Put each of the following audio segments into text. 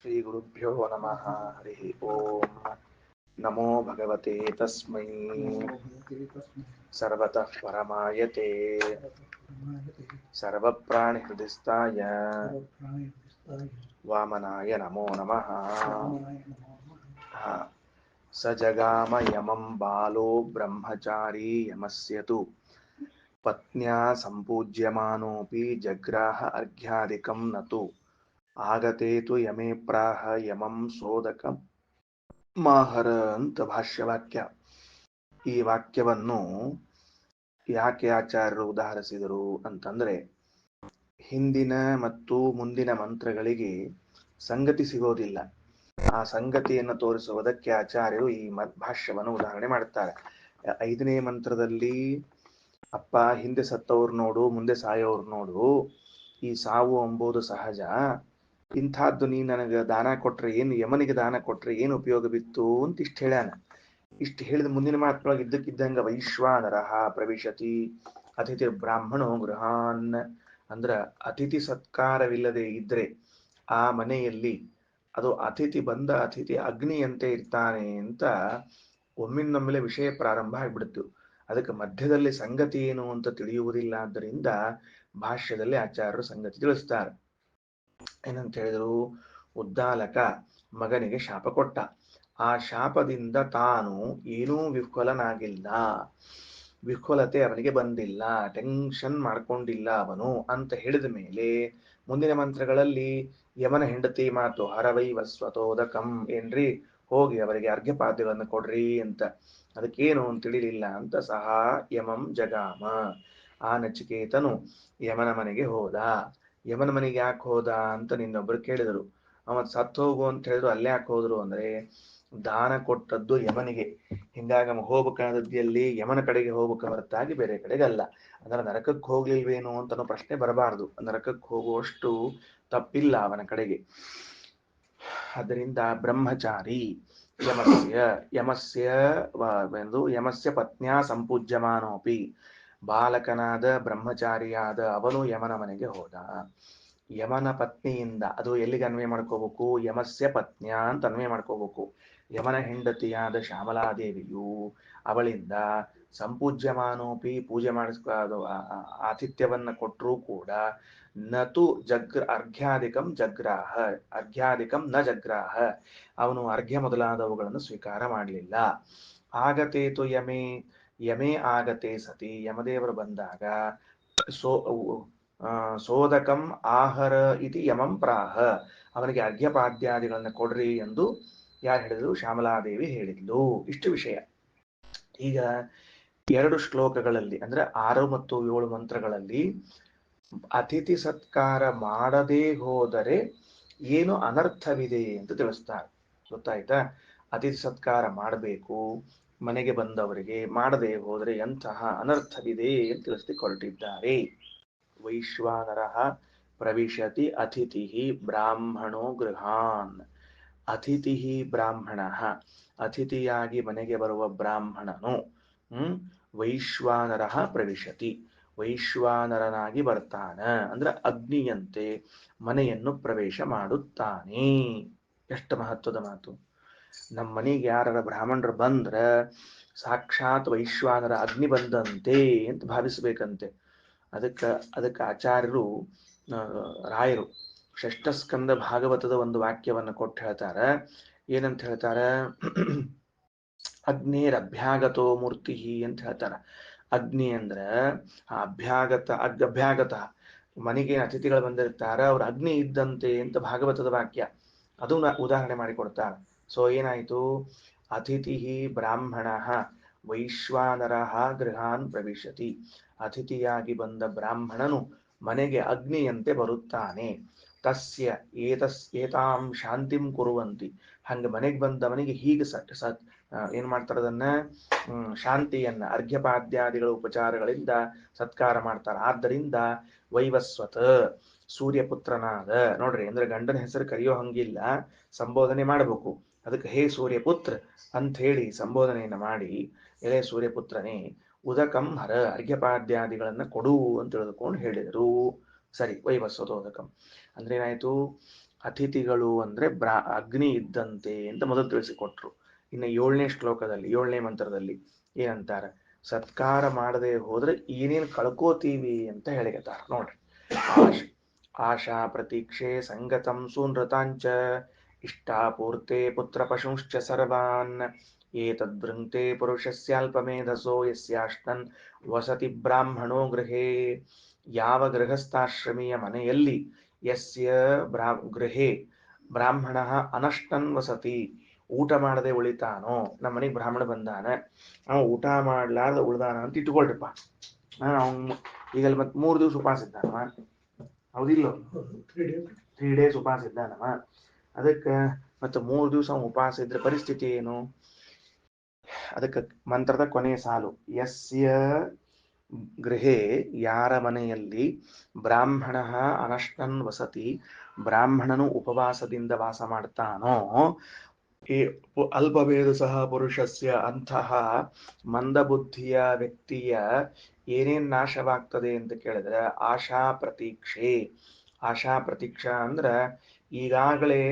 श्रीगुरुभ्यो नमः। हरिः ओम्। नमो भगवते तस्मै सर्वतः परमायते सर्वप्राणिहृदिस्थाय वामनाय नमो नमः। स जगाम यमं बालो ब्रह्मचारी यमस्य तु पत्न्या सम्पूज्यमानोऽपि जग्राह अर्घ्यादिकं न तु ಆಗತೆ ತು ಯಮೇ ಪ್ರಾಹ ಯಮಂ ಸೋದಕ ಮಾಹರ ಅಂತ ಭಾಷ್ಯವಾಕ್ಯ. ಈ ವಾಕ್ಯವನ್ನು ಯಾಕೆ ಆಚಾರ್ಯರು ಉದಾಹರಿಸಿದರು ಅಂತಂದ್ರೆ, ಹಿಂದಿನ ಮತ್ತು ಮುಂದಿನ ಮಂತ್ರಗಳಿಗೆ ಸಂಗತಿ ಸಿಗೋದಿಲ್ಲ. ಆ ಸಂಗತಿಯನ್ನು ತೋರಿಸುವುದಕ್ಕೆ ಆಚಾರ್ಯರು ಈ ಭಾಷ್ಯವನ್ನು ಉದಾಹರಣೆ ಮಾಡುತ್ತಾರೆ. 5ನೇ ಮಂತ್ರದಲ್ಲಿ ಅಪ್ಪ ಹಿಂದೆ ಸತ್ತವ್ರು ನೋಡು, ಮುಂದೆ ಸಾಯೋರು ನೋಡು, ಈ ಸಾವು ಎಂಬುದು ಸಹಜ, ಇಂಥದ್ದು ನೀ ನನಗೆ ದಾನ ಕೊಟ್ರೆ ಏನು, ಯಮನಿಗೆ ದಾನ ಕೊಟ್ರೆ ಏನು ಉಪಯೋಗ ಬಿತ್ತು ಅಂತ ಇಷ್ಟು ಹೇಳ್ಯಾನ. ಇಷ್ಟು ಹೇಳಿದ ಮುಂದಿನ ಮಾತುಗಳಿಗೆ ಇದ್ದಕ್ಕಿದ್ದಂಗ ವೈಶ್ವಾನರಹ ಪ್ರವಿಶತಿ ಅತಿಥಿ ಬ್ರಾಹ್ಮಣೋ ಗೃಹಾನ್, ಅಂದ್ರ ಅತಿಥಿ ಸತ್ಕಾರವಿಲ್ಲದೆ ಇದ್ರೆ ಆ ಮನೆಯಲ್ಲಿ ಅದು ಅತಿಥಿ ಬಂದ ಅತಿಥಿ ಅಗ್ನಿಯಂತೆ ಇರ್ತಾನೆ ಅಂತ ಒಮ್ಮಿನೊಮ್ಮೆಲೆ ವಿಷಯ ಪ್ರಾರಂಭ ಆಗ್ಬಿಡ್ತು. ಅದಕ್ಕೆ ಮಧ್ಯದಲ್ಲಿ ಸಂಗತಿ ಏನು ಅಂತ ತಿಳಿಯುವುದಿಲ್ಲ. ಆದ್ದರಿಂದ ಭಾಷ್ಯದಲ್ಲಿ ಆಚಾರ್ಯರು ಸಂಗತಿ ತಿಳಿಸ್ತಾರೆ. ಏನಂತ ಹೇಳಿದ್ರು, ಉದ್ದಾಲಕ ಮಗನಿಗೆ ಶಾಪ ಕೊಟ್ಟ. ಆ ಶಾಪದಿಂದ ತಾನು ಏನೂ ವಿಫಲನಾಗಿಲ್ಲ, ವಿಫಲತೆ ಅವನಿಗೆ ಬಂದಿಲ್ಲ, ಟೆನ್ಷನ್ ಮಾಡ್ಕೊಂಡಿಲ್ಲ ಅವನು ಅಂತ ಹೇಳಿದ ಮೇಲೆ ಮುಂದಿನ ಮಂತ್ರಗಳಲ್ಲಿ ಯಮನ ಹೆಂಡತಿ ಮಾತು ಹರವೈ ವಸ್ವತೋದಕಂ, ಏನ್ರಿ ಹೋಗಿ ಅವರಿಗೆ ಅರ್ಘ್ಯಪಾದ್ಯಗಳನ್ನು ಕೊಡ್ರಿ ಅಂತ. ಅದಕ್ಕೇನು ಅಂತ ತಿಳಿಲಿಲ್ಲ ಅಂತ ಸಹ ಯಮಂ ಜಗಾಮ. ಆ ನಚಿಕೇತನು ಯಮನ ಮನೆಗೆ ಹೋದ. ಯಮನ ಮನೆಗೆ ಯಾಕೆ ಹೋದ ಅಂತ ನಿನ್ನೊಬ್ರು ಕೇಳಿದರು. ಅವತ್ ಸತ್ತು ಹೋಗು ಅಂತ ಹೇಳಿದ್ರು. ಅಲ್ಲೇ ಯಾಕೆ ಹೋದ್ರು ಅಂದ್ರೆ, ದಾನ ಕೊಟ್ಟದ್ದು ಯಮನಿಗೆ, ಹಿಂಗಾಗಿ ಹೋಗ್ಬೇಕಾದದ್ದು ಎಲ್ಲಿ, ಯಮನ ಕಡೆಗೆ ಹೋಗ್ಬೇಕ ಹೊರತಾಗಿ ಬೇರೆ ಕಡೆಗೆ ಅಲ್ಲ. ಅಂದ್ರೆ ನರಕಕ್ಕೆ ಹೋಗ್ಲಿಲ್ವೇನೋ ಅಂತನೋ ಪ್ರಶ್ನೆ ಬರಬಾರದು. ನರಕಕ್ಕೆ ಹೋಗುವಷ್ಟು ತಪ್ಪಿಲ್ಲ ಅವನ ಕಡೆಗೆ. ಅದರಿಂದ ಬ್ರಹ್ಮಚಾರಿ ಯಮಸ್ಯ ಪತ್ನ್ಯಾ ಸಂಪೂಜ್ಯಮಾನೋಪಿ, ಬಾಲಕನಾದ ಬ್ರಹ್ಮಚಾರಿಯಾದ ಅವನು ಯಮನ ಮನೆಗೆ ಹೋದ. ಯಮನ ಪತ್ನಿಯಿಂದ, ಅದು ಎಲ್ಲಿಗೆ ಅನ್ವಯ ಮಾಡ್ಕೋಬೇಕು, ಯಮಸ್ಯ ಪತ್ನ್ಯಾ ಅಂತ ಅನ್ವಯ ಮಾಡ್ಕೋಬೇಕು. ಯಮನ ಹೆಂಡತಿಯಾದ ಶ್ಯಾಮಲಾದೇವಿಯು ಅವಳಿಂದ ಸಂಪೂಜ್ಯಮಾನೋಪಿ, ಪೂಜೆ ಮಾಡಿಸ್ಕೊಳ್ಳೋದು ಆತಿಥ್ಯವನ್ನ ಕೊಟ್ಟರೂ ಕೂಡ ನತು ಅರ್ಘ್ಯಾದಿಕಂ ಜಗ್ರಾಹ, ಅರ್ಘ್ಯಾದಿಕಂ ನ ಜಗ್ರಾಹ, ಅವನು ಅರ್ಘ್ಯ ಮೊದಲಾದವುಗಳನ್ನು ಸ್ವೀಕಾರ ಮಾಡಲಿಲ್ಲ. ಆಗತೇತು ಯಮೇ ಆಗತೆ ಸತಿ, ಯಮದೇವರು ಬಂದಾಗ ಸೋದಕಂ ಆಹರ ಇತಿ ಯಮಂ ಪ್ರಾಹ, ಅವನಿಗೆ ಅರ್ಘ್ಯಪಾದ್ಯಾದಿಗಳನ್ನು ಕೊಡ್ರಿ ಎಂದು ಯಾರು ಹೇಳಿದ್ರು, ಶ್ಯಾಮಲಾದೇವಿ ಹೇಳಿದ್ಲು. ಇಷ್ಟು ವಿಷಯ. ಈಗ 2 ಶ್ಲೋಕಗಳಲ್ಲಿ ಅಂದ್ರೆ 6 ಮತ್ತು 7 ಮಂತ್ರಗಳಲ್ಲಿ ಅತಿಥಿ ಸತ್ಕಾರ ಮಾಡದೇ ಹೋದರೆ ಏನು ಅನರ್ಥವಿದೆ ಅಂತ ತಿಳಿಸ್ತಾರೆ. ಗೊತ್ತಾಯ್ತಾ? ಅತಿಥಿ ಸತ್ಕಾರ ಮಾಡಬೇಕು, ಮನೆಗೆ ಬಂದವರಿಗೆ ಮಾಡದೇ ಹೋದರೆ ಎಂತಹ ಅನರ್ಥವಿದೆ ಅಂತ ತಿಳಿಸ್ಲಿಕ್ಕೆ ಹೊರಟಿದ್ದಾರೆ. ವೈಶ್ವಾನರಃ ಪ್ರವಿಶತಿ ಅತಿಥಿ ಬ್ರಾಹ್ಮಣೋ ಗೃಹಾನ್. ಅತಿಥಿ ಬ್ರಾಹ್ಮಣ, ಅತಿಥಿಯಾಗಿ ಮನೆಗೆ ಬರುವ ಬ್ರಾಹ್ಮಣನು ವೈಶ್ವಾನರಃ ಪ್ರವಿಶತಿ, ವೈಶ್ವಾನರನಾಗಿ ಬರ್ತಾನ, ಅಂದ್ರೆ ಅಗ್ನಿಯಂತೆ ಮನೆಯನ್ನು ಪ್ರವೇಶ ಮಾಡುತ್ತಾನೆ. ಎಷ್ಟು ಮಹತ್ವದ ಮಾತು! ನಮ್ಮ ಮನೆಗೆ ಯಾರ ಬ್ರಾಹ್ಮಣರು ಬಂದ್ರ ಸಾಕ್ಷಾತ್ ವೈಶ್ವಾನರ ಅಗ್ನಿ ಬಂದಂತೆ ಅಂತ ಭಾವಿಸ್ಬೇಕಂತೆ. ಅದಕ್ಕೆ ಆಚಾರ್ಯರು ರಾಯರು ಷಷ್ಠ ಸ್ಕಂದ ಭಾಗವತದ ಒಂದು ವಾಕ್ಯವನ್ನು ಕೊಟ್ಟು ಹೇಳ್ತಾರ. ಏನಂತ ಹೇಳ್ತಾರ, ಅಗ್ನೇರಭ್ಯಾಗತೋ ಮೂರ್ತಿ ಅಂತ ಹೇಳ್ತಾರ. ಅಗ್ನಿ ಅಂದ್ರ ಅಭ್ಯಾಗತ ಮನೆಗೆ ಅತಿಥಿಗಳು ಬಂದಿರ್ತಾರ, ಅವ್ರ ಅಗ್ನಿ ಇದ್ದಂತೆ ಅಂತ ಭಾಗವತದ ವಾಕ್ಯ. ಅದು ಉದಾಹರಣೆ ಮಾಡಿಕೊಡ್ತಾರ. ಸೊ ಏನಾಯ್ತು, ಅತಿಥಿ ಬ್ರಾಹ್ಮಣ ವೈಶ್ವಾನರಃ ಗೃಹಾನ್ ಪ್ರವಿಶತಿ, ಅತಿಥಿಯಾಗಿ ಬಂದ ಬ್ರಾಹ್ಮಣನು ಮನೆಗೆ ಅಗ್ನಿಯಂತೆ ಬರುತ್ತಾನೆ. ತಸ್ಯ ಏತಾಂ ಶಾಂತಿಂ ಕುರುವಂತಿ, ಹಂಗ ಮನೆಗೆ ಬಂದವನಿಗೆ ಹೀಗೆ ಏನ್ ಮಾಡ್ತಾರ, ಅದನ್ನ ಶಾಂತಿಯನ್ನ ಅರ್ಘ್ಯಪಾದ್ಯಾದಿಗಳ ಉಪಚಾರಗಳಿಂದ ಸತ್ಕಾರ ಮಾಡ್ತಾರ. ಆದ್ದರಿಂದ ವೈವಸ್ವತ, ಸೂರ್ಯಪುತ್ರನಾದ, ನೋಡ್ರಿ ಅಂದ್ರೆ ಗಂಡನ ಹೆಸರು ಕರೆಯೋ ಹಂಗಿಲ್ಲ, ಸಂಬೋಧನೆ ಮಾಡಬೇಕು. ಅದಕ್ಕೆ ಹೇ ಸೂರ್ಯಪುತ್ರ ಅಂತ ಹೇಳಿ ಸಂಬೋಧನೆಯನ್ನ ಮಾಡಿ, ಎಲೆ ಸೂರ್ಯಪುತ್ರನೇ ಉದಕಂ ಹರ, ಅರ್ಘ್ಯಪಾದ್ಯಾದಿಗಳನ್ನ ಕೊಡು ಅಂತ ತಿಳಿದುಕೊಂಡು ಹೇಳಿದರು. ಸರಿ, ವೈವಸ್ವತೋದಕಂ ಅಂದ್ರೆ ಏನಾಯ್ತು, ಅತಿಥಿಗಳು ಅಂದ್ರೆ ಅಗ್ನಿ ಇದ್ದಂತೆ ಅಂತ ಮೊದಲು ತಿಳಿಸಿಕೊಟ್ರು. ಇನ್ನು 7ನೇ ಶ್ಲೋಕದಲ್ಲಿ 7ನೇ ಮಂತ್ರದಲ್ಲಿ ಏನಂತಾರೆ, ಸತ್ಕಾರ ಮಾಡದೆ ಹೋದ್ರೆ ಏನೇನು ಕಳ್ಕೋತೀವಿ ಅಂತ ಹೇಳಿಕತ್ತಾರ ನೋಡ್ರಿ. ಆಶಾ ಪ್ರತೀಕ್ಷೆ ಸಂಗತಂ ಸೂನೃತಾಂಚ ಇಷ್ಟಾಪೂರ್ತೆ ಪುತ್ರ ಪಶುಂಶ್ಚ ಸರ್ವಾನ್ ಏತದ್ವೃಂಕ್ತೆ ಪುರುಷಸ್ಯಾಲ್ಪಮೇಧಸೋ ಯಸ್ಯಾಶ್ನನ್ ವಸತಿ ಬ್ರಾಹ್ಮಣೋ ಗೃಹೇ. ಯಾವ ಗೃಹಸ್ಥಾಶ್ರಮಿಯ ಮನೆಯಲ್ಲಿ ಯಸ್ಯ ಗೃಹೇ ಬ್ರಾಹ್ಮಣ ಅನಷ್ಟನ್ ವಸತಿ, ಊಟ ಮಾಡದೆ ಉಳಿತಾನೋ, ನಮ್ಮ ಮನೆಗೆ ಬ್ರಾಹ್ಮಣ ಬಂದಾನ, ಅವ ಊಟ ಮಾಡ್ಲಾರ್ದ ಉಳ್ದಾನ ಅಂತ ಇಟ್ಕೊಳ್ರಿಪ್ಪ. ಅವ್ನು ಈಗ ಮತ್ತೆ 3 ದಿವಸ ಉಪವಾಸ ಇದ್ದಾನವ, ಹೌದಿಲ್ಲೋ? 3 days ಉಪವಾಸ ಇದ್ದಾನವ. ಅದಕ್ಕೆ ಮತ್ತೆ 3 ದಿವಸ ಉಪವಾಸ ಇದ್ರೆ ಪರಿಸ್ಥಿತಿ ಏನು? ಅದಕ್ಕೆ ಮಂತ್ರದ ಕೊನೆಯ ಸಾಲು, ಯಸ್ಯ ಗೃಹೇ, ಯಾರ ಮನೆಯಲ್ಲಿ ಬ್ರಾಹ್ಮಣ ಅನಷ್ಟನ್ ವಸತಿ, ಬ್ರಾಹ್ಮಣನು ಉಪವಾಸದಿಂದ ವಾಸ ಮಾಡ್ತಾನೋ, ಅಲ್ಪವೇದ ಸಹ ಪುರುಷಸ್ಯ, ಅಂತಹ ಮಂದಬುದ್ಧಿಯ ವ್ಯಕ್ತಿಯ ಏನೇನ್ ನಾಶವಾಗ್ತದೆ ಅಂತ ಕೇಳಿದ್ರೆ ಆಶಾ ಪ್ರತೀಕ್ಷೆ. ಆಶಾ ಪ್ರತೀಕ್ಷಾ ಅಂದ್ರ ಈಗಾಗಲೇ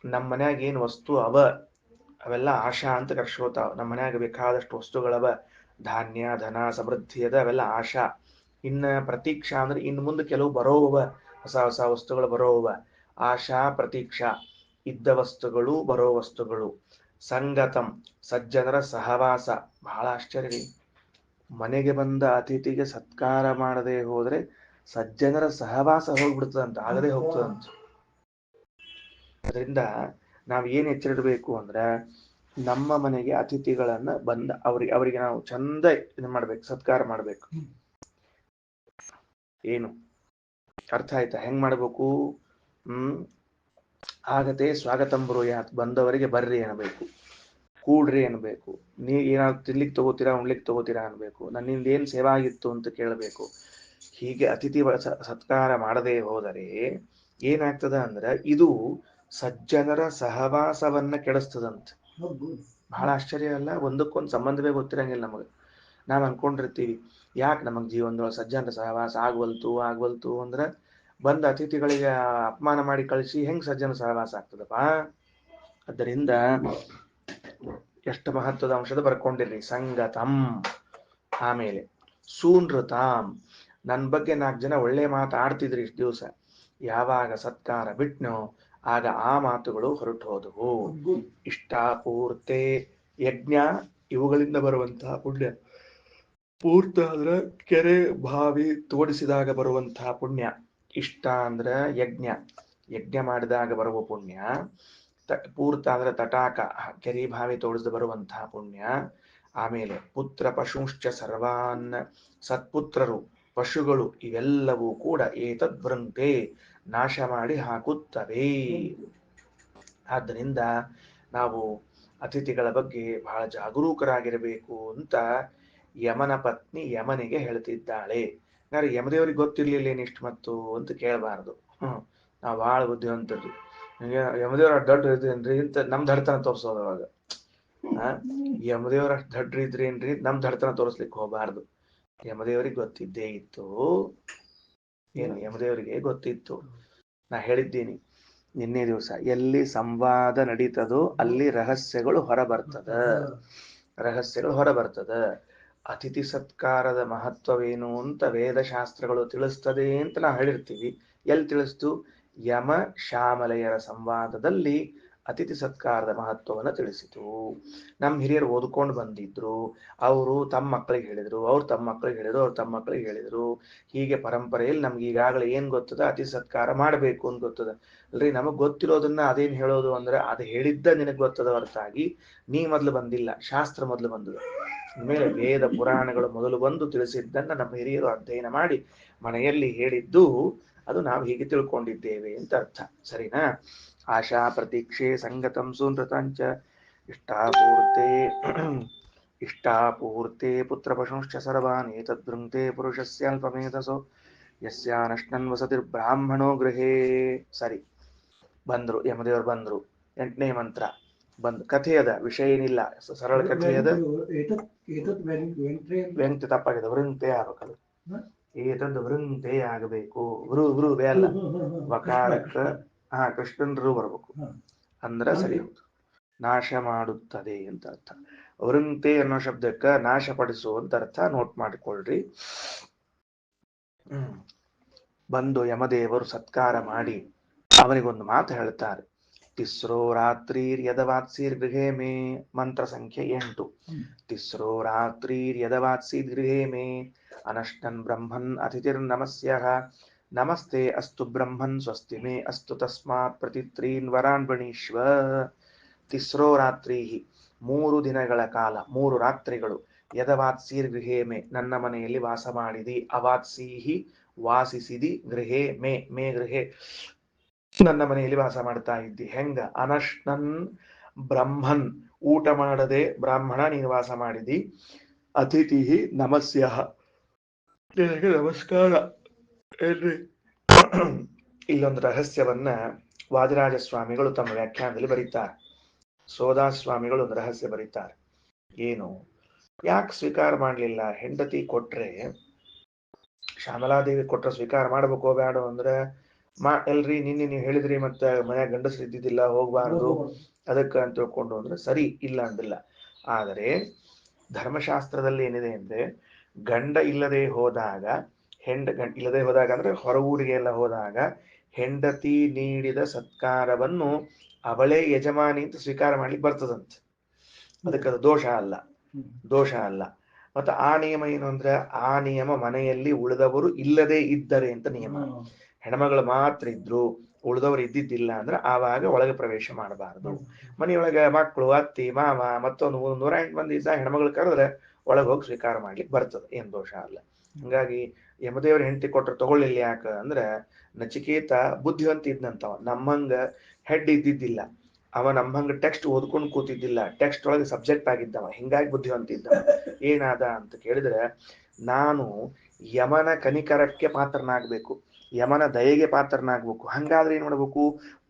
ನಮ್ಮ ಮನ್ಯಾಗ ಏನ್ ವಸ್ತು ಅವೆಲ್ಲ ಆಶಾ ಅಂತ ಕರ್ಸ್ಕೋತಾವ. ನಮ್ಮ ಮನ್ಯಾಗ ಬೇಕಾದಷ್ಟು ವಸ್ತುಗಳವ, ಧಾನ್ಯ ಧನ ಸಮೃದ್ಧಿ ಅದ, ಅವೆಲ್ಲ ಆಶಾ. ಇನ್ನ ಪ್ರತೀಕ್ಷಾ ಅಂದ್ರೆ ಇನ್ನು ಮುಂದೆ ಕೆಲವು ಬರೋವ, ಹೊಸ ಹೊಸ ವಸ್ತುಗಳು ಬರೋವ. ಆಶಾ ಪ್ರತೀಕ್ಷಾ, ಇದ್ದ ವಸ್ತುಗಳು ಬರೋ ವಸ್ತುಗಳು. ಸಂಗತಂ, ಸಜ್ಜನರ ಸಹವಾಸ. ಬಹಳ ಆಶ್ಚರ್ಯ, ಮನೆಗೆ ಬಂದ ಅತಿಥಿಗೆ ಸತ್ಕಾರ ಮಾಡದೆ ಹೋದ್ರೆ ಸಜ್ಜನರ ಸಹವಾಸ ಹೋಗ್ಬಿಡ್ತದಂತ, ಆಗದೆ ಹೋಗ್ತದಂತ. ಅದರಿಂದ ನಾವ್ ಏನ್ ಎಚ್ಚರಿಡಬೇಕು ಅಂದ್ರೆ, ನಮ್ಮ ಮನೆಗೆ ಅತಿಥಿಗಳನ್ನ ಬಂದ ಅವರಿಗೆ ನಾವು ಚಂದ ಇದನ್ ಮಾಡ್ಬೇಕು, ಸತ್ಕಾರ ಮಾಡ್ಬೇಕು. ಏನು ಅರ್ಥ ಆಯ್ತಾ? ಹೆಂಗ್ ಮಾಡ್ಬೇಕು? ಆಗತೆ ಸ್ವಾಗತಂ ಬ್ರೂಯಾತ್, ಬಂದವರಿಗೆ ಬರ್ರಿ ಅನ್ಬೇಕು, ಕೂಡ್ರಿ ಅನ್ಬೇಕು, ನೀ ಏನಾದ್ರು ತಿನ್ಲಿಕ್ಕೆ ತಗೋತೀರಾ ಉಣ್ಲಿಕ್ಕೆ ತಗೋತೀರಾ ಅನ್ಬೇಕು, ನನ್ನಿಂದ ಏನ್ ಸೇವಾ ಆಗಿತ್ತು ಅಂತ ಕೇಳಬೇಕು. ಹೀಗೆ ಅತಿಥಿ ಸತ್ಕಾರ ಮಾಡದೆ ಹೋದರೆ ಏನಾಗ್ತದ ಅಂದ್ರೆ ಇದು ಸಜ್ಜನರ ಸಹವಾಸವನ್ನ ಕೆಡಿಸ್ತದಂತ. ಬಹಳ ಆಶ್ಚರ್ಯ ಅಲ್ಲ? ಒಂದಕ್ಕೊಂದು ಸಂಬಂಧವೇ ಗೊತ್ತಿರಂಗಿಲ್ಲ ನಮಗೆ. ನಾವ್ ಅನ್ಕೊಂಡಿರ್ತೀವಿ ಯಾಕೆ ನಮಗ್ ಜೀವನದೊಳಗೆ ಸಜ್ಜನರ ಸಹವಾಸ ಆಗ್ವಲ್ತು ಅಂದ್ರೆ ಬಂದ ಅತಿಥಿಗಳಿಗೆ ಅಪಮಾನ ಮಾಡಿ ಕಳಿಸಿ ಹೆಂಗ್ ಸಜ್ಜನ ಸಹವಾಸ ಆಗ್ತದಪ್ಪ? ಅದರಿಂದ ಎಷ್ಟು ಮಹತ್ವದ ಅಂಶದ ಬರ್ಕೊಂಡಿರ್ರಿ. ಸಂಗತಂ, ಆಮೇಲೆ ಸೂನೃತಾಂ, ನನ್ನ ಬಗ್ಗೆ 4 ಜನ ಒಳ್ಳೆ ಮಾತು ಆಡ್ತಿದ್ರಿ ಇಷ್ಟು ದಿವಸ, ಯಾವಾಗ ಸತ್ಕಾರ ಬಿಟ್ನೋ ಆಗ ಆ ಮಾತುಗಳು ಹೊರಟು ಹೋದವು. ಇಷ್ಟಾಪೂರ್ತೆ, ಯಜ್ಞ ಇವುಗಳಿಂದ ಬರುವಂತಹ ಪುಣ್ಯ. ಪೂರ್ತ ಅಂದ್ರೆ ಕೆರೆ ಬಾವಿ ತೋಡಿಸಿದಾಗ ಬರುವಂತಹ ಪುಣ್ಯ. ಇಷ್ಟ ಅಂದ್ರೆ ಯಜ್ಞ, ಯಜ್ಞ ಮಾಡಿದಾಗ ಬರುವ ಪುಣ್ಯ. ಪೂರ್ತ ಅಂದ್ರೆ ತಟಾಕ, ಕೆರೆ ಬಾವಿ ತೋಡಿಸದ ಬರುವಂತಹ ಪುಣ್ಯ. ಆಮೇಲೆ ಪುತ್ರ ಪಶುಂಶ್ಚ ಸರ್ವಾನ್, ಸತ್ಪುತ್ರರು ಪಶುಗಳು ಇವೆಲ್ಲವೂ ಕೂಡ ಏತದ್ವೃಂಕ್ತೆ, ನಾಶ ಮಾಡಿ ಹಾಕುತ್ತವೆ. ಆದ್ದರಿಂದ ನಾವು ಅತಿಥಿಗಳ ಬಗ್ಗೆ ಬಹಳ ಜಾಗರೂಕರಾಗಿರಬೇಕು ಅಂತ ಯಮನ ಪತ್ನಿ ಯಮನಿಗೆ ಹೇಳ್ತಿದ್ದಾಳೆ. ಯಾರು ಯಮದೇವ್ರಿಗೆ ಗೊತ್ತಿರ್ಲಿಲ್ಲ ಏನಿಷ್ಟು ಮತ್ತು ಅಂತ ಕೇಳಬಾರದು. ನಾವು ಬಹಳ ಬುದ್ಧಿವಂತರಿ, ಯಮದೇವ್ರ ದೊಡ್ಡ ಇದ್ರೇನ್ರಿ ಅಂತ ನಮ್ ದಡ್ತನ ತೋರ್ಸೋದು. ಅವಾಗ ಯಮದೇವ್ರ ಅಷ್ಟು ದಡ್ಡ್ರಿ ಇದ್ರೇನ್ರಿ ನಮ್ ದಡ್ತನ ತೋರಿಸ್ಲಿಕ್ಕೆ ಹೋಗಬಾರ್ದು. ಯಮದೇವರಿಗೆ ಗೊತ್ತಿದ್ದೇ ಇತ್ತು. ಏನು ಯಮದೇವರಿಗೆ ಗೊತ್ತಿತ್ತು. ನಾ ಹೇಳಿದ್ದೀನಿ ನಿನ್ನೆ ದಿವಸ, ಎಲ್ಲಿ ಸಂವಾದ ನಡೀತದೋ ಅಲ್ಲಿ ರಹಸ್ಯಗಳು ಹೊರಬರ್ತದ. ಅತಿಥಿ ಸತ್ಕಾರದ ಮಹತ್ವವೇನು ಅಂತ ವೇದಶಾಸ್ತ್ರಗಳು ತಿಳಿಸ್ತದೆ ಅಂತ ನಾವು ಹೇಳಿರ್ತೀವಿ. ಎಲ್ಲಿ ತಿಳಿಸ್ತು? ಯಮ ಶ್ಯಾಮಲೆಯರ ಸಂವಾದದಲ್ಲಿ ಅತಿಥಿ ಸತ್ಕಾರದ ಮಹತ್ವವನ್ನು ತಿಳಿಸಿತು. ನಮ್ಮ ಹಿರಿಯರು ಓದ್ಕೊಂಡು ಬಂದಿದ್ರು, ಅವರು ತಮ್ಮ ಮಕ್ಕಳಿಗೆ ಹೇಳಿದ್ರು, ಅವ್ರು ತಮ್ಮ ಮಕ್ಕಳಿಗೆ ಹೇಳಿದ್ರು, ಅವ್ರು ತಮ್ಮ ಮಕ್ಕಳಿಗೆ ಹೇಳಿದ್ರು. ಹೀಗೆ ಪರಂಪರೆಯಲ್ಲಿ ನಮ್ಗೆ ಈಗಾಗಲೇ ಏನ್ ಗೊತ್ತದ? ಅತಿಥಿ ಸತ್ಕಾರ ಮಾಡಬೇಕು ಅಂತ ಗೊತ್ತದ ಅಲ್ರಿ. ನಮಗ್ ಗೊತ್ತಿರೋದನ್ನ ಅದೇನ್ ಹೇಳೋದು ಅಂದ್ರೆ, ಅದು ಹೇಳಿದ್ದ ನಿನಗ್ ಗೊತ್ತದ ಹೊರತಾಗಿ ನೀ ಮೊದ್ಲು ಬಂದಿಲ್ಲ, ಶಾಸ್ತ್ರ ಮೊದಲು ಬಂದದ. ಆಮೇಲೆ ವೇದ ಪುರಾಣಗಳು ಮೊದಲು ಬಂದು ತಿಳಿಸಿದ್ದನ್ನ ನಮ್ಮ ಹಿರಿಯರು ಅಧ್ಯಯನ ಮಾಡಿ ಮನೆಯಲ್ಲಿ ಹೇಳಿದ್ದು, ಅದು ನಾವು ಹೀಗೆ ತಿಳ್ಕೊಂಡಿದ್ದೇವೆ ಅಂತ ಅರ್ಥ. ಸರಿನಾ? ಆಶಾ ಪ್ರತೀಕ್ಷೆ ಸಂಗತಂ ಸೂನೃತಾಂಚ ಇಷ್ಟಾಪೂರ್ತೆ ಪುತ್ರ ಪಶುಂಶ್ಚ ಸರ್ವಾನ್ ಏತದ್ವೃಂಕ್ತೆ ಪುರುಷಸ್ಯಾಲ್ಪಮೇಧಸೋ ಯಸ್ಯಾನಶ್ನನ್ ವಸತಿರ್ ಬ್ರಾಹ್ಮಣೋ ಗೃಹೇ. ಸರಿ, ಬಂದ್ರು, ಯಮದೇವರು ಬಂದ್ರು. 8ನೇ ಮಂತ್ರ ಬಂದು ಕಥೆ ಅದ, ವಿಷಯ ಏನಿಲ್ಲ, ಸರಳ ಕಥೆ ಅದ. ವ್ಯಂಗ್ಯ ತಪ್ಪಾಗಿದೆ, ವೃಂಕ್ತೆ ಆಗ್ಬೇಕದು. ಏತದ್ ವೃಂಕ್ತೆ ಆಗಬೇಕು. ವೃ ವೃ ಅಲ್ಲ, ವಕಾರಕ್ಕ ಕೃಷ್ಣನರು ಬರ್ಬೇಕು ಅಂದ್ರೆ ಸರಿ ಹೋಗ್ತು. ನಾಶ ಮಾಡುತ್ತದೆ ಅಂತ ಅರ್ಥ. ವೃಂಕ್ತೆ ಅನ್ನೋ ಶಬ್ದಕ್ಕ ನಾಶಪಡಿಸು ಅಂತ ಅರ್ಥ. ನೋಟ್ ಮಾಡಿಕೊಳ್ಳ್ರಿ. ಬಂದು ಯಮದೇವರು ಸತ್ಕಾರ ಮಾಡಿ ಅವನಿಗೊಂದು ಮಾತು ಹೇಳ್ತಾರೆ. ತಿಸ್ರೋ ರಾತ್ರಿರ್ ಯದವಾತ್ಸೀರ್ ಗೃಹೇ ಮೇ. ಮಂತ್ರ ಸಂಖ್ಯೆ 8. ತಿಸ್ರೋ ರಾತ್ರಿರ್ ಯದವಾತ್ಸೀರ್ ಗೃಹೇ ಮೇ ಅನಷ್ಟನ್ ಬ್ರಹ್ಮನ್ ಅತಿಥಿರ್ ನಮಸ್ಯಃ. ನಮಸ್ತೆ ಅಸ್ತು ಬ್ರಹ್ಮನ್ ಸ್ವಸ್ತಿ ಮೇ ಅಸ್ತು ತಸ್ಮಾತ್ ಪ್ರತಿತ್ರೀನ್ ವರಾನ್ ವೃಣೀಶ್ವ. ತಿಸ್ರೋ ರಾತ್ರಿ 3 ದಿನಗಳ ಕಾಲ 3 ರಾತ್ರಿಗಳು. ಯದವಾತ್ಸೀರ್ ಗೃಹೇ ಮೇ ನನ್ನ ಮನೆಯಲ್ಲಿ ವಾಸ ಮಾಡಿದಿ. ಅವಾತ್ಸೀಹಿ ವಾಸಿಸಿದಿ. ಗೃಹೇ ಮೇ ಮೇ ಗೃಹೇ ನನ್ನ ಮನೆಯಲ್ಲಿ ವಾಸ ಮಾಡ್ತಾ ಇದ್ದಿ. ಹೆಂಗ? ಅನಶ್ನನ್ ಬ್ರಹ್ಮನ್ ಊಟ ಮಾಡದೆ ಬ್ರಾಹ್ಮಣ ನೀನು ವಾಸ ಮಾಡಿದಿ. ಅತಿಥಿ ನಮಸ್ಯಃ ನಿನಗೆ ನಮಸ್ಕಾರ. ಏನ್ರಿ ಇಲ್ಲೊಂದು ರಹಸ್ಯವನ್ನ ವಾದಿರಾಜ ಸ್ವಾಮಿಗಳು ತಮ್ಮ ವ್ಯಾಖ್ಯಾನದಲ್ಲಿ ಬರೀತಾರೆ. ಸೋದಾಸ್ ಸ್ವಾಮಿಗಳು ಒಂದು ರಹಸ್ಯ ಬರೀತಾರೆ. ಏನು? ಯಾಕೆ ಸ್ವೀಕಾರ ಮಾಡ್ಲಿಲ್ಲ? ಹೆಂಡತಿ ಕೊಟ್ರೆ, ಶ್ಯಾಮಲಾದೇವಿ ಕೊಟ್ರೆ ಸ್ವೀಕಾರ ಮಾಡ್ಬೇಕೋ ಬೇಡ ಅಂದ್ರೆ ಎಲ್ರಿ ನಿನ್ನೆ ನೀವು ಹೇಳಿದ್ರಿ ಮತ್ತೆ ಮನ್ಯಾಗ ಗಂಡಸರು ಇದ್ದಿದ್ದಿಲ್ಲ ಹೋಗ್ಬಾರ್ದು ಅದಕ್ಕೆ ಅಂತ ತಿಳ್ಕೊಂಡು ಅಂದ್ರೆ ಸರಿ, ಇಲ್ಲ ಅಂದಿಲ್ಲ. ಆದರೆ ಧರ್ಮಶಾಸ್ತ್ರದಲ್ಲಿ ಏನಿದೆ ಅಂದ್ರೆ ಗಂಡ ಇಲ್ಲದೆ ಹೋದಾಗ ಇಲ್ಲದೆ ಹೋದಾಗ ಅಂದ್ರೆ ಹೊರ ಊರಿಗೆ ಎಲ್ಲ ಹೋದಾಗ ಹೆಂಡತಿ ನೀಡಿದ ಸತ್ಕಾರವನ್ನು ಅವಳೇ ಯಜಮಾನಿ ಅಂತ ಸ್ವೀಕಾರ ಮಾಡ್ಲಿಕ್ಕೆ ಬರ್ತದಂತೆ. ಅದಕ್ಕೆ ಅದು ದೋಷ ಅಲ್ಲ. ಮತ್ತೆ ಆ ನಿಯಮ ಏನು ಅಂದ್ರೆ ಆ ನಿಯಮ ಮನೆಯಲ್ಲಿ ಉಳಿದವರು ಇಲ್ಲದೆ ಇದ್ದರೆ ಅಂತ ನಿಯಮ. ಹೆಣ್ಮಗಳು ಮಾತ್ರ ಇದ್ರು ಉಳಿದವರು ಇದ್ದಿದ್ದಿಲ್ಲ ಅಂದ್ರೆ ಆವಾಗ ಒಳಗೆ ಪ್ರವೇಶ ಮಾಡಬಾರದು. ಮನೆಯೊಳಗೆ ಮಕ್ಕಳು ಅತ್ತಿ ಮಾವ ಮತ್ತೊಂದು 108 ಮಂದಿ ಇದ್ದ ಹೆಣ್ಮಗಳು ಕರೆದ್ರೆ ಒಳಗೆ ಹೋಗಿ ಸ್ವೀಕಾರ ಮಾಡ್ಲಿಕ್ಕೆ ಬರ್ತದೆ, ಏನ್ ದೋಷ ಅಲ್ಲ. ಹಂಗಾಗಿ ಯಮದೇವ್ರ ಹೆಂಡತಿ ಕೊಟ್ರೆ ತಗೊಳ್ಳಿಲ್ಲ. ಯಾಕ ಅಂದ್ರೆ ನಚಿಕೇತ ಬುದ್ಧಿವಂತ ಇದ್ನಂತವ, ನಮ್ಮಂಗ ಹೆಡ್ ಇದ್ದಿದ್ದಿಲ್ಲ. ಅವ ನಮ್ಮಂಗ ಟೆಕ್ಸ್ಟ್ ಓದ್ಕೊಂಡು ಕೂತಿದ್ದಿಲ್ಲ, ಟೆಕ್ಸ್ಟ್ ಒಳಗೆ ಸಬ್ಜೆಕ್ಟ್ ಆಗಿದ್ದವ. ಹಿಂಗಾಗಿ ಬುದ್ಧಿವಂತ ಇದ್ದವ. ಏನಾದ ಅಂತ ಕೇಳಿದ್ರೆ, ನಾನು ಯಮನ ಕನಿಕರಕ್ಕೆ ಪಾತ್ರನಾಗ್ಬೇಕು, ಯಮನ ದಯೆಗೆ ಪಾತ್ರನಾಗ್ಬೇಕು. ಹಂಗಾದ್ರೆ ಏನ್ ಮಾಡ್ಬೇಕು?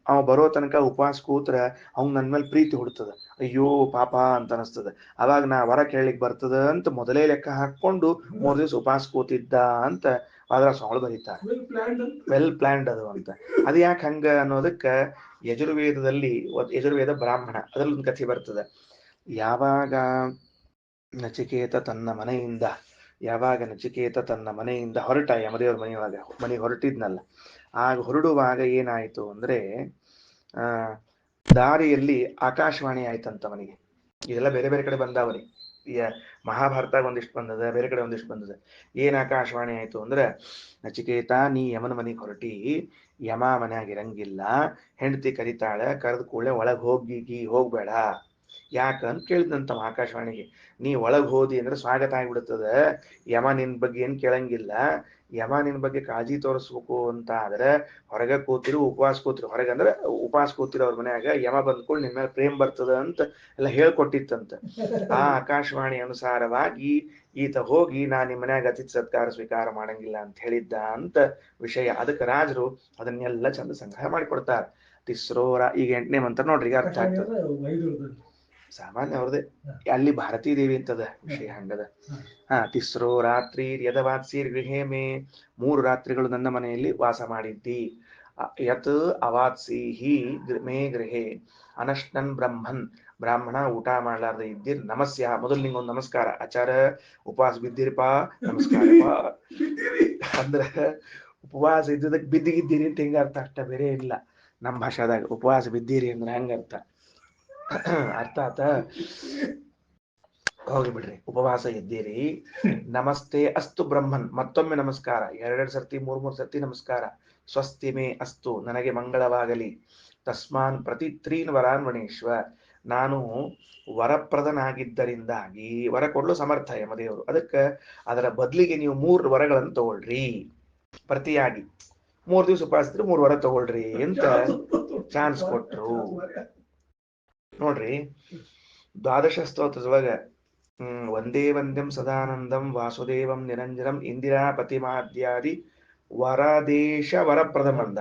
ಅವ ಬರೋ ತನಕ ಉಪವಾಸ ಕೂತ್ರ ಅವ್ನ್ ನನ್ ಮೇಲೆ ಪ್ರೀತಿ ಹುಡ್ತದ, ಅಯ್ಯೋ ಪಾಪ ಅಂತ ಅನಿಸ್ತದ. ಅವಾಗ ನಾ ವರ ಕೇಳಲಿಕ್ ಬರ್ತದ ಅಂತ ಮೊದಲೇ ಲೆಕ್ಕ ಹಾಕೊಂಡು 3 ದಿವಸ ಉಪವಾಸ ಕೂತಿದ್ದ ಅಂತ ವಾದರಾಜ ಸ್ವಾಮಿಗಳು ಬರೀತಾರೆ. ವೆಲ್ ಪ್ಲಾನ್ಡ್ ಅದು ಅಂತ. ಅದು ಯಾಕೆ ಹಂಗ ಅನ್ನೋದಕ್ಕ ಯಜುರ್ವೇದದಲ್ಲಿ, ಯಜುರ್ವೇದ ಬ್ರಾಹ್ಮಣ ಅದ್ರಲ್ಲಿ ಒಂದು ಕಥೆ ಬರ್ತದೆ. ಯಾವಾಗ ನಚಿಕೇತ ತನ್ನ ಮನೆಯಿಂದ ಹೊರಟ, ಯಮದೇವ್ರ ಮನೆಗೆ ಹೊರಟಿದ್ನಲ್ಲ, ಆಗ ಹೊರಡುವಾಗ ಏನಾಯ್ತು ಅಂದ್ರೆ ದಾರಿಯಲ್ಲಿ ಆಕಾಶವಾಣಿ ಆಯ್ತಂತ ಅವನಿಗೆ. ಇದೆಲ್ಲ ಬೇರೆ ಬೇರೆ ಕಡೆ ಬಂದಾವನಿ. ಮಹಾಭಾರತ ಒಂದಿಷ್ಟು ಬಂದದ, ಬೇರೆ ಕಡೆ ಒಂದಿಷ್ಟು ಬಂದದ. ಏನ್ ಆಕಾಶವಾಣಿ ಆಯ್ತು ಅಂದ್ರೆ, ನಚಿಕೇತ ನೀ ಯಮನ ಮನೆಗೆ ಹೊರಟಿ, ಯಮ ಮನ್ಯಾಗ ಇರಂಗಿಲ್ಲ, ಹೆಂಡತಿ ಕರಿತಾಳೆ, ಕರೆದ ಕೂಡಲೇ ಒಳಗ್ ಹೋಗ್ಬೇಡ. ಯಾಕಂತ ಕೇಳಿದಂತ ಆಕಾಶವಾಣಿಗೆ. ನೀ ಒಳಗ್ ಹೋದಿ ಅಂದ್ರೆ ಸ್ವಾಗತ ಆಗ್ಬಿಡ್ತದ, ಯಮ ನಿನ್ ಬಗ್ಗೆ ಏನ್ ಕೇಳಂಗಿಲ್ಲ. ಯಮ ನಿನ್ ಬಗ್ಗೆ ಕಾಳಜಿ ತೋರಿಸ್ಬೇಕು ಅಂತ ಆದ್ರೆ ಹೊರಗ ಕೂತಿರು, ಉಪವಾಸ ಕೂತಿರು. ಹೊರಗಂದ್ರೆ ಉಪವಾಸ ಕೂತಿರೋ ಅವ್ರ ಮನ್ಯಾಗ ಯಮ ಬಂದ್ಕೊಂಡು ನಿನ್ ಮೇಲೆ ಪ್ರೇಮ್ ಬರ್ತದ ಅಂತ ಎಲ್ಲ ಹೇಳ್ಕೊಟ್ಟಿತ್ತಂತ. ಆ ಆಕಾಶವಾಣಿ ಅನುಸಾರವಾಗಿ ಈತ ಹೋಗಿ ನಾ ನಿಮ್ ಮನ್ಯಾಗ ಅತಿಥಿ ಸತ್ಕಾರ ಸ್ವೀಕಾರ ಮಾಡಂಗಿಲ್ಲ ಅಂತ ಹೇಳಿದ್ದ ಅಂತ ವಿಷಯ. ಅದಕ್ಕೆ ರಾಜರು ಅದನ್ನೆಲ್ಲ ಚಂದ ಸಂಗ್ರಹ ಮಾಡಿಕೊಡ್ತಾರೆ. ತಿಸ್ರೋರ ಈಗ 8ನೇ ಮಂತ್ರ ನೋಡ್ರಿ, ಈಗ ಅರ್ಥ ಆಗ್ತದೆ. ಸಾಮಾನ್ಯ ಅವ್ರದೇ. ಅಲ್ಲಿ ಭಾರತೀ ದೇವಿ ಅಂತದ ವಿಷಯ ಹಂಗದ. ತಿಸ್ರೋ ರಾತ್ರಿ ಯದವಾತ್ಸೀರ್ ಗೃಹೇ ಮೇ 3 ರಾತ್ರಿಗಳು ನನ್ನ ಮನೆಯಲ್ಲಿ ವಾಸ ಮಾಡಿದ್ದಿ. ಯತ್ ಅವಾತ್ಸೀಹಿ ಮೇ ಗೃಹೇ ಅನಶ್ನನ್ ಬ್ರಾಹ್ಮಣ ಊಟ ಮಾಡ್ಲಾರ್ದೆ ಇದ್ದಿರ್ ನಮಸ್ಯ. ಮೊದಲು ನಿಂಗೊಂದು ನಮಸ್ಕಾರ. ಆಚಾರ ಉಪವಾಸ ಬಿದ್ದಿರಪ್ಪ, ನಮಸ್ಕಾರಪ್ಪ ಅಂದ್ರೆ ಉಪವಾಸ ಇದ್ದದಕ್ಕೆ ಬಿದ್ದಿಗಿದ್ದೀರಿ ಅಂತ ಹಿಂಗ ಅರ್ಥ, ಅಷ್ಟ ಬೇರೆ ಇಲ್ಲ. ನಮ್ಮ ಭಾಷಾದಾಗ ಉಪವಾಸ ಬಿದ್ದೀರಿ ಅಂದ್ರೆ ಹಂಗ ಅರ್ಥ ಆತ. ಹೋಗಿ ಬಿಡ್ರಿ, ಉಪವಾಸ ಇದ್ದೀರಿ. ನಮಸ್ತೆ ಅಸ್ತು ಬ್ರಹ್ಮನ್, ಮತ್ತೊಮ್ಮೆ ನಮಸ್ಕಾರ. 2 ಸರ್ತಿ 3 ಸರ್ತಿ ನಮಸ್ಕಾರ. ಸ್ವಸ್ತಿ ಮೇ ಅಸ್ತು, ನನಗೆ ಮಂಗಳವಾಗಲಿ. ತಸ್ಮಾನ್ ಪ್ರತಿತ್ರೀನ್ ವರಾನ್ ವಣೇಶ್ವ, ನಾನು ವರಪ್ರದನಾಗಿದ್ದರಿಂದಾಗಿ ವರ ಕೊಡಲು ಸಮರ್ಥ ಯಮದೇವರು. ಅದಕ್ಕೆ ಅದರ ಬದಲಿಗೆ ನೀವು 3 ವರಗಳನ್ನು ತಗೊಳ್ರಿ. ಪ್ರತಿಯಾಗಿ 3 ದಿವಸ ಉಪವಾಸಿದ್ರೆ 3 ವರ ತಗೊಳ್ರಿ ಅಂತ ಚಾನ್ಸ್ ಕೊಟ್ರು. ನೋಡ್ರಿ, ದ್ವಾದಶ ಸ್ತೋತ್ರದೊಳಗ ವಂದೇ ವಂದ್ಯಂ ಸದಾನಂದಂ ವಾಸುದೇವಂ ನಿರಂಜನಂ ಇಂದಿರಾಪತಿಮಾದ್ಯಾದಿ ವರದೇಶ ವರಪ್ರದಂ ಅಂದ.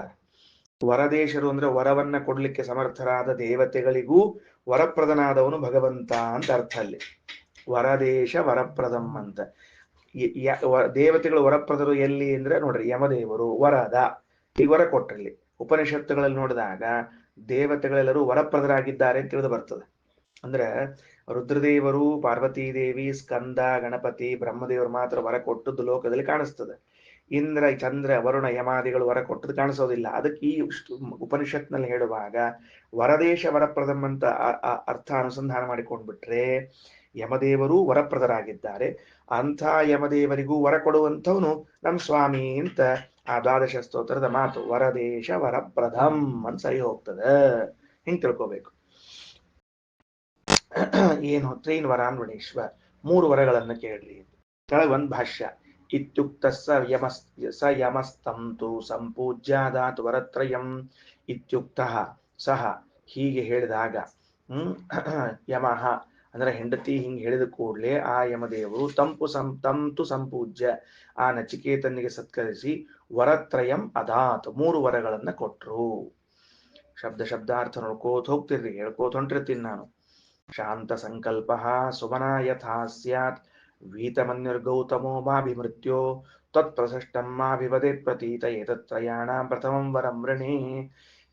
ವರದೇಶರು ಅಂದ್ರೆ ವರವನ್ನ ಕೊಡ್ಲಿಕ್ಕೆ ಸಮರ್ಥರಾದ ದೇವತೆಗಳಿಗೂ ವರಪ್ರದನಾದವನು ಭಗವಂತ ಅಂತ ಅರ್ಥ. ಅಲ್ಲಿ ವರದೇಶ ವರಪ್ರದಂ ಅಂತ. ದೇವತೆಗಳು ವರಪ್ರದರು ಎಲ್ಲಿ ಅಂದ್ರೆ ನೋಡ್ರಿ, ಯಮದೇವರು ವರದ ಈಗ ವರ ಕೊಟ್ರಲ್ಲಿ. ಉಪನಿಷತ್ತುಗಳಲ್ಲಿ ನೋಡಿದಾಗ ದೇವತೆಗಳೆಲ್ಲರೂ ವರಪ್ರದರಾಗಿದ್ದಾರೆ ಅಂತ ತಿಳಿದು ಬರ್ತದೆ. ಅಂದ್ರೆ ರುದ್ರದೇವರು, ಪಾರ್ವತೀ ದೇವಿ, ಸ್ಕಂದ, ಗಣಪತಿ, ಬ್ರಹ್ಮದೇವರು ಮಾತ್ರ ವರ ಕೊಟ್ಟದ್ದು ಲೋಕದಲ್ಲಿ ಕಾಣಿಸ್ತದೆ. ಇಂದ್ರ, ಚಂದ್ರ, ವರುಣ, ಯಮಾದಿಗಳು ವರ ಕೊಟ್ಟದ್ದು ಕಾಣಿಸೋದಿಲ್ಲ. ಅದಕ್ಕೆ ಈ ಉಪನಿಷತ್ನಲ್ಲಿ ಹೇಳುವಾಗ ವರದೇಶ ವರಪ್ರದಂ ಅಂತ ಅರ್ಥ ಅನುಸಂಧಾನ ಮಾಡಿಕೊಂಡ್ಬಿಟ್ರೆ ಯಮದೇವರು ವರಪ್ರದರಾಗಿದ್ದಾರೆ. ಅಂಥ ಯಮದೇವರಿಗೂ ವರ ಕೊಡುವಂಥವನು ನಮ್ಮ ಸ್ವಾಮಿ ಅಂತ ಆ ದ್ವಾದಶ ಸ್ತೋತ್ರದ ಮಾತು. ವರದೇಶ ವರಪ್ರದಂ ಅಂತ ಸರಿ ಹೋಗ್ತದೆ. ಹಿಂಗ್ ತಿಳ್ಕೋಬೇಕು. ಏನು ತ್ರೀನ್ ವರಾನ್ ವೃಣೀಶ್ವ, 3 ವರಗಳನ್ನು ಕೇಳ್ರಿ. ಕೆಳಗೊಂದ್ ಭಾಷ್ಯ. ಇತ್ಯುಕ್ತ ಸ ಯಮಸ್ತಂತು ಸಂಪೂಜ್ಯಾದಾತ್ ವರತ್ರಯಂ ಇತ್ಯುಕ್ತ ಸಹ, ಹೀಗೆ ಹೇಳಿದಾಗ ಯಮಃ ಅಂದ್ರೆ ಹೆಂಡತಿ ಹಿಂಗೆ ಹೇಳಿದ ಕೂಡಲೇ ಆ ಯಮದೇವರು ತಂತು ಸಂಪೂಜ್ಯ ಆ ನಚಿಕೇತನಿಗೆ ಸತ್ಕರಿಸಿ ವರತ್ರಯಂ ಅದಾತ್ 3 ವರಗಳನ್ನ ಕೊಟ್ರು. ಶಬ್ದಾರ್ಥ ನೋಡ್ಕೋತ ಹೋಗ್ತಿರ್ರಿ, ಹೇಳ್ಕೋತ ಹೊಂಟಿರ್ತೀನಿ ನಾನು. ಶಾಂತ ಸಂಕಲ್ಪ ಸುಮನ ಯಥಾ ಸ್ಯಾತ್ ವೀತಮನ್ಯುರ್ಗೌತಮೋ ಮಾಭಿಮೃತ್ಯೋ ತತ್ಪ್ರಸಷ್ಟಂ ಮಾಭಿವದೇತ್ ಪ್ರತೀತ ಏತತ್ ತ್ರಯಾಣಾಂ ಪ್ರಥಮಂ ವರಂ ವೃಣೇ.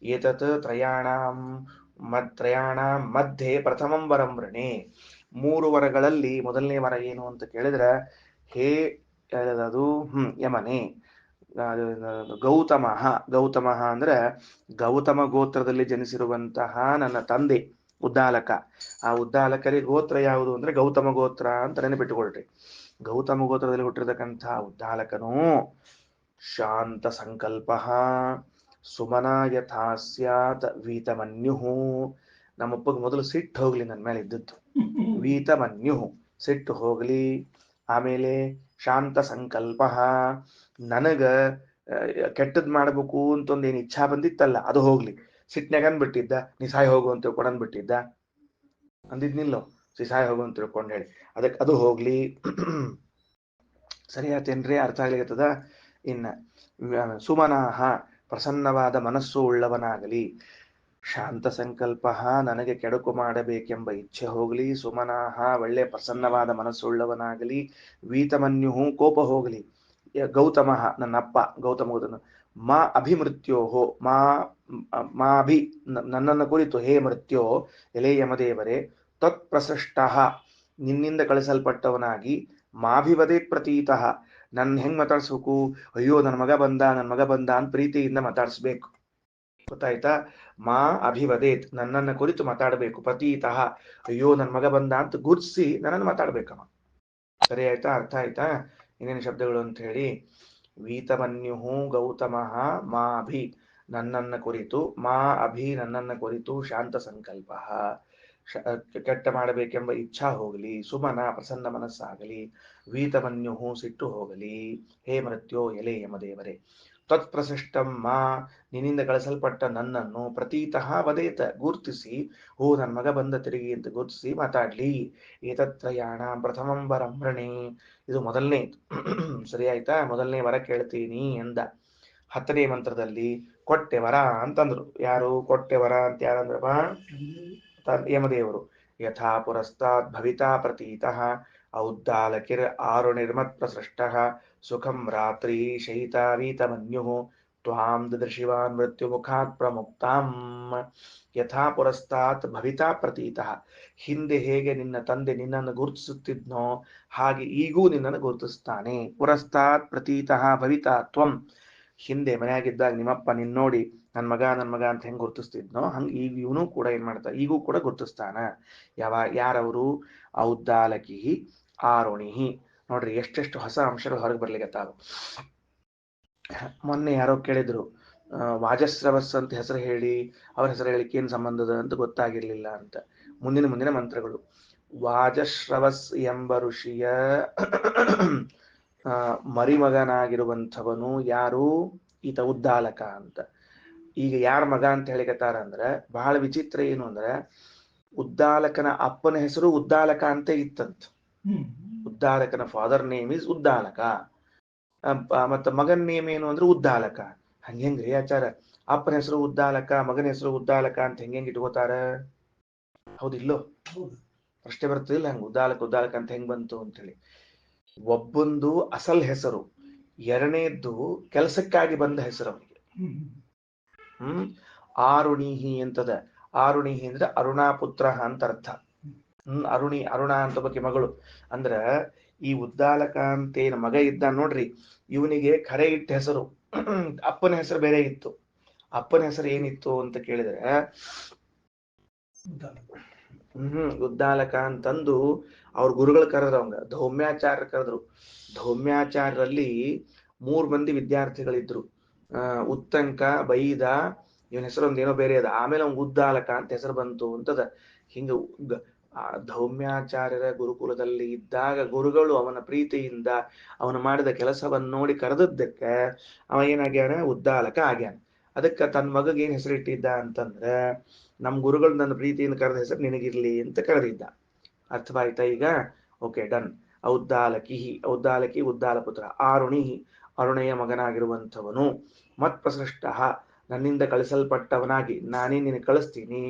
ಏತತ್ ತ್ರಯಾಣಾಂ ಮಧ್ಯೆ ಪ್ರಥಮಂ ವರಂ ವೃಣೇ. 3 ವರಗಳಲ್ಲಿ ಮೊದಲನೇ ವರ ಏನು ಅಂತ ಕೇಳಿದ್ರೆ, ಹೇ ಅದು ಯಮನೇ, ಗೌತಮ ಅಂದ್ರೆ ಗೌತಮ ಗೋತ್ರದಲ್ಲಿ ಜನಿಸಿರುವಂತಹ ನನ್ನ ತಂದೆ ಉದ್ದಾಲಕ. ಆ ಉದ್ದಾಲಕರಿಗೆ ಗೋತ್ರ ಯಾವುದು ಅಂದ್ರೆ ಗೌತಮ ಗೋತ್ರ ಅಂತ ನೆನಪಿಟ್ಟುಕೊಳ್ರಿ. ಗೌತಮ ಗೋತ್ರದಲ್ಲಿ ಹುಟ್ಟಿರತಕ್ಕಂತಹ ಉದ್ದಾಲಕನು ಶಾಂತ ಸಂಕಲ್ಪ ಸುಮನ ಯಥಾ ಸ್ಯಾತ್ ವೀತಮನ್ಯು. ನಮ್ಮಪ್ಪಗೆ ಮೊದಲು ಸಿಟ್ಟು ಹೋಗ್ಲಿ ನನ್ನ ಮೇಲೆ ಇದ್ದದ್ದು. ವೀತಮನ್ಯು ಸಿಟ್ಟು ಹೋಗ್ಲಿ. ಆಮೇಲೆ ಶಾಂತ ಸಂಕಲ್ಪ, ನನಗ ಕೆಟ್ಟದ್ ಮಾಡ್ಬೇಕು ಅಂತ ಒಂದೇನು ಇಚ್ಛಾ ಬಂದಿತ್ತಲ್ಲ ಅದು ಹೋಗ್ಲಿ. ಸಿಟ್ನಾಗ ಅಂದ್ಬಿಟ್ಟಿದ್ದ ನೀ ಸಾಯಿ ಹೋಗು ಅಂತ ತಿಳ್ಕೊಂಡು ಅಂದ್ಬಿಟ್ಟಿದ್ದ, ಅಂದಿದ್ನಿಲ್ಲೋ ಸಾಯಿ ಹೋಗು ಅಂತ ತಿಳ್ಕೊಂಡು ಹೇಳಿ, ಅದಕ್ಕೆ ಅದು ಹೋಗ್ಲಿ. ಸರಿ ಆತೇನ್ರಿ? ಅರ್ಥ ಆಗ್ಲಿಕ್ಕದ? ಇನ್ನ ಸುಮನಾಹ ಪ್ರಸನ್ನವಾದ ಮನಸ್ಸು ಉಳ್ಳವನಾಗಲಿ. ಶಾಂತ ಸಂಕಲ್ಪ, ನನಗೆ ಕೆಡುಕು ಮಾಡಬೇಕೆಂಬ ಇಚ್ಛೆ ಹೋಗಲಿ. ಸುಮನಾಹ ಒಳ್ಳೆ ಪ್ರಸನ್ನವಾದ ಮನಸ್ಸುಳ್ಳವನಾಗಲಿ. ವೀತಮನ್ಯು ಕೋಪ ಹೋಗಲಿ. ಗೌತಮ ನನ್ನಪ್ಪ ಗೌತಮ ಮಾ ಅಭಿಮೃತ್ಯೋಹೋ ಮಾಭಿ ನನ್ನನ್ನು ಕುರಿತು ಹೇ ಮೃತ್ಯೋ ಎಲೆ ಯಮದೇವರೇ, ತತ್ಪ್ರಸೃಷ್ಟ ನಿನ್ನಿಂದ ಕಳಿಸಲ್ಪಟ್ಟವನಾಗಿ, ಮಾಭಿವದೇ ಪ್ರತೀತಃ ನನ್ನ ಹೆಂಗ್ ಮಾತಾಡ್ಸ್ಬೇಕು? ಅಯ್ಯೋ ನನ್ನ ಮಗ ಬಂದ ಅಂತ ಪ್ರೀತಿಯಿಂದ ಮಾತಾಡಿಸ್ಬೇಕು. ಗೊತ್ತಾಯ್ತಾ? ಮಾ ಅಭಿವದೇತ್ ನನ್ನನ್ನು ಕುರಿತು ಮಾತಾಡಬೇಕು. ಪ್ರತೀತಃ ಅಯ್ಯೋ ನನ್ನ ಮಗ ಬಂದ ಅಂತ ಗುರ್ಸಿ ನನ್ನನ್ನು ಮಾತಾಡ್ಬೇಕಮ್ಮ. ಸರಿ ಆಯ್ತಾ? ಅರ್ಥ ಆಯ್ತಾ ಇನ್ನೇನು ಶಬ್ದಗಳು ಅಂತ ಹೇಳಿ? ವೀತಮನ್ಯು ಗೌತಮ ಮಾಭಿ ನನ್ನನ್ನ ಕುರಿತು, ಮಾ ಅಭಿ ನನ್ನನ್ನ ಕುರಿತು, ಶಾಂತ ಸಂಕಲ್ಪ ಕೆಟ್ಟ ಮಾಡಬೇಕೆಂಬ ಇಚ್ಛಾ ಹೋಗಲಿ. ಸುಮನ ಪ್ರಸನ್ನ ಮನಸ್ಸಾಗಲಿ. ವೀತಮನ್ಯು ಸಿಟ್ಟು ಹೋಗಲಿ. ಹೇ ಮೃತ್ಯೋ ಎಲೆ ಯಮದೇವರೇ, ತತ್ಪ್ರಸೃಷ್ಟಂ ಮಾ ನಿನ್ನಿಂದ ಕಳಿಸಲ್ಪಟ್ಟ ನನ್ನನ್ನು ಪ್ರತೀತಃ ವದೇತ ಗುರ್ತಿಸಿ, ಓ ನನ್ನ ಮಗ ಬಂದ ತಿರುಗಿ ಅಂತ ಗುರ್ತಿಸಿ ಮಾತಾಡ್ಲಿ. ಏತತ್ರಯಾಣ ಪ್ರಥಮಂ ವರಂ ವೃಣೇ, ಇದು ಮೊದಲನೇ. ಸರಿ ಆಯ್ತಾ? ಮೊದಲನೇ ವರ ಕೇಳ್ತೀನಿ ಎಂದ. 10ನೇ ಮಂತ್ರದಲ್ಲಿ ಕೊಟ್ಟೆ ವರ ಅಂತಂದ್ರು. ಯಾರು ಕೊಟ್ಟೆ ವರ ಅಂತ ಯಾರಂದ್ರಪ್ಪ? ಯಮದೇವರು. ಯಥಾ ಪುರಸ್ತಾತ್ ಭವಿತಾ ಪ್ರತೀತಃ ಔದ್ದಾಲಕಿರ್ ಆರುಣಿರ್ಮತ್ ಪ್ರಸೃಷ್ಟಃ ಸುಖಂ ರಾತ್ರಿ ಶಯಿತಾ ವೀತಮನ್ಯು ತ್ವಾಂ ದದೃಶಿವಾನ್ ಮೃತ್ಯು ಮುಖಾತ್ ಪ್ರಮುಕ್ತಾಂ. ಯಥಾ ಪುರಸ್ತಾತ್ ಭವಿತಾ ಪ್ರತೀತಃ, ಹಿಂದೆ ಹೇಗೆ ನಿನ್ನ ತಂದೆ ನಿನ್ನನ್ನು ಗುರುತಿಸುತ್ತಿದ್ನೋ ಹಾಗೆ ಈಗೂ ನಿನ್ನನ್ನು ಗುರುತಿಸ್ತಾನೆ. ಪುರಸ್ತಾತ್ ಪ್ರತೀತಃ ಭವಿತಾ ತ್ವಂ, ಹಿಂದೆ ಮನೆಯಾಗಿದ್ದಾಗ ನಿಮ್ಮಪ್ಪ ನಿನ್ನೋಡಿ ನನ್ನ ಮಗ ಅಂತ ಹೆಂಗ್ ಗುರುತಿಸ್ತಿದ್ನೋ ಹಂಗ ಈಗ ಇವನು ಕೂಡ ಏನ್ ಮಾಡ್ತಾ ಈಗೂ ಕೂಡ ಗುರುತಿಸ್ತಾನ. ಯಾರವರು? ಔದ್ದಾಲಕಿ ಆರುಣಿಹಿ. ನೋಡ್ರಿ ಎಷ್ಟೆಷ್ಟು ಹೊಸ ಅಂಶಗಳು ಹೊರಗೆ ಬರ್ಲಿಕ್ಕತ್ತಾವ. ಮೊನ್ನೆ ಯಾರೋ ಕೇಳಿದ್ರು ವಾಜಸ್ರವಸ್ ಅಂತ ಹೆಸರು ಹೇಳಿ, ಅವ್ರ ಹೆಸರು ಹೇಳಿಕೆ ಏನ್ ಸಂಬಂಧದ ಅಂತ ಗೊತ್ತಾಗಿರ್ಲಿಲ್ಲ ಅಂತ. ಮುಂದಿನ ಮಂತ್ರಗಳು. ವಾಜಶ್ರವಸ್ ಎಂಬ ಋಷಿಯ ಮರಿಮಗನಾಗಿರುವಂಥವನು ಯಾರು? ಈತ ಉದ್ದಾಲಕ ಅಂತ. ಈಗ ಯಾರ ಮಗ ಅಂತ ಹೇಳಿಕತ್ತಾರ ಅಂದ್ರೆ ಬಹಳ ವಿಚಿತ್ರ ಏನು ಅಂದ್ರೆ, ಉದ್ದಾಲಕನ ಅಪ್ಪನ ಹೆಸರು ಉದ್ದಾಲಕ ಅಂತ ಇತ್ತಂತ. ಉದ್ದಾಲಕನ ಫಾದರ್ ನೇಮ್ ಇಸ್ ಉದ್ದಾಲಕ, ಮತ್ತ ಮಗನ ನೇಮ್ ಏನು ಅಂದ್ರೆ ಉದ್ದಾಲಕ. ಹಂಗೆಂಗ್ರಿ ಆಚಾರ? ಅಪ್ಪನ ಹೆಸರು ಉದ್ದಾಲಕ, ಮಗನ ಹೆಸರು ಉದ್ದಾಲಕ ಅಂತ ಹೆಂಗ್ ಇಟ್ಕೋತಾರ? ಹೌದಿಲ್ಲೋ? ಪ್ರಶ್ನೆ ಬರ್ತದಿಲ್ಲ ಹಂಗ ಉದ್ದಾಲಕ ಅಂತ ಹೆಂಗ್ ಬಂತು ಅಂತ ಹೇಳಿ. ಒಬ್ಬೊಂದು ಅಸಲ್ ಹೆಸರು, ಎರಡನೇದ್ದು ಕೆಲಸಕ್ಕಾಗಿ ಬಂದ ಹೆಸರು ಅವನಿಗೆ. ಆರುಣಿಹಿ ಅಂತದ. ಆರುಣಿಹಿ ಅಂದ್ರೆ ಅರುಣಾಪುತ್ರ ಅಂತ ಅರ್ಥ. ಅರುಣ ಅಂತ ಬಗ್ಗೆ ಮಗಳು ಅಂದ್ರ ಈ ಉದ್ದಾಲಕ ಅಂತೇನ ಮಗ ಇದ್ದ ನೋಡ್ರಿ, ಇವನಿಗೆ ಖರೆ ಇಟ್ಟ ಹೆಸರು ಅಪ್ಪನ ಹೆಸರು ಬೇರೆ ಇತ್ತು. ಅಪ್ಪನ ಹೆಸರು ಏನಿತ್ತು ಅಂತ ಕೇಳಿದ್ರೆ ಉದ್ದಾಲಕ ಅಂತಂದು ಅವ್ರ ಗುರುಗಳು ಕರೆದ್ರು, ಅವಂಗ ಧೌಮ್ಯಾಚಾರ್ಯ ಕರೆದ್ರು. ಧೌಮ್ಯಾಚಾರ್ಯರಲ್ಲಿ 3 ಮಂದಿ ವಿದ್ಯಾರ್ಥಿಗಳಿದ್ರು. ಉತ್ತಂಕ, ಬೈದ, ಇವನ ಹೆಸರು ಒಂದೇನೋ ಬೇರೆ ಅದ. ಆಮೇಲೆ ಅವ್ನ ಉದ್ದಾಲಕ ಅಂತ ಹೆಸರು ಬಂತು ಅಂತದ. ಹಿಂಗ ಧೌಮ್ಯಾಚಾರ್ಯರ ಗುರುಕುಲದಲ್ಲಿ ಇದ್ದಾಗ ಗುರುಗಳು ಅವನ ಪ್ರೀತಿಯಿಂದ ಅವನು ಮಾಡಿದ ಕೆಲಸವನ್ನು ನೋಡಿ ಕರೆದದ್ದಕ್ಕೆ ಅವ ಏನಾಗ್ಯಾನ, ಉದ್ದಾಲಕ ಆಗ್ಯಾನ. ಅದಕ್ಕೆ ತನ್ನ ಮಗಗೆ ಏನ್ ಹೆಸರಿಟ್ಟಿದ್ದ ಅಂತಂದ್ರೆ, ನಮ್ ಗುರುಗಳು ನನ್ನ ಪ್ರೀತಿಯಿಂದ ಕರೆದ ಹೆಸರು ನಿನಗಿರ್ಲಿ ಅಂತ ಕರೆದಿದ್ದ. ಅರ್ಥವಾಯ್ತಾ ಈಗ? Okay, done. ಔದ್ದಾಲಕಿ, ಔದ್ದಾಲಕಿ ಉದ್ದಾಲಪುತ್ರ. ಆರುಣಿ, ಅರುಣೆಯ ಮಗನಾಗಿರುವಂಥವನು. ಮತ್ ಪ್ರಸೃಷ್ಟ, ನನ್ನಿಂದ ಕಳಿಸಲ್ಪಟ್ಟವನಾಗಿ ನಾನೇ ನಿನ್ನ ಕಳಿಸ್ತೀನಿ.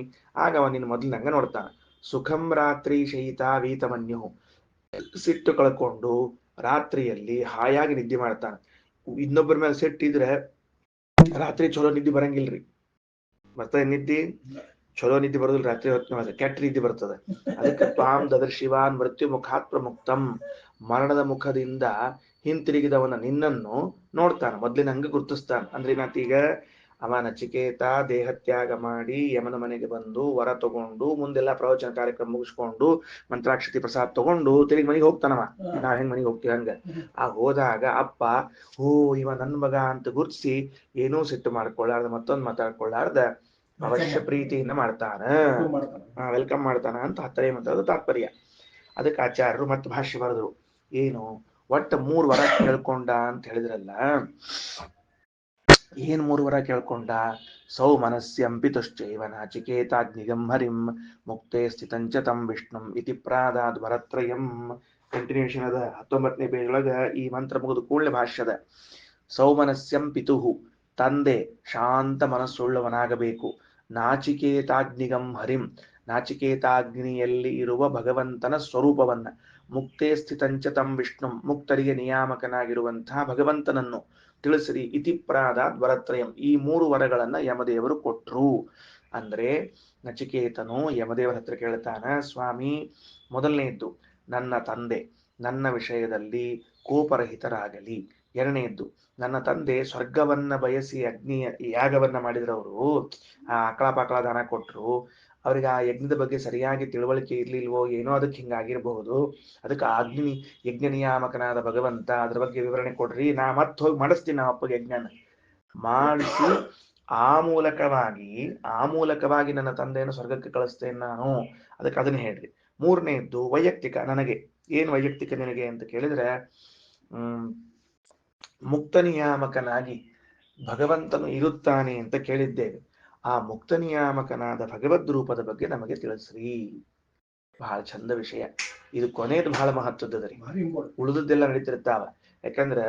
ಆಗ ಅವನ ನಿನ್ನ ಮೊದಲಿನಂಗ ನೋಡ್ತಾನೆ. ಸುಖಂ ರಾತ್ರಿ ಶಯಿತ ವೀತಮನ್ಯು, ಸಿಟ್ಟು ಕಳ್ಕೊಂಡು ರಾತ್ರಿಯಲ್ಲಿ ಹಾಯಾಗಿ ನಿದ್ದೆ ಮಾಡ್ತಾನೆ. ಇನ್ನೊಬ್ಬರ ಮೇಲೆ ಸಿಟ್ಟಿದ್ರೆ ರಾತ್ರಿ ಚಲೋ ನಿದ್ದೆ ಬರಂಗಿಲ್ರಿ. ಬರ್ತದೆ ನಿದ್ದೆ? ಚಲೋ ನಿದ್ದೆ ಬರೋದಿಲ್ಲ ರಾತ್ರಿ ಹೊತ್ತಿನ, ಕೆಟ್ಟ ನಿದ್ದೆ ಬರ್ತದೆ. ಅದಕ್ಕೆ ತ್ವಾಂ ದದರ್ಶಿವಾನ್ ಮೃತ್ಯು ಮುಖಾತ್ ಪ್ರಮುಕ್ತಂ, ಮರಣದ ಮುಖದಿಂದ ಹಿಂತಿರುಗಿದವನ ನಿನ್ನನ್ನು ನೋಡ್ತಾನ, ಮೊದ್ಲಿನಂಗ ಗುರ್ತಿಸ್ತಾನ. ಅಂದ್ರೆ ಏನಾತೀಗ, ಅವ ನಚಿಕೇತ ದೇಹತ್ಯಾಗ ಮಾಡಿ ಯಮನ ಮನೆಗೆ ಬಂದು ವರ ತಗೊಂಡು ಮುಂದೆಲ್ಲ ಪ್ರವಚನ ಕಾರ್ಯಕ್ರಮ ಮುಗಿಸ್ಕೊಂಡು ಮಂತ್ರಾಕ್ಷತಿ ಪ್ರಸಾದ ತಗೊಂಡು ತಿರುಗಿ ಮನೆಗೆ ಹೋಗ್ತಾನವ. ನಾವ್ ಹೆಂಗ್ ಮನೆಗೆ ಹೋಗ್ತೀವಿ ಹಂಗ. ಆ ಹೋದಾಗ ಅಪ್ಪ ಇವ ನನ್ ಮಗ ಅಂತ ಗುರ್ತಿಸಿ ಏನೂ ಸಿಟ್ಟು ಮಾಡ್ಕೊಳ್ಳಾರ್ದ, ಮತ್ತೊಂದ್ ಮಾತಾಡ್ಕೊಳ್ಳಾರ್ದ ಅವಶ್ಯ ಪ್ರೀತಿಯಿಂದ ಮಾಡ್ತಾನ, ವೆಲ್ಕಮ್ ಮಾಡ್ತಾನ ಅಂತ 10ನೇ ಮಂತ್ರದ ತಾತ್ಪರ್ಯ. ಅದಕ್ಕೆ ಆಚಾರ್ಯರು ಮತ್ತೆ ಭಾಷ್ಯ ಬರೆದ್ರು. ಏನು, ಒಟ್ಟ 3 ವರ ಕೇಳ್ಕೊಂಡ ಅಂತ ಹೇಳಿದ್ರಲ್ಲ, ಏನ್ 3 ವರ ಕೇಳ್ಕೊಂಡ? ಸೌ ಮನಸ್ಯಂಪಿತುಶ್ಚೈವ ನಾಚಿಕೇತಾಗ್ನಿಗಂ ಹರಿಂ ಮುಕ್ತೆ ಸ್ಥಿತಂಚ ತಂ ವಿಷ್ಣುಂ ಇತಿ ಪ್ರಾದಾದ್ ವರತ್ರಯಂ. ಕಂಟಿನ್ಯೂಷನ್ ಅದ 19ನೇ ಪೇಜ್ ಒಳಗ ಈ ಮಂತ್ರ ಮುಗಿದು ಕೂಡಲೇ ಭಾಷ್ಯದ. ಸೌಮನಸ್ಯಂ ಪಿತುಹು, ತಂದೆ ಶಾಂತ ಮನಸ್ಸುಳ್ಳವನಾಗಬೇಕು. ನಾಚಿಕೇತಾಗ್ನಿಗಂ ಹರಿಂ, ನಾಚಿಕೇತಾಗ್ನಿಯಲ್ಲಿ ಇರುವ ಭಗವಂತನ ಸ್ವರೂಪವನ್ನ. ಮುಕ್ತೇ ಸ್ಥಿತಂಚ ತಂ ವಿಷ್ಣುಂ, ಮುಕ್ತರಿಗೆ ನಿಯಾಮಕನಾಗಿರುವಂತಹ ಭಗವಂತನನ್ನು ತಿಳಿಸಿರಿ. ಇತಿ ಪ್ರಾದಾದ್ ವರತ್ರಯಂ, ಈ 3 ವರಗಳನ್ನ ಯಮದೇವರು ಕೊಟ್ರು. ಅಂದ್ರೆ ನಚಿಕೇತನು ಯಮದೇವರ ಹತ್ರ ಕೇಳ್ತಾನ, ಸ್ವಾಮಿ, ಮೊದಲನೇದ್ದು ನನ್ನ ತಂದೆ ನನ್ನ ವಿಷಯದಲ್ಲಿ ಕೋಪರಹಿತರಾಗಲಿ. ಎರಡನೇದ್ದು, ನನ್ನ ತಂದೆ ಸ್ವರ್ಗವನ್ನ ಬಯಸಿ ಅಗ್ನಿಯ ಯಾಗವನ್ನ ಮಾಡಿದ್ರವರು, ಆ ಆಕಳ ಪಾಕಳ ದಾನ ಕೊಟ್ರು. ಅವ್ರಿಗೆ ಆ ಯಜ್ಞದ ಬಗ್ಗೆ ಸರಿಯಾಗಿ ತಿಳುವಳಿಕೆ ಇರ್ಲಿಲ್ವೋ ಏನೋ, ಅದಕ್ಕೆ ಹಿಂಗಾಗಿರ್ಬಹುದು. ಅದಕ್ಕೆ ಅಗ್ನಿ ಯಜ್ಞ ನಿಯಾಮಕನಾದ ಭಗವಂತ ಅದ್ರ ಬಗ್ಗೆ ವಿವರಣೆ ಕೊಡ್ರಿ, ನಾ ಮತ್ತೆ ಹೋಗಿ ಮಾಡಿಸ್ತೀನಿ ನಮ್ಮ ಅಪ್ಪಗೆ ಯಜ್ಞನ ಮಾಡಿಸಿ ಆ ಮೂಲಕವಾಗಿ ನನ್ನ ತಂದೆಯನ್ನು ಸ್ವರ್ಗಕ್ಕೆ ಕಳಿಸ್ತೇನೆ ನಾನು. ಅದಕ್ಕೆ ಅದನ್ನ ಹೇಳ್ರಿ. ಮೂರನೇದ್ದು ವೈಯಕ್ತಿಕ, ನನಗೆ ಏನ್ ವೈಯಕ್ತಿಕ ನಿನಗೆ ಅಂತ ಕೇಳಿದ್ರೆ, ಮುಕ್ತ ನಿಯಾಮಕನಾಗಿ ಭಗವಂತನು ಇರುತ್ತಾನೆ ಅಂತ ಕೇಳಿದ್ದೇವೆ. ಆ ಮುಕ್ತ ನಿಯಾಮಕನಾದ ಭಗವದ್ ರೂಪದ ಬಗ್ಗೆ ನಮಗೆ ತಿಳಿಸ್ರಿ. ಬಹಳ ಚಂದ ವಿಷಯ ಇದು. ಕೊನೆಯದು ಬಹಳ ಮಹತ್ವದ್ದರಿ, ಉಳಿದದ್ದೆಲ್ಲ ನಡೀತಿರ್ತಾವ. ಯಾಕಂದ್ರ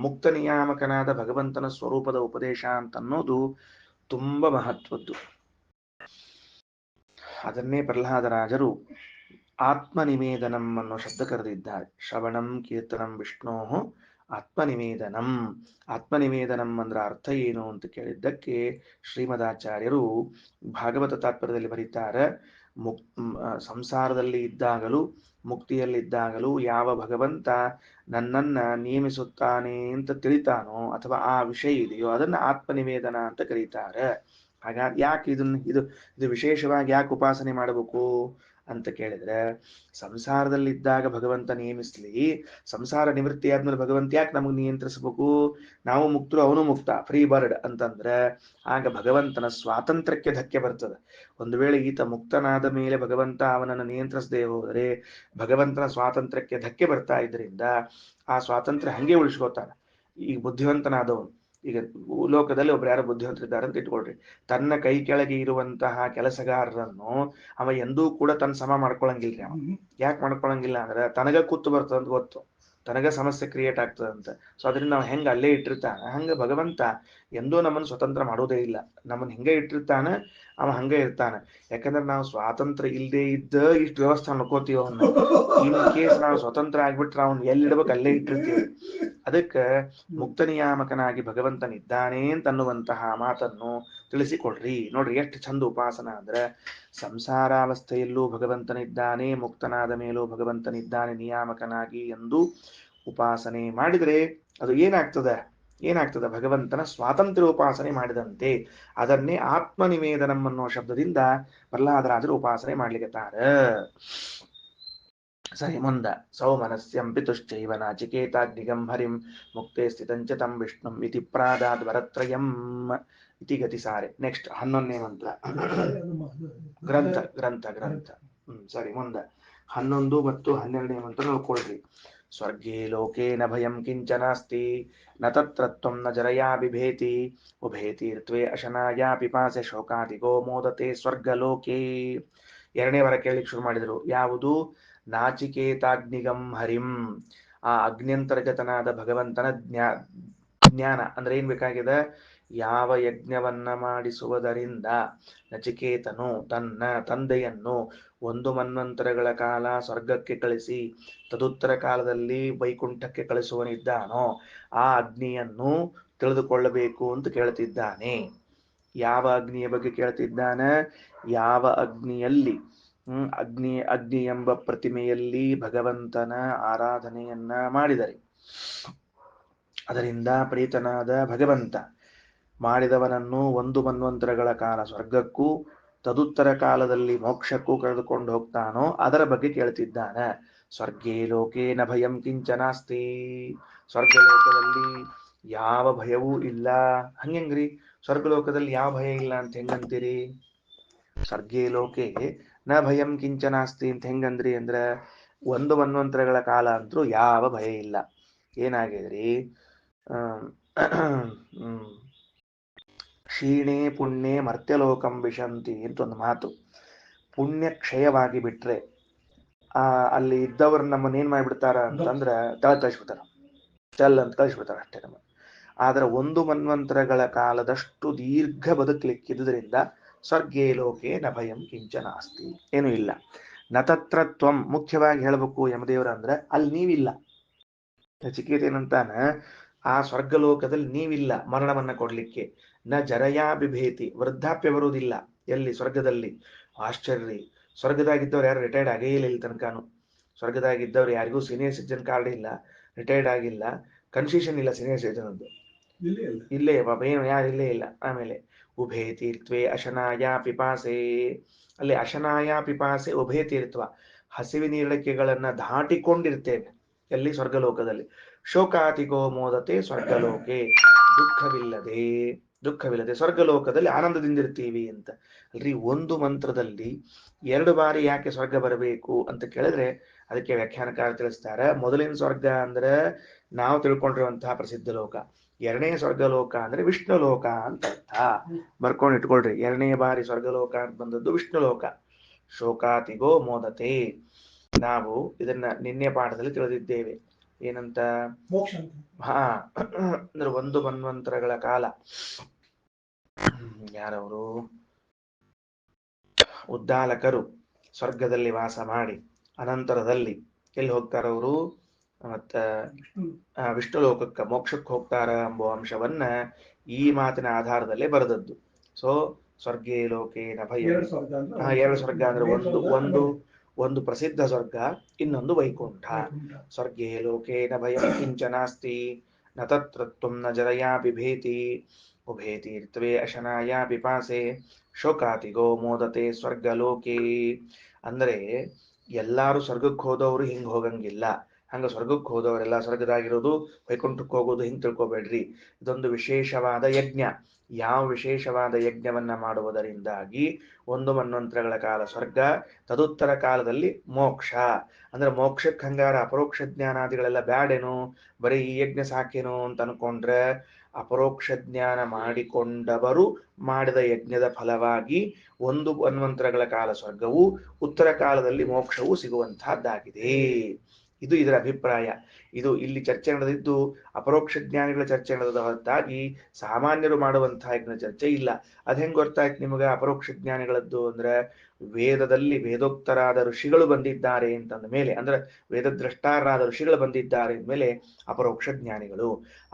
ಮುಕ್ತ ನಿಯಾಮಕನಾದ ಭಗವಂತನ ಸ್ವರೂಪದ ಉಪದೇಶ ಅಂತ ಅನ್ನೋದು ತುಂಬಾ ಮಹತ್ವದ್ದು. ಅದನ್ನೇ ಪ್ರಹ್ಲಾದರಾಜರು ಆತ್ಮನಿವೇದನಂ ಅನ್ನೋ ಶಬ್ದ ಕರೆದಿದ್ದಾರೆ. ಶ್ರವಣಂ ಕೀರ್ತನಂ ವಿಷ್ಣೋ ಆತ್ಮನಿವೇದನಂ. ಆತ್ಮನಿವೇದನಂ ಅಂದ್ರೆ ಅರ್ಥ ಏನು ಅಂತ ಕೇಳಿದ್ದಕ್ಕೆ ಶ್ರೀಮದಾಚಾರ್ಯರು ಭಾಗವತ ತಾತ್ಪರ್ಯದಲ್ಲಿ ಬರೀತಾರೆ, ಸಂಸಾರದಲ್ಲಿ ಇದ್ದಾಗಲೂ ಮುಕ್ತಿಯಲ್ಲಿದ್ದಾಗಲೂ ಯಾವ ಭಗವಂತ ನನ್ನನ್ನ ನೇಮಿಸುತ್ತಾನೆ ಅಂತ ತಿಳಿತಾನೋ ಅಥವಾ ಆ ವಿಷಯ ಇದೆಯೋ ಅದನ್ನ ಆತ್ಮನಿವೇದನ ಅಂತ ಕರೀತಾರೆ. ಹಾಗಾಗಿ ಯಾಕೆ ಇದು ವಿಶೇಷವಾಗಿ ಯಾಕೆ ಉಪಾಸನೆ ಮಾಡಬೇಕು ಅಂತ ಕೇಳಿದ್ರೆ, ಸಂಸಾರದಲ್ಲಿದ್ದಾಗ ಭಗವಂತ ನೇಮಿಸ್ಲಿ, ಸಂಸಾರ ನಿವೃತ್ತಿ ಆದ್ಮೇಲೆ ಭಗವಂತ ಯಾಕೆ ನಮಗೆ ನಿಯಂತ್ರಿಸಬೇಕು? ನಾವು ಮುಕ್ತರು, ಅವನು ಮುಕ್ತ, ಫ್ರೀ ಬರ್ಡ್ ಅಂತಂದ್ರೆ ಆಗ ಭಗವಂತನ ಸ್ವಾತಂತ್ರ್ಯಕ್ಕೆ ಧಕ್ಕೆ ಬರ್ತದೆ. ಒಂದು ವೇಳೆ ಈತ ಮುಕ್ತನಾದ ಮೇಲೆ ಭಗವಂತ ಅವನನ್ನು ನಿಯಂತ್ರಿಸದೆ ಹೋದರೆ ಭಗವಂತನ ಸ್ವಾತಂತ್ರ್ಯಕ್ಕೆ ಧಕ್ಕೆ ಬರ್ತಾ ಇದ್ರಿಂದ ಆ ಸ್ವಾತಂತ್ರ್ಯ ಹಂಗೆ ಉಳಿಸ್ಕೋತಾನೆ. ಈಗ ಬುದ್ಧಿವಂತನಾದವನು, ಈಗ ಲೋಕದಲ್ಲಿ ಒಬ್ರು ಯಾರೋ ಬುದ್ಧಿವಂತರಿದ್ದಾರೆ ಅಂತ ಇಟ್ಕೊಳ್ರಿ, ತನ್ನ ಕೈ ಕೆಳಗೆ ಇರುವಂತಹ ಕೆಲಸಗಾರರನ್ನು ಅವ ಎಂದೂ ಕೂಡ ತನ್ನ ಸಮ ಮಾಡ್ಕೊಳಂಗಿಲ್ರಿ. ಅವ ಯಾಕೆ ಮಾಡ್ಕೊಳಂಗಿಲ್ಲ ಅಂದ್ರೆ ತನಗ ಕೂತು ಬರ್ತದಂತ ಗೊತ್ತು, ತನಗ ಸಮಸ್ಯೆ ಕ್ರಿಯೇಟ್ ಆಗ್ತದಂತ. ಸೊ ಅದರಿಂದ ನಾವು ಹೆಂಗ ಅಲ್ಲೇ ಇಟ್ಟಿರ್ತಾನ, ಹಂಗ ಭಗವಂತ ಎಂದೂ ನಮ್ಮನ್ನು ಸ್ವತಂತ್ರ ಮಾಡೋದೇ ಇಲ್ಲ. ನಮ್ಮನ್ನ ಹಿಂಗೆ ಇಟ್ಟಿರ್ತಾನ. ಅವ ಹಂಗೆ ಇರ್ತಾನೆ. ಯಾಕಂದ್ರೆ ನಾವು ಸ್ವಾತಂತ್ರ್ಯ ಇಲ್ಲದೆ ಇದ್ದ ಇಷ್ಟು ವ್ಯವಸ್ಥೆ ಅನ್ಕೋತೀವಿ ಅವನ್ನ. ಇನ್ ಕೇಸ್ ನಾವು ಸ್ವತಂತ್ರ ಆಗ್ಬಿಟ್ರೆ ಅವ್ನ್ ಎಲ್ಲಿಡ್ಬೇಕು ಅಲ್ಲೇ ಇಟ್ಟಿರ್ತೀವಿ. ಅದಕ್ಕೆ ಮುಕ್ತ ನಿಯಾಮಕನಾಗಿ ಭಗವಂತನಿದ್ದಾನೆ ಅಂತನ್ನುವಂತಹ ಮಾತನ್ನು ತಿಳಿಸಿಕೊಡ್ರಿ. ನೋಡ್ರಿ ಎಷ್ಟು ಚಂದ ಉಪಾಸನ ಅಂದ್ರೆ, ಸಂಸಾರಾವಸ್ಥೆಯಲ್ಲೂ ಭಗವಂತನಿದ್ದಾನೆ, ಮುಕ್ತನಾದ ಮೇಲೂ ಭಗವಂತನಿದ್ದಾನೆ ನಿಯಾಮಕನಾಗಿ ಎಂದು ಉಪಾಸನೆ ಮಾಡಿದರೆ ಅದು ಏನಾಗ್ತದೆ ಭಗವಂತನ ಸ್ವಾತಂತ್ರ್ಯ ಉಪಾಸನೆ ಮಾಡಿದಂತೆ. ಅದನ್ನೇ ಆತ್ಮನಿವೇದನಂ ಅನ್ನೋ ಶಬ್ದದಿಂದ ಪ್ರಹ್ಲಾದರಾಜರು ಉಪಾಸನೆ ಮಾಡ್ಲಿಕ್ಕೆ. ಸರಿ, ಮುಂದ ಸೌಮನಸ್ಯಂ ಪಿತುಶ್ಚೈವ ನಾಚಿಕೇತಾಗ್ನಿಗಂ ಹರಿಂ ಮುಕ್ತೆ ಸ್ಥಿತಂಚ ತಂ ವಿಷ್ಣುಂ ಇತಿ ಪ್ರಾದಾದ್ ವರತ್ರಯಂ ಇತಿ ಗತಿಸಾರೆ. ನೆಕ್ಸ್ಟ್ 11ನೇ ಮಂತ್ರ. ಗ್ರಂಥ ಗ್ರಂಥ ಗ್ರಂಥ ಸರಿ, ಮುಂದ 11 ಮತ್ತು 12ನೇ ಮಂತ್ರ ನೋಡ್ಕೊಳ್ರಿ. ಸ್ವರ್ಗೇ ಲೋಕೆ ನ ಭಯಂ ಕಿಂಚನಾಸ್ತಿ ನ ತತ್ರತ್ವಂ ನ ಜರಯಾ ಬಿಭೇತಿ ಉಭೇತೀರ್ತ್ವೇ ಅಶನಾಯಾ ಪಿಪಾಸೆ ಶೋಕಾದಿಗೋ ಮೋದತೆ ಸ್ವರ್ಗಲೋಕೆ. ಎರಡನೇ ವರ ಕೇಳಲಿಕ್ಕೆ ಶುರು ಮಾಡಿದರು. ಯಾವುದು? ನಾಚಿಕೇತಾಗ್ನಿಗಂ ಹರಿಂ. ಆ ಅಗ್ನ್ಯಂತರ್ಗತನಾದ ಭಗವಂತನ ಜ್ಞಾನ ಅಂದ್ರೆ ಏನ್ ಬೇಕಾಗಿದೆ? ಯಾವ ಯಜ್ಞವನ್ನ ಮಾಡಿಸುವುದರಿಂದ ನಚಿಕೇತನು ತನ್ನ ತಂದೆಯನ್ನು 1 ಮನ್ವಂತರಗಳ ಕಾಲ ಸ್ವರ್ಗಕ್ಕೆ ಕಳಿಸಿ ತದುತ್ತರ ಕಾಲದಲ್ಲಿ ವೈಕುಂಠಕ್ಕೆ ಕಳಿಸುವನಿದ್ದಾನೋ ಆ ಅಗ್ನಿಯನ್ನು ತಿಳಿದುಕೊಳ್ಳಬೇಕು ಅಂತ ಕೇಳ್ತಿದ್ದಾನೆ. ಯಾವ ಅಗ್ನಿಯ ಬಗ್ಗೆ ಕೇಳ್ತಿದ್ದಾನೆ? ಯಾವ ಅಗ್ನಿಯಲ್ಲಿ ಅಗ್ನಿ ಎಂಬ ಪ್ರತಿಮೆಯಲ್ಲಿ ಭಗವಂತನ ಆರಾಧನೆಯನ್ನ ಮಾಡಿದರೆ ಅದರಿಂದ ಪ್ರೀತನಾದ ಭಗವಂತ ಮಾಡಿದವನನ್ನು 1 ಮನ್ವಂತರಗಳ ಕಾಲ ಸ್ವರ್ಗಕ್ಕೂ ತದುತ್ತರ ಕಾಲದಲ್ಲಿ ಮೋಕ್ಷಕ್ಕೂ ಕರೆದುಕೊಂಡು ಹೋಗ್ತಾನೋ ಅದರ ಬಗ್ಗೆ ಕೇಳ್ತಿದ್ದಾನೆ. ಸ್ವರ್ಗೇ ಲೋಕೆ ನ ಭಯಂ ಕಿಂಚನಾಸ್ತಿ. ಸ್ವರ್ಗಲೋಕದಲ್ಲಿ ಯಾವ ಭಯವೂ ಇಲ್ಲ. ಹಂಗೆಂಗ್ರಿ ಸ್ವರ್ಗಲೋಕದಲ್ಲಿ ಯಾವ ಭಯ ಇಲ್ಲ ಅಂತ ಹೆಂಗಂತೀರಿ? ಸ್ವರ್ಗೇ ಲೋಕೆ ನ ಭಯಂ ಕಿಂಚನಾಸ್ತಿ ಅಂತ ಹೆಂಗಂದ್ರಿ ಅಂದ್ರೆ 1 ಮನ್ವಂತರಗಳ ಕಾಲ ಅಂತೂ ಯಾವ ಭಯ ಇಲ್ಲ. ಏನಾಗಿದ್ರಿ? ಕ್ಷೀಣೆ ಪುಣ್ಯೆ ಮರ್ತ್ಯಲೋಕಂ ವಿಶಂತಿ ಅಂತ ಒಂದು ಮಾತು. ಪುಣ್ಯ ಕ್ಷಯವಾಗಿ ಬಿಟ್ರೆ ಅಲ್ಲಿ ಇದ್ದವರು ನಮ್ಮನ್ನ ಏನ್ ಮಾಡಿಬಿಡ್ತಾರ ಅಂತಂದ್ರ ತಳ ಕಳಿಸ್ಬಿಡ್ತಾರ, ಚಲ್ ಅಂತ ಕಳಿಸ್ಬಿಡ್ತಾರ ಅಷ್ಟೇ ನಮ್ಮ. ಆದ್ರೆ 1 ಮನ್ವಂತರಗಳ ಕಾಲದಷ್ಟು ದೀರ್ಘ ಬದುಕಲಿಕ್ಕಿದ್ರಿಂದ ಸ್ವರ್ಗೇ ಲೋಕೆ ನ ಭಯಂ ಕಿಂಚನಾಸ್ತಿ, ಏನು ಇಲ್ಲ. ನತತ್ರ ತ್ವಂ, ಮುಖ್ಯವಾಗಿ ಹೇಳ್ಬೇಕು ಯಮದೇವರ ಅಂದ್ರೆ ಅಲ್ಲಿ ನೀವಿಲ್ಲ. ನಚಿಕೇತ ಏನಂತಾನ, ಆ ಸ್ವರ್ಗಲೋಕದಲ್ಲಿ ನೀವಿಲ್ಲ ಮರಣವನ್ನ ಕೊಡ್ಲಿಕ್ಕೆ. ನ ಜರಯಾ ಬಿಭೇತಿ, ವೃದ್ಧಾಪ್ಯ ಬರುವುದಿಲ್ಲ. ಎಲ್ಲಿ? ಸ್ವರ್ಗದಲ್ಲಿ. ಆಶ್ಚರ್ಯ, ಸ್ವರ್ಗದಾಗಿದ್ದವ್ರು ಯಾರು ರಿಟೈರ್ಡ್ ಆಗೇ ಇಲ್ಲ ಇಲ್ಲಿ ತನಕನು. ಸ್ವರ್ಗದಾಗಿದ್ದವ್ರು ಯಾರಿಗೂ ಸೀನಿಯರ್ ಸಿಟಿಜನ್ ಕಾರ್ಡ್ ಇಲ್ಲ, ರಿಟೈರ್ಡ್ ಆಗಿಲ್ಲ, ಕನ್ಸೆಷನ್ ಇಲ್ಲ ಸೀನಿಯರ್ ಸಿಟಿಜನ್ ಅಂತ. ಇಲ್ಲೇ ಪಾಪ ಏನು ಯಾರು ಇಲ್ಲೇ ಇಲ್ಲ. ಆಮೇಲೆ ಉಭೇ ತೀರ್ಥ್ವೇ ಅಶನಾಯ ಪಿಪಾಸೆ, ಅಲ್ಲಿ ಅಶನಾಯ ಪಿಪಾಸೆ ಉಭೇ ತೀರ್ಥ್ವ, ಹಸಿವಿನೀರಡಿಕೆಗಳನ್ನ ದಾಟಿಕೊಂಡಿರ್ತೇವೆ. ಎಲ್ಲಿ? ಸ್ವರ್ಗಲೋಕದಲ್ಲಿ. ಶೋಕಾತಿಗೋ ಮೋದತೆ ಸ್ವರ್ಗಲೋಕೆ, ದುಃಖವಿಲ್ಲದೆ ಸ್ವರ್ಗಲೋಕದಲ್ಲಿ ಆನಂದದಿಂದಿರ್ತೀವಿ ಅಂತ. ಅಲ್ರಿ, 1 ಮಂತ್ರದಲ್ಲಿ 2 ಬಾರಿ ಯಾಕೆ ಸ್ವರ್ಗ ಬರಬೇಕು ಅಂತ ಕೇಳಿದ್ರೆ ಅದಕ್ಕೆ ವ್ಯಾಖ್ಯಾನಕಾರ ತಿಳಿಸ್ತಾರೆ. ಮೊದಲಿನ ಸ್ವರ್ಗ ಅಂದ್ರೆ ನಾವು ತಿಳ್ಕೊಂಡಿರುವಂತಹ ಪ್ರಸಿದ್ಧ ಲೋಕ. 2ನೇ ಸ್ವರ್ಗಲೋಕ ಅಂದ್ರೆ ವಿಷ್ಣು ಲೋಕ ಅಂತ ಅರ್ಥ. ಬರ್ಕೊಂಡು ಇಟ್ಕೊಳ್ರಿ. 2ನೇ ಬಾರಿ ಸ್ವರ್ಗಲೋಕ ಅಂತ ಬಂದದ್ದು ವಿಷ್ಣು ಲೋಕ. ಶೋಕಾತಿಗೋ ಮೋದತೆ, ನಾವು ಇದನ್ನ ನಿನ್ನೆ ಪಾಠದಲ್ಲಿ ತಿಳಿದಿದ್ದೇವೆ. ಏನಂತ? ಅಂದ್ರೆ 1 ಮನ್ವಂತರಗಳ ಕಾಲ ಯಾರವರು? ಉದ್ದಾಲಕರು ಸ್ವರ್ಗದಲ್ಲಿ ವಾಸ ಮಾಡಿ ಅನಂತರದಲ್ಲಿ ಎಲ್ಲಿ ಹೋಗ್ತಾರವರು? ಮತ್ತ ವಿಷ್ಣು ಲೋಕಕ್ಕೆ ಮೋಕ್ಷಕ್ಕೆ ಹೋಗ್ತಾರ ಎಂಬ ಅಂಶವನ್ನ ಈ ಮಾತಿನ ಆಧಾರದಲ್ಲೇ ಬರೆದದ್ದು. ಸೊ ಸ್ವರ್ಗೇ ಲೋಕೆ ನ ಭಯ. 2 ಸ್ವರ್ಗ ಅಂದ್ರೆ ಒಂದು ಪ್ರಸಿದ್ಧ ಸ್ವರ್ಗ, ಇನ್ನೊಂದು ವೈಕುಂಠ. ಸ್ವರ್ಗೇ ಲೋಕೆ ನ ಭಯಂ ಕಿಂಚನಾಸ್ತಿ ನ ತತ್ರ ತ್ವಂ ನ ಜರಯಾ ಬಿಭೇತಿ ಉಭೇ ತೀರ್ಥ್ವೇ ಅಶನಾಯ ಪಿಪಾಸೆ ಶೋಕಾತಿಗೋ ಮೋದತೆ ಸ್ವರ್ಗಲೋಕೆ. ಅಂದ್ರೆ ಎಲ್ಲಾರು ಸ್ವರ್ಗಕ್ಕೆ ಹೋದವರು ಹಿಂಗ್ ಹೋಗಂಗಿಲ್ಲ. ಹಂಗ ಸ್ವರ್ಗಕ್ಕೆ ಹೋದವರೆಲ್ಲ ಸ್ವರ್ಗದಾಗಿರೋದು ವೈಕುಂಠಕ್ಕೆ ಹೋಗೋದು ಹಿಂಗ್ ತಿಳ್ಕೊಬೇಡ್ರಿ. ಇದೊಂದು ವಿಶೇಷವಾದ ಯಜ್ಞ. ಯಾವ ವಿಶೇಷವಾದ ಯಜ್ಞವನ್ನ ಮಾಡುವುದರಿಂದಾಗಿ 1 ಮನ್ವಂತರಗಳ ಕಾಲ ಸ್ವರ್ಗ, ತದುತ್ತರ ಕಾಲದಲ್ಲಿ ಮೋಕ್ಷ. ಅಂದ್ರೆ ಮೋಕ್ಷಕ್ಕೆ ಹಂಗಾರ ಅಪರೋಕ್ಷ ಜ್ಞಾನಾದಿಗಳೆಲ್ಲ ಬ್ಯಾಡೇನು, ಬರೀ ಈ ಯಜ್ಞ ಸಾಕೇನು ಅಂತ ಅನ್ಕೊಂಡ್ರೆ, ಅಪರೋಕ್ಷ ಜ್ಞಾನ ಮಾಡಿಕೊಂಡವರು ಮಾಡಿದ ಯಜ್ಞದ ಫಲವಾಗಿ 1 ಮನ್ವಂತರಗಳ ಕಾಲ ಸ್ವರ್ಗವು, ಉತ್ತರ ಕಾಲದಲ್ಲಿ ಮೋಕ್ಷವು ಸಿಗುವಂತಹದ್ದಾಗಿದೆ. ಇದು ಇದರ ಅಭಿಪ್ರಾಯ. ಇದು ಇಲ್ಲಿ ಚರ್ಚೆ ನಡೆದಿದ್ದು ಅಪರೋಕ್ಷ ಜ್ಞಾನಿಗಳ ಚರ್ಚೆ ನಡೆದ ಹೊರತಾಗಿ ಸಾಮಾನ್ಯರು ಮಾಡುವಂತಹ ಯಜ್ಞ ಚರ್ಚೆ ಇಲ್ಲ. ಅದ್ ಹೆಂಗ್ ಗೊತ್ತಾಯ್ತು ನಿಮಗೆ ಅಪರೋಕ್ಷ ಜ್ಞಾನಿಗಳದ್ದು ಅಂದ್ರೆ ವೇದದಲ್ಲಿ ವೇದೋಕ್ತರಾದ ಋಷಿಗಳು ಬಂದಿದ್ದಾರೆ ಅಂತಂದ ಮೇಲೆ, ಅಂದ್ರೆ ವೇದದ್ರಷ್ಟಾರರಾದ ಋಷಿಗಳು ಬಂದಿದ್ದಾರೆ ಅಂದ್ಮೇಲೆ ಅಪರೋಕ್ಷ ಜ್ಞಾನಿಗಳು.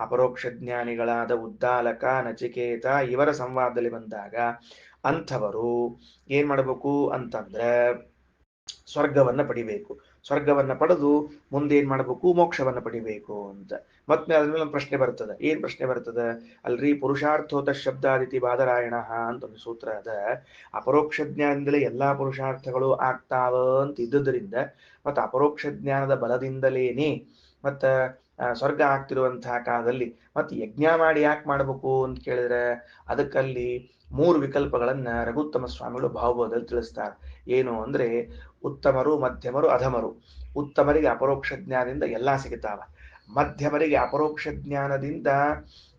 ಅಪರೋಕ್ಷ ಜ್ಞಾನಿಗಳಾದ ಉದ್ದಾಲಕ, ನಚಿಕೇತ ಇವರ ಸಂವಾದದಲ್ಲಿ ಬಂದಾಗ ಅಂಥವರು ಏನ್ ಮಾಡಬೇಕು ಅಂತಂದ್ರೆ ಸ್ವರ್ಗವನ್ನ ಪಡಿಬೇಕು. ಸ್ವರ್ಗವನ್ನ ಪಡೆದು ಮುಂದೆ ಏನ್ ಮಾಡ್ಬೇಕು, ಮೋಕ್ಷವನ್ನ ಪಡಿಬೇಕು ಅಂತ. ಮತ್ತೆ ಅದ್ಮೇಲೆ ಒಂದು ಪ್ರಶ್ನೆ ಬರ್ತದೆ. ಏನ್ ಪ್ರಶ್ನೆ ಬರ್ತದೆ ಅಲ್ರಿ, ಪುರುಷಾರ್ಥೋತ ಶಬ್ದಾದಿತಿ ಬಾದರಾಯಣ ಅಂತ ಒಂದು ಸೂತ್ರ ಅದ. ಅಪರೋಕ್ಷ ಜ್ಞಾನದಿಂದಲೇ ಎಲ್ಲಾ ಪುರುಷಾರ್ಥಗಳು ಆಗ್ತಾವ ಅಂತ ಇದ್ದುದರಿಂದ ಮತ್ತ ಅಪರೋಕ್ಷ ಜ್ಞಾನದ ಬಲದಿಂದಲೇನೆ ಮತ್ತ ಸ್ವರ್ಗ ಆಗ್ತಿರುವಂತಹ ಕಾಲದಲ್ಲಿ ಮತ್ತೆ ಯಜ್ಞ ಮಾಡಿ ಯಾಕೆ ಮಾಡ್ಬೇಕು ಅಂತ ಕೇಳಿದ್ರೆ ಅದಕ್ಕಲ್ಲಿ 3 ವಿಕಲ್ಪಗಳನ್ನ ರಘುತ್ತಮ ಸ್ವಾಮಿಗಳು ಭಾವಬೋಧದಲ್ಲಿ ತಿಳಿಸ್ತಾರೆ. ಏನು ಅಂದ್ರೆ ಉತ್ತಮರು, ಮಧ್ಯಮರು, ಅಧಮರು. ಉತ್ತಮರಿಗೆ ಅಪರೋಕ್ಷ ಜ್ಞಾನದಿಂದ ಎಲ್ಲಾ ಸಿಗುತ್ತಾವ. ಮಧ್ಯಮರಿಗೆ ಅಪರೋಕ್ಷ ಜ್ಞಾನದಿಂದ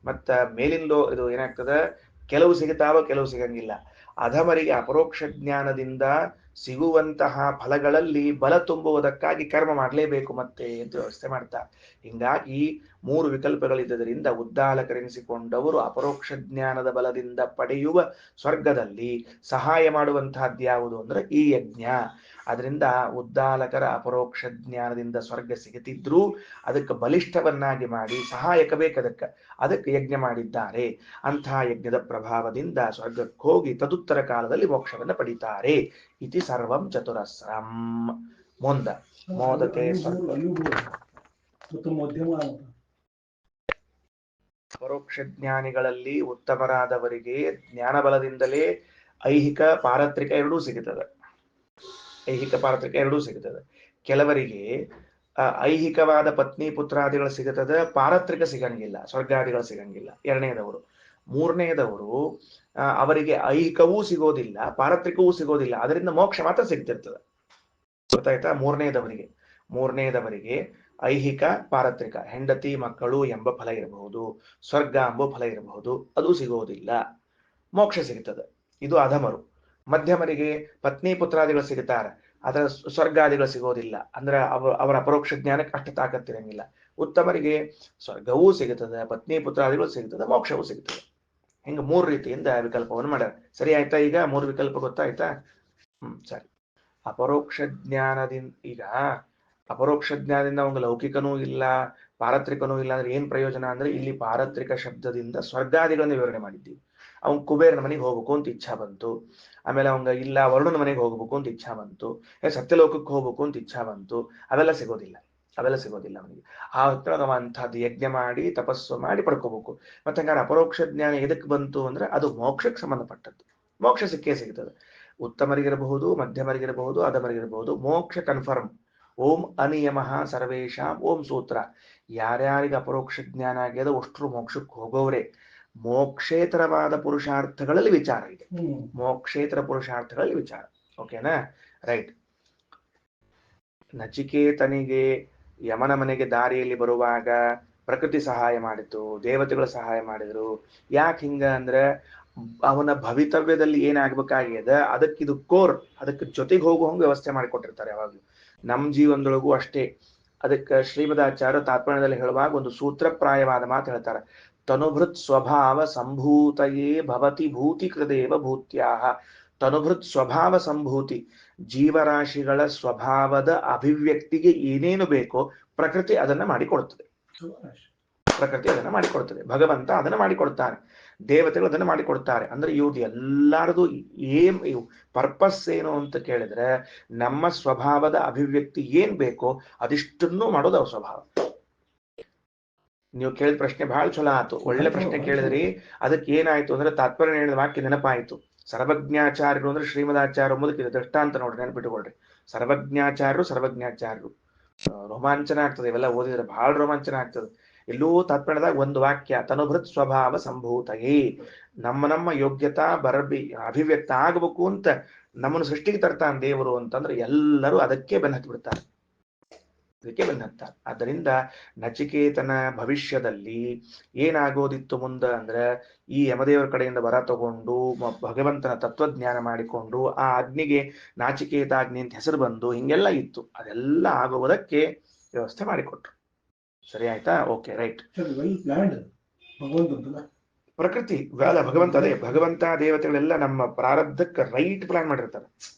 ಮತ್ತ ಮೇಲಿಂದ ಇದು ಏನಾಗ್ತದ, ಕೆಲವು ಸಿಗುತ್ತಾವ, ಕೆಲವು ಸಿಗಂಗಿಲ್ಲ. ಅಧಮರಿಗೆ ಅಪರೋಕ್ಷ ಜ್ಞಾನದಿಂದ ಸಿಗುವಂತಹ ಫಲಗಳಲ್ಲಿ ಬಲ ತುಂಬುವುದಕ್ಕಾಗಿ ಕರ್ಮ ಮಾಡಲೇಬೇಕು ಮತ್ತೆ ಅಂತ ವ್ಯವಸ್ಥೆ ಮಾಡ್ತಾರೆ. ಹಿಂಗಾಗಿ 3 ವಿಕಲ್ಪಗಳಿದ್ದರಿಂದ ಉದ್ದಾಲಕರೆನಿಸಿಕೊಂಡವರು ಅಪರೋಕ್ಷ ಜ್ಞಾನದ ಬಲದಿಂದ ಪಡೆಯುವ ಸ್ವರ್ಗದಲ್ಲಿ ಸಹಾಯ ಮಾಡುವಂತಹದ್ದು ಯಾವುದು ಅಂದ್ರೆ ಈ ಯಜ್ಞ. ಅದರಿಂದ ಉದ್ದಾಲಕರ ಅಪರೋಕ್ಷ ಜ್ಞಾನದಿಂದ ಸ್ವರ್ಗ ಸಿಗುತ್ತಿದ್ರೂ ಅದಕ್ಕೆ ಬಲಿಷ್ಠವನ್ನಾಗಿ ಮಾಡಿ ಸಹಾಯಕ ಅದಕ್ಕೆ ಯಜ್ಞ ಮಾಡಿದ್ದಾರೆ. ಅಂತಹ ಯಜ್ಞದ ಪ್ರಭಾವದಿಂದ ಸ್ವರ್ಗಕ್ಕೆ ಹೋಗಿ ತದುತ್ತರ ಕಾಲದಲ್ಲಿ ಮೋಕ್ಷವನ್ನು ಪಡಿತಾರೆ. ಇತಿ ಸರ್ವಂ ಚತುರಸ್ರಂ. ಮುಂದ ಮೋದತೆ ಅಪರೋಕ್ಷ ಜ್ಞಾನಿಗಳಲ್ಲಿ ಉತ್ತಮರಾದವರಿಗೆ ಜ್ಞಾನ ಬಲದಿಂದಲೇ ಐಹಿಕ ಪಾರತ್ರಿಕ ಎರಡೂ ಸಿಗುತ್ತದೆ. ಐಹಿಕ ಪಾರತ್ರಿಕ ಎರಡೂ ಸಿಗುತ್ತದೆ. ಕೆಲವರಿಗೆ ಐಹಿಕವಾದ ಪತ್ನಿ ಪುತ್ರಾದಿಗಳು ಸಿಗುತ್ತದೆ, ಪಾರತ್ರಿಕ ಸಿಗಂಗಿಲ್ಲ, ಸ್ವರ್ಗಾದಿಗಳು ಸಿಗಂಗಿಲ್ಲ. ಎರಡನೇದವರು. ಮೂರನೇದವರು ಅವರಿಗೆ ಐಹಿಕವೂ ಸಿಗೋದಿಲ್ಲ, ಪಾರತ್ರಿಕವೂ ಸಿಗೋದಿಲ್ಲ, ಅದರಿಂದ ಮೋಕ್ಷ ಮಾತ್ರ ಸಿಗ್ತಿರ್ತದೆ. ಗೊತ್ತಾಯ್ತಾ? ಮೂರನೇದವರಿಗೆ ಐಹಿಕ ಪಾರತ್ರಿಕ ಹೆಂಡತಿ ಮಕ್ಕಳು ಎಂಬ ಫಲ ಇರಬಹುದು, ಸ್ವರ್ಗ ಎಂಬ ಫಲ ಇರಬಹುದು, ಅದು ಸಿಗೋದಿಲ್ಲ, ಮೋಕ್ಷ ಸಿಗುತ್ತದೆ. ಇದು ಅಧಮರು. ಮಧ್ಯಮರಿಗೆ ಪತ್ನಿ ಪುತ್ರಾದಿಗಳು ಸಿಗುತ್ತಾರೆ, ಅದರ ಸ್ವರ್ಗಾದಿಗಳು ಸಿಗೋದಿಲ್ಲ, ಅಂದ್ರೆ ಅವರ ಅಪರೋಕ್ಷ ಜ್ಞಾನಕ್ಕೆ ಅಷ್ಟು ತಾಕತ್ತಿರಂಗಿಲ್ಲ. ಉತ್ತಮರಿಗೆ ಸ್ವರ್ಗವೂ ಸಿಗುತ್ತದೆ, ಪತ್ನಿ ಪುತ್ರಾದಿಗಳು ಸಿಗುತ್ತದೆ, ಮೋಕ್ಷವೂ ಸಿಗುತ್ತದೆ. ಹಿಂಗ 3 ರೀತಿಯಿಂದ ವಿಕಲ್ಪವನ್ನು ಮಾಡ್ಯಾರ. ಸರಿ ಆಯ್ತಾ? ಈಗ 3 ವಿಕಲ್ಪ ಗೊತ್ತಾಯ್ತಾ? ಸರಿ. ಅಪರೋಕ್ಷ ಜ್ಞಾನದಿಂದ ಅಪರೋಕ್ಷ ಜ್ಞಾನದಿಂದ ಅವಂಗ ಲೌಕಿಕನೂ ಇಲ್ಲ, ಪಾರತ್ರಿಕನೂ ಇಲ್ಲ ಅಂದ್ರೆ ಏನ್ ಪ್ರಯೋಜನ ಅಂದ್ರೆ ಇಲ್ಲಿ ಪಾರತ್ರಿಕ ಶಬ್ದದಿಂದ ಸ್ವರ್ಗಾದಿಗಳನ್ನು ವಿವರಣೆ ಮಾಡಿದ್ದೀವಿ. ಅವನ್ ಕುಬೇರನ ಮನೆಗೆ ಹೋಗ್ಬೇಕು ಅಂತ ಇಚ್ಛಾ ಬಂತು, ಆಮೇಲೆ ಅವಂಗ ಇಲ್ಲ ವರುಣನ ಮನೆಗೆ ಹೋಗ್ಬೇಕು ಅಂತ ಇಚ್ಛಾ ಬಂತು, ಸತ್ಯಲೋಕಕ್ಕೆ ಹೋಗ್ಬೇಕು ಅಂತ ಇಚ್ಛಾ ಬಂತು. ಅವೆಲ್ಲ ಸಿಗೋದಿಲ್ಲ ಅವನಿಗೆ. ಆ ಹೊತ್ತಿನೊಳಗ ಅಂತಹದ್ದು ಯಜ್ಞ ಮಾಡಿ ತಪಸ್ಸು ಮಾಡಿ ಪಡ್ಕೋಬೇಕು. ಮತ್ತೆ ಹಂಗಾರೆ ಅಪರೋಕ್ಷ ಜ್ಞಾನ ಎದಕ್ಕೆ ಬಂತು ಅಂದ್ರೆ ಅದು ಮೋಕ್ಷಕ್ಕೆ ಸಂಬಂಧಪಟ್ಟದ್ದು. ಮೋಕ್ಷ ಸಿಕ್ಕೇ ಸಿಗ್ತದೆ. ಉತ್ತಮರಿಗಿರಬಹುದು, ಮಧ್ಯಮರಿಗಿರಬಹುದು, ಅಧಮರಿಗಿರಬಹುದು, ಮೋಕ್ಷ ಕನ್ಫರ್ಮ್. ಓಂ ಅನಿಯಮಃ ಸರ್ವೇಶಾಂ ಓಂ ಸೂತ್ರ. ಯಾರ್ಯಾರಿಗೆ ಅಪರೋಕ್ಷ ಜ್ಞಾನ ಆಗ್ಯದ ಅಷ್ಟರು ಮೋಕ್ಷಕ್ಕೆ ಹೋಗೋವ್ರೆ. ಮೋಕ್ಷೇತರವಾದ ಪುರುಷಾರ್ಥಗಳಲ್ಲಿ ವಿಚಾರ ಇದೆ. ಮೋಕ್ಷೇತರ ಪುರುಷಾರ್ಥಗಳಲ್ಲಿ ವಿಚಾರ. ಓಕೆನಾ? ರೈಟ್. ನಚಿಕೇತನಿಗೆ ಯಮನ ಮನೆಗೆ ದಾರಿಯಲ್ಲಿ ಬರುವಾಗ ಪ್ರಕೃತಿ ಸಹಾಯ ಮಾಡಿತು, ದೇವತೆಗಳು ಸಹಾಯ ಮಾಡಿದ್ರು. ಯಾಕೆ ಹಿಂಗ ಅಂದ್ರೆ ಅವನ ಭವಿತವ್ಯದಲ್ಲಿ ಏನಾಗ್ಬೇಕಾಗ್ಯದ ಅದಕ್ಕಿದು ಕೋರ್, ಅದಕ್ಕೆ ಜೊತೆಗೆ ಹೋಗುವಂಗ ವ್ಯವಸ್ಥೆ ಮಾಡಿಕೊಟ್ಟಿರ್ತಾರೆ ಯಾವಾಗ್ಲೂ. ನಮ್ ಜೀವನದೊಳಗೂ ಅಷ್ಟೇ. ಅದಕ್ಕೆ ಶ್ರೀಮದಾಚಾರ್ಯ ತಾತ್ಪರ್ಯದಲ್ಲಿ ಹೇಳುವಾಗ ಒಂದು ಸೂತ್ರಪ್ರಾಯವಾದ ಮಾತು ಹೇಳ್ತಾರೆ. ತನುಭೃತ್ ಸ್ವಭಾವ ಸಂಭೂತಯೇ ಭವತಿ ಭೂತಿ ಕೃದೇವ ಭೂತ್ಯಾಹ. ತನುಭೃತ್ ಸ್ವಭಾವ ಸಂಭೂತಿ, ಜೀವರಾಶಿಗಳ ಸ್ವಭಾವದ ಅಭಿವ್ಯಕ್ತಿಗೆ ಏನೇನು ಬೇಕೋ ಪ್ರಕೃತಿ ಅದನ್ನ ಮಾಡಿಕೊಡುತ್ತದೆ. ಭಗವಂತ ಅದನ್ನ ಮಾಡಿಕೊಡ್ತಾನೆ, ದೇವತೆಗಳು ಅದನ್ನ ಮಾಡಿಕೊಡ್ತಾರೆ. ಅಂದ್ರೆ ಇವ್ದು ಎಲ್ಲಾರದು ಪರ್ಪಸ್ ಏನು ಅಂತ ಕೇಳಿದ್ರೆ ನಮ್ಮ ಸ್ವಭಾವದ ಅಭಿವ್ಯಕ್ತಿ ಏನ್ ಬೇಕೋ ಅದಿಷ್ಟನ್ನು ಮಾಡೋದು ಅವ್ರ ಸ್ವಭಾವ. ನೀವು ಕೇಳಿದ ಪ್ರಶ್ನೆ ಬಹಳ ಚಲೋ ಆಯ್ತು, ಒಳ್ಳೆ ಪ್ರಶ್ನೆ ಕೇಳಿದ್ರಿ. ಅದಕ್ಕೆ ಏನಾಯ್ತು ಅಂದ್ರೆ ತಾತ್ಪರ್ಯ ಹೇಳಿದ ವಾಕ್ಯ ನೆನಪಾಯ್ತು. ಸರ್ವಜ್ಞಾಚಾರ್ಯರು ಅಂದ್ರೆ ಶ್ರೀಮದಾಚಾರ್ಯ ಎಂಬುದಕ್ಕೆ ದೃಷ್ಟಾಂತ ನೋಡ್ರಿ, ನೆನಪಿಟ್ಟುಕೊಳ್ರಿ. ಸರ್ವಜ್ಞಾಚಾರ್ಯರು ರೋಮಾಂಚನ ಆಗ್ತದೆ. ಇವೆಲ್ಲ ಓದಿದ್ರೆ ಬಹಳ ರೋಮಾಂಚನ ಆಗ್ತದೆ. ಎಲ್ಲೂ ತಾತ್ಪರ್ಯದಾಗ ಒಂದು ವಾಕ್ಯ, ತನುಭೃತ್ ಸ್ವಭಾವ ಸಂಭೂತಯೇ, ನಮ್ಮ ಯೋಗ್ಯತಾ ಅಭಿವ್ಯಕ್ತ ಆಗಬೇಕು ಅಂತ ನಮ್ಮನ್ನು ಸೃಷ್ಟಿಗೆ ತರ್ತಾನೆ ದೇವರು ಅಂತಂದ್ರೆ ಎಲ್ಲರೂ ಅದಕ್ಕೆ ಬೆನ್ನತ್ತಿ ಬಿಡ್ತಾರೆ. ಆದ್ದರಿಂದ ನಚಿಕೇತನ ಭವಿಷ್ಯದಲ್ಲಿ ಏನಾಗೋದಿತ್ತು ಮುಂದೆ ಅಂದ್ರೆ ಈ ಯಮದೇವರ ಕಡೆಯಿಂದ ವರ ತಗೊಂಡು ಭಗವಂತನ ತತ್ವಜ್ಞಾನ ಮಾಡಿಕೊಂಡು ಆ ಅಗ್ನಿಗೆ ನಾಚಿಕೇತ ಅಗ್ನಿ ಅಂತ ಹೆಸರು ಬಂದು ಹಿಂಗೆಲ್ಲ ಇತ್ತು. ಅದೆಲ್ಲ ಆಗುವುದಕ್ಕೆ ವ್ಯವಸ್ಥೆ ಮಾಡಿಕೊಟ್ರು. ಸರಿ ಆಯ್ತಾ? Okay, right. ಪ್ರಕೃತಿ ಅಲ್ಲ ಭಗವಂತ, ಅದೇ ಭಗವಂತ ದೇವತೆಗಳೆಲ್ಲ ನಮ್ಮ ಪ್ರಾರಬ್ಧಕ್ಕೆ ರೈಟ್ ಪ್ಲಾನ್ ಮಾಡಿರ್ತಾರೆ,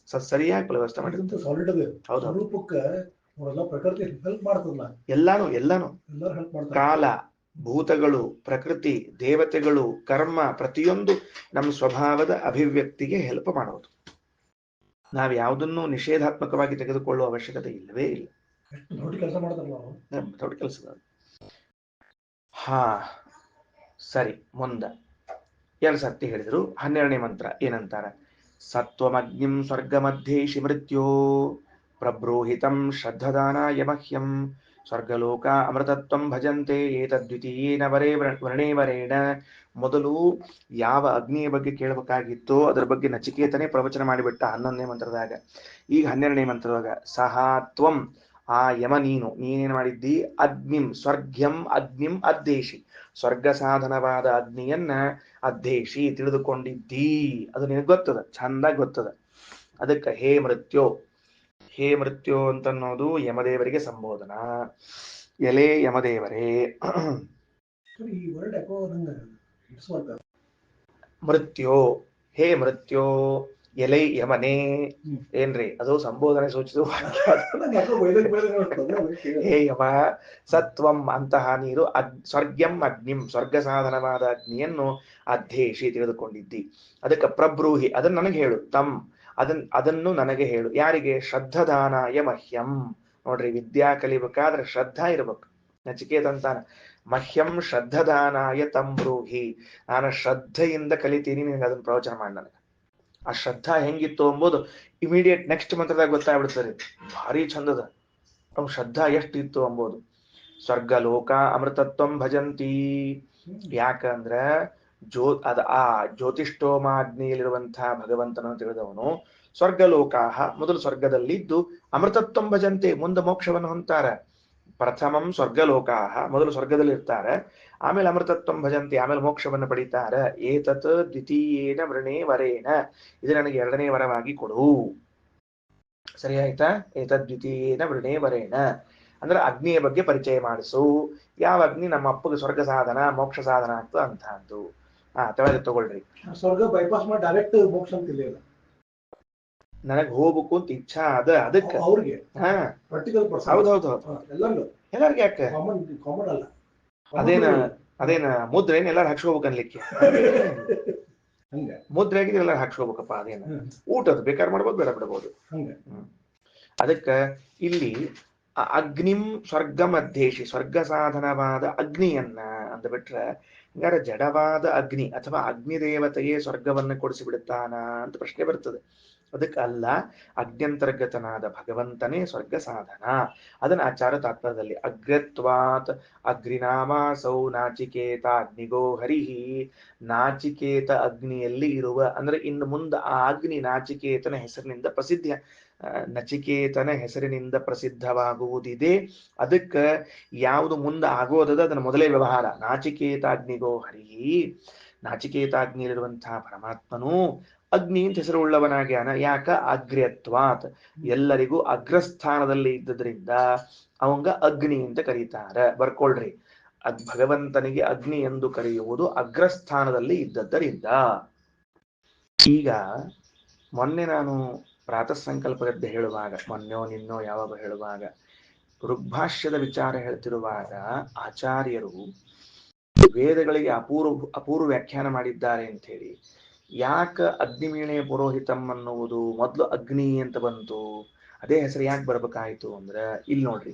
ಸರಿಯಾಗಿ ವ್ಯವಸ್ಥೆ ಮಾಡಿರ್ತಾರೆ. ಎಲ್ಲಾನು ಎಲ್ಲಾನು ಕಾಲ, ಭೂತಗಳು, ಪ್ರಕೃತಿ, ದೇವತೆಗಳು, ಕರ್ಮ, ಪ್ರತಿಯೊಂದು ನಮ್ಮ ಸ್ವಭಾವದ ಅಭಿವ್ಯಕ್ತಿಗೆ ಹೆಲ್ಪ್ ಮಾಡೋದು. ನಾವ್ ಯಾವುದನ್ನು ನಿಷೇಧಾತ್ಮಕವಾಗಿ ತೆಗೆದುಕೊಳ್ಳುವ ಅವಶ್ಯಕತೆ ಇಲ್ಲವೇ ಇಲ್ಲ. ದೊಡ್ಡ ಕೆಲಸ. ಹಾ ಸರಿ, ಮುಂದ 2 ಸರ್ತಿ ಹೇಳಿದ್ರು. 12ನೇ ಮಂತ್ರ ಏನಂತಾರ? ಸತ್ವಮಗ್ನಿಂ ಸ್ವರ್ಗ ಮಧ್ಯೇಶಿ ಮೃತ್ಯೋ ಪ್ರಬ್ರೂಹಿತಂ ಶ್ರದ್ಧದಾನಾಯ ಮಹ್ಯಂ ಸ್ವರ್ಗಲೋಕ ಅಮೃತತ್ವಂ ಭಜಂತೆ ಏತದ್ವಿತೀಯೇನ ವರ್ಣೇ ವರೇಣ. ಮೊದಲು ಯಾವ ಅಗ್ನಿಯ ಬಗ್ಗೆ ಕೇಳಬೇಕಾಗಿತ್ತೋ ಅದರ ಬಗ್ಗೆ ನಚಿಕೇತನೇ ಪ್ರವಚನ ಮಾಡಿಬಿಟ್ಟ 11ನೇ ಮಂತ್ರದಾಗ. ಈಗ 12ನೇ ಮಂತ್ರದಾಗ ಸಹಾ ತ್ವಂ, ಆ ಯಮ ನೀನೇನ್ ಮಾಡಿದ್ದಿ? ಅಗ್ನಿಂ ಸ್ವರ್ಗ್ಯಂ ಅಗ್ನಿಂ ಅದ್ದೇಶಿ, ಸ್ವರ್ಗ ಸಾಧನವಾದ ಅಗ್ನಿಯನ್ನ ಅದ್ದೇಶಿ ತಿಳಿದುಕೊಂಡಿದ್ದೀ. ಅದು ನಿನಗೆ ಗೊತ್ತದ, ಚಂದಾಗಿ ಗೊತ್ತದ. ಅದಕ್ಕೆ ಹೇ ಮೃತ್ಯೋ, ಹೇ ಮೃತ್ಯೋ ಅಂತನ್ನೋದು ಯಮದೇವರಿಗೆ ಸಂಬೋಧನಾ. ಎಲೆ ಯಮದೇವರೇ, ಮೃತ್ಯೋ, ಹೇ ಮೃತ್ಯೋ, ಎಲೆ ಯಮನೇ, ಏನ್ರಿ ಅದು ಸಂಬೋಧನೆ ಸೂಚಿಸುವ ಹೇ ಯಮ, ಸತ್ವಂ ಅಂತಹ ನೀರು, ಸ್ವರ್ಗ್ಯಂ ಅಗ್ನಿಂ ಸ್ವರ್ಗ ಸಾಧನವಾದ ಅಗ್ನಿಯನ್ನು ಅಧ್ಯೇಶಿ ತಿಳಿದುಕೊಂಡಿದ್ದಿ. ಅದಕ್ಕೆ ಪ್ರಬ್ರೂಹಿ, ಅದನ್ನು ನನಗೆ ಹೇಳು. ತಮ್, ಅದನ್ನು ನನಗೆ ಹೇಳು. ಯಾರಿಗೆ? ಶ್ರದ್ಧದಾನಾಯ ಮಹ್ಯಂ. ನೋಡ್ರಿ, ವಿದ್ಯಾ ಕಲಿಬೇಕಾದ್ರೆ ಶ್ರದ್ಧಾ ಇರ್ಬೇಕು. ನಚಿಕೇತ ಅಂತಾನ, ಮಹ್ಯಂ ಶ್ರದ್ಧದಾನಾಯ ತಂ ಬ್ರೂಹಿ, ನಾನು ಶ್ರದ್ಧೆಯಿಂದ ಕಲಿತೀನಿ, ನಿನಗೆ ಅದನ್ನ ಪ್ರವಚನ ಮಾಡಿ ನನಗೆ. ಆ ಶ್ರದ್ಧಾ ಹೆಂಗಿತ್ತು ಎಂಬುದು ಇಮಿಡಿಯೇಟ್ ನೆಕ್ಸ್ಟ್ ಮಂತ್ರದಾಗ ಗೊತ್ತಾಗ್ಬಿಡ್ತಾರೆ. ಭಾರಿ ಚಂದದ ಅವ್ ಶ್ರದ್ಧಾ ಎಷ್ಟಿತ್ತು ಎಂಬುದು. ಸ್ವರ್ಗ ಲೋಕ ಅಮೃತತ್ವಂ ಭಜಂತಿ, ಯಾಕಂದ್ರ ಆ ಜ್ಯೋತಿಷ್ಠೋಮ ಅಗ್ನಿಯಲ್ಲಿರುವಂತಹ ಭಗವಂತನನ್ನು ತಿಳಿದವನು ಸ್ವರ್ಗಲೋಕಾಹ, ಮೊದಲು ಸ್ವರ್ಗದಲ್ಲಿದ್ದು, ಅಮೃತತ್ವಂ ಭಜಂತೆ ಮುಂದೆ ಮೋಕ್ಷವನ್ನು ಹೊಂತಾರೆ. ಪ್ರಥಮಂ ಸ್ವರ್ಗಲೋಕಾಹ, ಮೊದಲು ಸ್ವರ್ಗದಲ್ಲಿ ಇರ್ತಾರೆ, ಆಮೇಲೆ ಅಮೃತತ್ವಂ ಭಜಂತಿ, ಆಮೇಲೆ ಮೋಕ್ಷವನ್ನು ಪಡಿತಾರೆ. ಏತತ್ ದ್ವಿತೀಯೇನ ವೃಣೇ ವರೇಣ, ಇದು ನನಗೆ 2ನೇ ವರವಾಗಿ ಕೊಡು. ಸರಿ ಆಯ್ತಾ? ಏತದ್ ದ್ವಿತೀಯೇನ ವೃಣೇ ವರೇಣ ಅಂದ್ರೆ ಅಗ್ನಿಯ ಬಗ್ಗೆ ಪರಿಚಯ ಮಾಡಿಸು. ಯಾವ ಅಗ್ನಿ? ನಮ್ಮ ಅಪ್ಪಗೆ ಸ್ವರ್ಗ ಸಾಧನ ಮೋಕ್ಷ ಸಾಧನ ಆಗ್ತದೆ ಅಂತಹದ್ದು. ತೆಳಗೆ ತಗೊಳ್ರಿ. ಸ್ವರ್ಗ ಬೈಪಾಸ್ ಮಾಡಿ ಡೈರೆಕ್ಟ್ ಮೋಕ್ಷ ಅಂತ ಇಲ್ಲ, ನನಗೆ ಹೋಗ್ಬೇಕು ಅಂತ ಇಚ್ಛಾ ಅದ, ಅದಕ್ಕೆ ಅವ್ರಿಗೆ ಹೌದೌದು ಎಲ್ಲಾರ್ಗೆ ಯಾಕೆ ಅದೇನ ಮುದ್ರೆ ಏನ್ ಎಲ್ಲಾರು ಹಾಕ್ಸ್ಕೋಬೇಕು ಅನ್ಲಿಕ್ಕೆ? ಮುದ್ರೆ ಆಗಿದ್ರೆ ಎಲ್ಲಾರು ಹಾಕ್ಸ್ಕೋಬೇಕಪ್ಪ. ಅದೇನ ಊಟದ ಬೇಕಾದ್ರೆ ಮಾಡ್ಬೋದು, ಬೇಡ ಬಿಡಬಹುದು. ಅದಕ್ಕ ಇಲ್ಲಿ ಅಗ್ನಿಂ ಸ್ವರ್ಗ ಮಧ್ಯೇಶಿ, ಸ್ವರ್ಗ ಸಾಧನವಾದ ಅಗ್ನಿಯನ್ನ ಅಂದ ಬಿಟ್ರೆ, ಹಂಗಾರೆ ಜಡವಾದ ಅಗ್ನಿ ಅಥವಾ ಅಗ್ನಿ ದೇವತೆಯೇ ಸ್ವರ್ಗವನ್ನು ಕೊಡಿಸಿಬಿಡುತ್ತಾನ ಅಂತ ಪ್ರಶ್ನೆ ಬರ್ತದೆ. ಅದಕ್ಕೆ ಅಲ್ಲ, ಅಗ್ನ್ಯಂತರ್ಗತನಾದ ಭಗವಂತನೇ ಸ್ವರ್ಗ ಸಾಧನ. ಅದನ್ನ ಆಚಾರ ತಾತ್ಪರ್ಯದಲ್ಲಿ ಅಗ್ರತ್ವಾತ್ ಅಗ್ನಿನಾಮಾಸೌ ನಾಚಿಕೇತ ಅಗ್ನಿಗೋ ಹರಿಹಿ, ನಾಚಿಕೇತ ಅಗ್ನಿಯಲ್ಲಿ ಇರುವ ಅಂದ್ರೆ ಇನ್ನು ಮುಂದೆ ಆ ಅಗ್ನಿ ನಾಚಿಕೇತನ ಹೆಸರಿನಿಂದ ಪ್ರಸಿದ್ಧ, ನಚಿಕೇತನ ಹೆಸರಿನಿಂದ ಪ್ರಸಿದ್ಧವಾಗುವುದಿದೆ. ಅದಕ್ಕೆ ಯಾವುದು ಮುಂದೆ ಆಗೋದದ ಅದನ್ನ ಮೊದಲೇ ವ್ಯವಹಾರ. ನಾಚಿಕೇತಾಗ್ನಿಗೋ ಹರಿಹಿ, ನಾಚಿಕೇತಾಗ್ನಿಯಲ್ಲಿರುವಂತಹ ಪರಮಾತ್ಮನು ಅಗ್ನಿ ಅಂತ ಹೆಸರು ಉಳ್ಳವನಾಗ್ಯಾನ. ಯಾಕ? ಅಗ್ರ್ಯತ್ವಾತ್, ಎಲ್ಲರಿಗೂ ಅಗ್ರಸ್ಥಾನದಲ್ಲಿ ಇದ್ದದ್ರಿಂದ ಅವಂಗ ಅಗ್ನಿ ಅಂತ ಕರೀತಾರೆ. ಬರ್ಕೊಳ್ರಿ, ಭಗವಂತನಿಗೆ ಅಗ್ನಿ ಎಂದು ಕರೆಯುವುದು ಅಗ್ರಸ್ಥಾನದಲ್ಲಿ ಇದ್ದದ್ದರಿಂದ. ಈಗ ಮೊನ್ನೆ ನಾನು ಪ್ರಾತಃ ಸಂಕಲ್ಪ ಗದ್ದೆ ಹೇಳುವಾಗ, ಮೊನ್ನೋ ನಿನ್ನೋ ಯಾವಾಗ ಹೇಳುವಾಗ, ಋಗ್ಭಾಷ್ಯದ ವಿಚಾರ ಹೇಳ್ತಿರುವಾಗ ಆಚಾರ್ಯರು ವೇದಗಳಿಗೆ ಅಪೂರ್ವ ವ್ಯಾಖ್ಯಾನ ಮಾಡಿದ್ದಾರೆ ಅಂತ ಹೇಳಿ, ಯಾಕ ಅಗ್ನಿಮೀಣೆ ಪುರೋಹಿತಂ ಅನ್ನುವುದು ಮೊದಲು ಅಗ್ನಿ ಅಂತ ಬಂತು, ಅದೇ ಹೆಸರು ಯಾಕೆ ಬರ್ಬೇಕಾಯ್ತು ಅಂದ್ರೆ, ಇಲ್ಲಿ ನೋಡ್ರಿ,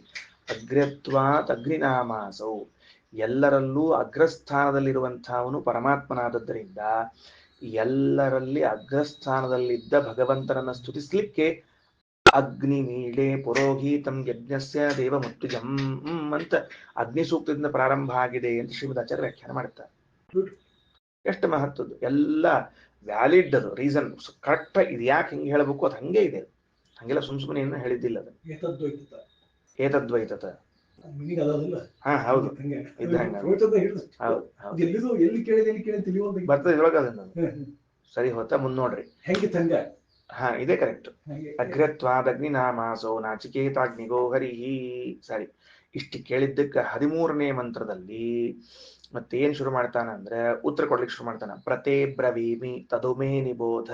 ಅಗ್ರತ್ವಾತ್ ಅಗ್ನಿನಾಮಾಸೌ, ಎಲ್ಲರಲ್ಲೂ ಅಗ್ರಸ್ಥಾನದಲ್ಲಿರುವಂತಹವನು ಪರಮಾತ್ಮನಾದದ್ದರಿಂದ ಎಲ್ಲರಲ್ಲಿ ಅಗ್ರಸ್ಥಾನದಲ್ಲಿದ್ದ ಭಗವಂತನನ್ನ ಸ್ತುತಿಸ್ಲಿಕ್ಕೆ ಅಗ್ನಿ ಮೀಳೆ ಪುರೋಹಿತಂ ಯಜ್ಞಸ್ಯ ದೇವ ಮೃತ್ಯುಜಂ ಅಂತ ಅಗ್ನಿ ಸೂಕ್ತದಿಂದ ಪ್ರಾರಂಭ ಆಗಿದೆ ಅಂತ ಶ್ರೀಮದಾಚಾರ್ಯ ವ್ಯಾಖ್ಯಾನ ಮಾಡ್ತಾರೆ. ಎಷ್ಟು ಮಹತ್ವದ್ದು, ಎಲ್ಲ ವ್ಯಾಲಿಡ್, ಅದು ರೀಸನ್ ಕರೆಕ್ಟ್. ಇದು ಯಾಕೆ ಹಿಂಗೆ ಹೇಳ್ಬೇಕು ಅದು ಹಂಗೆ ಇದೆ, ಹಂಗೆಲ್ಲ ಸುಮ್ಸುಮ್ಮನೆ ಏನು ಹೇಳಿದ್ದಿಲ್ಲ. ಅದು ಏತದ್ವೈತತ ಹಾ ಹೌದು ಬರ್ತದೆ ಇವಾಗ ಸರಿ ಹೋತ ಮುಂದ್ ನೋಡ್ರಿ. ಹಾ ಇದೇ ಕರೆಕ್ಟ್. ಅಗ್ರತ್ವಾದಗ್ನಿ ನಾಮಾಸೋ ನಾಚಿಕೇತಾಗ್ನಿಗೋ ಹರಿಹಿ. ಸರಿ, ಇಷ್ಟು ಕೇಳಿದ್ದಕ್ಕೆ 13ನೇ ಮಂತ್ರದಲ್ಲಿ ಮತ್ತೇನ್ ಶುರು ಮಾಡ್ತಾನಂದ್ರೆ ಉತ್ತರ ಕೊಡ್ಲಿಕ್ಕೆ ಶುರು ಮಾಡ್ತಾನ. ಪ್ರತೇ ಬ್ರವೀಮಿ ತದುಮೇ ನಿಬೋಧ.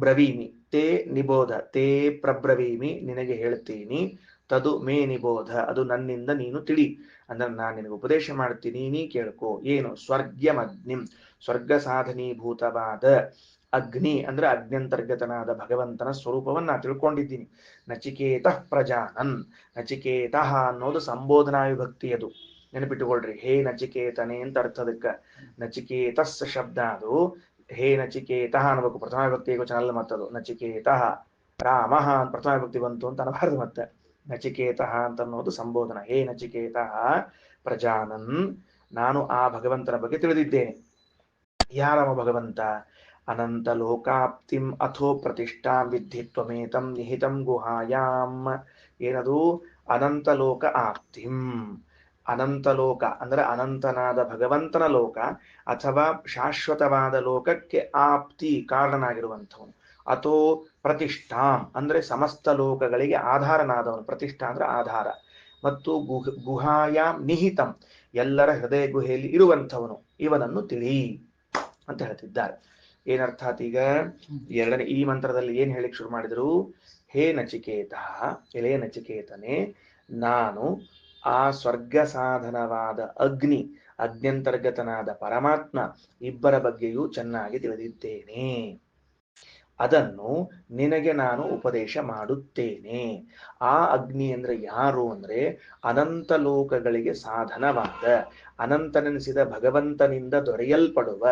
ಬ್ರವೀಮಿ ತೇ ನಿಬೋಧ, ತೇ ಪ್ರಬ್ರವೀಮಿ ನಿನಗೆ ಹೇಳ್ತೀನಿ, ತದು ಮೇ ನಿಬೋಧ ಅದು ನನ್ನಿಂದ ನೀನು ತಿಳಿ. ಅಂದ್ರೆ ನಾನು ನಿನಗೆ ಉಪದೇಶ ಮಾಡ್ತೀನಿ, ನೀ ಕೇಳ್ಕೋ. ಏನು? ಸ್ವರ್ಗ್ಯಮಗ್ನಿಂ, ಸ್ವರ್ಗ ಸಾಧನೀಭೂತವಾದ ಅಗ್ನಿ ಅಂದ್ರೆ ಅಗ್ನ್ಯಂತರ್ಗತನಾದ ಭಗವಂತನ ಸ್ವರೂಪವನ್ನು ನಾ ತಿಳ್ಕೊಂಡಿದ್ದೀನಿ. ನಚಿಕೇತ ಪ್ರಜಾನನ್, ನಚಿಕೇತ ಅನ್ನೋದು ಸಂಬೋಧನಾ ವಿಭಕ್ತಿ, ಅದು ನೆನಪಿಟ್ಟುಕೊಳ್ರಿ. ಹೇ ನಚಿಕೇತನೆ ಅಂತ ಅರ್ಥದಕ್ಕ. ನಚಿಕೇತಸ್ ಶಬ್ದ ಅದು ಹೇ ನಚಿಕೇತ ಅನ್ಬೇಕು, ಪ್ರಥಮ ವಿಭಕ್ತಿ ಏಕವಚನ ಅಲ್ಲ ಮತ್ತದು. ನಚಿಕೇತ ರಾಮ ಅಂತ ಪ್ರಥಮ ವಿಭಕ್ತಿ ಬಂತು ಅಂತ ಅನಬಾರದು. ಮತ್ತೆ ನಚಿಕೇತ ಅಂತ ಅನ್ನೋದು ಸಂಬೋಧನ. ಹೇ ನಚಿಕೇತ ಪ್ರಜಾನನ್, ನಾನು ಆ ಭಗವಂತನ ಬಗ್ಗೆ ತಿಳಿದಿದ್ದೇನೆ. ಯಾರವ ಭಗವಂತ? ಅನಂತ ಲೋಕಾಪ್ತಿಂ ಅಥೋ ಪ್ರತಿಷ್ಠಾಂ ವಿದ್ಧಿ ತ್ವಮೇತಂ ನಿಹಿತಂ ಗುಹಾಯಾಂ. ಏನದು? ಅನಂತ ಲೋಕ ಆಪ್ತಿಂ. ಅನಂತ ಲೋಕ ಅಂದ್ರೆ ಅನಂತನಾದ ಭಗವಂತನ ಲೋಕ, ಅಥವಾ ಶಾಶ್ವತವಾದ ಲೋಕಕ್ಕೆ ಆಪ್ತಿ ಕಾರಣನಾಗಿರುವಂಥವನು. ಅಥೋ ಪ್ರತಿಷ್ಠಾಂ ಅಂದ್ರೆ ಸಮಸ್ತ ಲೋಕಗಳಿಗೆ ಆಧಾರನಾದವನು. ಪ್ರತಿಷ್ಠಾ ಅಂದ್ರೆ ಆಧಾರ. ಮತ್ತು ಗುಹಾಯಾಂ ನಿಹಿತಂ ಎಲ್ಲರ ಹೃದಯ ಗುಹೆಯಲ್ಲಿ ಇರುವಂಥವನು, ಇವನನ್ನು ತಿಳಿ ಅಂತ ಹೇಳ್ತಿದ್ದಾರೆ. ಏನರ್ಥಾತ್ ಈಗ? ಎರಡನೇ ಈ ಮಂತ್ರದಲ್ಲಿ ಏನ್ ಹೇಳಿಕ್ ಶುರು ಮಾಡಿದ್ರು? ಹೇ ನಚಿಕೇತ, ಎಲೆ ನಚಿಕೇತನೆ, ನಾನು ಆ ಸ್ವರ್ಗ ಸಾಧನವಾದ ಅಗ್ನಿ, ಅಗ್ನ್ಯಂತರ್ಗತನಾದ ಪರಮಾತ್ಮ ಇಬ್ಬರ ಬಗ್ಗೆಯೂ ಚೆನ್ನಾಗಿ ತಿಳಿದಿದ್ದೇನೆ. ಅದನ್ನು ನಿನಗೆ ನಾನು ಉಪದೇಶ ಮಾಡುತ್ತೇನೆ. ಆ ಅಗ್ನಿ ಅಂದ್ರೆ ಯಾರು ಅಂದ್ರೆ ಅನಂತ ಲೋಕಗಳಿಗೆ ಸಾಧನವಾದ, ಅನಂತನೆನಿಸಿದ ಭಗವಂತನಿಂದ ದೊರೆಯಲ್ಪಡುವ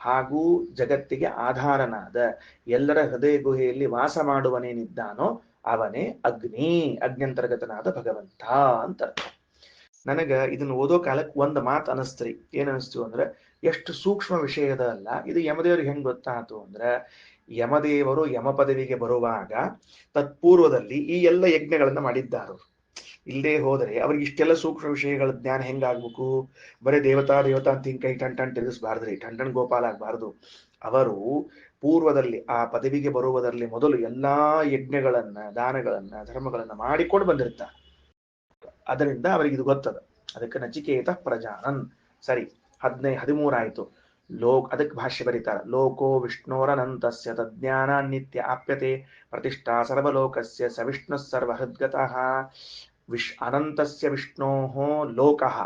ಹಾಗೂ ಜಗತ್ತಿಗೆ ಆಧಾರನಾದ, ಎಲ್ಲರ ಹೃದಯ ಗುಹೆಯಲ್ಲಿ ವಾಸ ಮಾಡುವನೇನಿದ್ದಾನೋ ಅವನೇ ಅಗ್ನಿ, ಅಗ್ನ್ಯಂತರ್ಗತನಾದ ಭಗವಂತ ಅಂತ. ನನಗ ಇದನ್ನು ಓದೋ ಕಾಲಕ್ಕೆ ಒಂದು ಮಾತು ಅನಿಸ್ತ್ರಿ. ಏನ್ ಅನಿಸ್ತು ಅಂದ್ರೆ, ಎಷ್ಟು ಸೂಕ್ಷ್ಮ ವಿಷಯದ ಅಲ್ಲ ಇದು. ಯಮದೇವ್ರಿಗೆ ಹೆಂಗ್ ಗೊತ್ತಾಯ್ತು ಅಂದ್ರೆ, ಯಮದೇವರು ಯಮ ಪದವಿಗೆ ಬರುವಾಗ ತತ್ಪೂರ್ವದಲ್ಲಿ ಈ ಎಲ್ಲ ಯಜ್ಞಗಳನ್ನ ಮಾಡಿದ್ದಾರು. ಇಲ್ಲದೆ ಹೋದರೆ ಅವ್ರಿಗೆ ಇಷ್ಟೆಲ್ಲ ಸೂಕ್ಷ್ಮ ವಿಷಯಗಳ ಜ್ಞಾನ ಹೆಂಗಾಗ್ಬೇಕು? ಬರೀ ದೇವತಾ ಅಂತ ಕೈ ಟನ್ ತಿಳಿಸ್ಬಾರ್ದ್ರಿ, ಟನ್ ಗೋಪಾಲ ಆಗ್ಬಾರ್ದು. ಅವರು ಪೂರ್ವದಲ್ಲಿ ಆ ಪದವಿಗೆ ಬರುವುದರಲ್ಲಿ ಮೊದಲು ಎಲ್ಲಾ ಯಜ್ಞಗಳನ್ನ, ದಾನಗಳನ್ನ, ಧರ್ಮಗಳನ್ನ ಮಾಡಿಕೊಂಡು ಬಂದಿರ್ತಾರೆ. ಅದರಿಂದ ಅವರಿಗೆ ಇದು ಗೊತ್ತದ. ಅದಕ್ಕೆ ನಚಿಕೇತ ಪ್ರಜಾನನ್. ಸರಿ, 13 ಆಯ್ತು. ಅದಕ್ಕೆ ಭಾಷ್ಯ ಬರೀತಾರ. ಲೋಕೋ ವಿಷ್ಣೋರನಂತಸ್ಯ ತಜ್ಞಾನ ನಿತ್ಯ ಆಪ್ಯತೆ ಪ್ರತಿಷ್ಠಾ ಸರ್ವಲೋಕಸ್ಯ ಸ ವಿಷ್ಣು ಸರ್ವಹೃದ್ಗತಃ. ಅನಂತಸ್ಯ ವಿಷ್ಣೋಃ ಲೋಕಃ,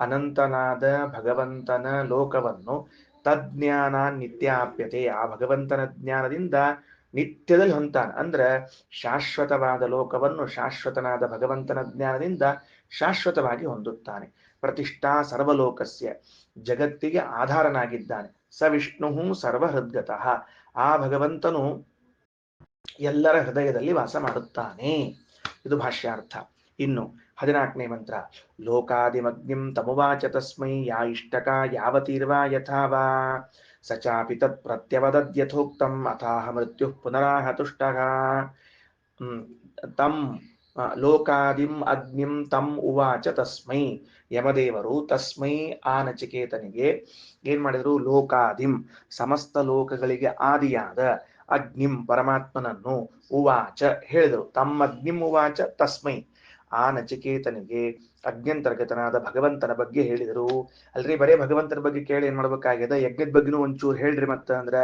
ಅನಂತನಾದ ಭಗವಂತನ ಲೋಕವನ್ನು ತಜ್ಞಾನ ನಿತ್ಯ ಆಪ್ಯತೆ, ಆ ಭಗವಂತನ ಜ್ಞಾನದಿಂದ ನಿತ್ಯದಲ್ಲಿ ಹೊಂತಾನೆ. ಅಂದ್ರೆ ಶಾಶ್ವತವಾದ ಲೋಕವನ್ನು ಶಾಶ್ವತನಾದ ಭಗವಂತನ ಜ್ಞಾನದಿಂದ ಶಾಶ್ವತವಾಗಿ ಹೊಂದುತ್ತಾನೆ. ಪ್ರತಿಷ್ಠಾ ಸರ್ವಲೋಕಸ್ಯ, ಜಗತ್ತಿಗೆ ಆಧಾರನಾಗಿದ್ದಾನೆ. ಸ ವಿಷ್ಣು ಸರ್ವಹೃದ್ಗತಃ, ಆ ಭಗವಂತನು ಎಲ್ಲರ ಹೃದಯದಲ್ಲಿ ವಾಸ ಮಾಡುತ್ತಾನೆ. ಇದು ಭಾಷ್ಯಾರ್ಥ. ಇನ್ನು 14ನೇ ಮಂತ್ರ. ಲೋಕಾದಿಮಗ್ನಿಂ ತಮುವಾಚ ತಸ್ಮೈ ಯಾ ಇಷ್ಟಕ ಯಾವತೀರ್ವಾ ಯಥಾವಾ ಸ ಚಾಪಿ ತತ್ ಪ್ರತ್ಯವದದ್ಯಥೋಕ್ತಂ ಅಥಾಹ ಮೃತ್ಯು ಪುನರಾಹ ತುಷ್ಟಃ. ತಂ ಲೋಕಾದಿಂ ಅಗ್ನಿಂ ತಂ ಉವಾಚ ತಸ್ಮೈ, ಯಮದೇವರು ತಸ್ಮೈ ಆ ನಚಿಕೇತನಿಗೆ ಏನ್ ಮಾಡಿದ್ರು? ಲೋಕಾದಿಂ ಸಮಸ್ತ ಲೋಕಗಳಿಗೆ ಆದಿಯಾದ ಅಗ್ನಿಂ ಪರಮಾತ್ಮನನ್ನು ಉವಾಚ ಹೇಳಿದರು. ತಮ್ಮಗ್ನಿಂ ಉವಾಚ ತಸ್ಮೈ, ಆ ನಚಿಕೇತನಿಗೆ ಅಗ್ನ್ಯಂತರ್ಗತನಾದ ಭಗವಂತನ ಬಗ್ಗೆ ಹೇಳಿದರು. ಅಲ್ರಿ ಬರೇ ಭಗವಂತನ ಬಗ್ಗೆ ಕೇಳಿ ಏನ್ ಮಾಡ್ಬೇಕಾಗ್ಯದ? ಯಜ್ಞದ ಬಗ್ಗೆನೂ ಒಂಚೂರು ಹೇಳ್ರಿ. ಮತ್ತ ಅಂದ್ರ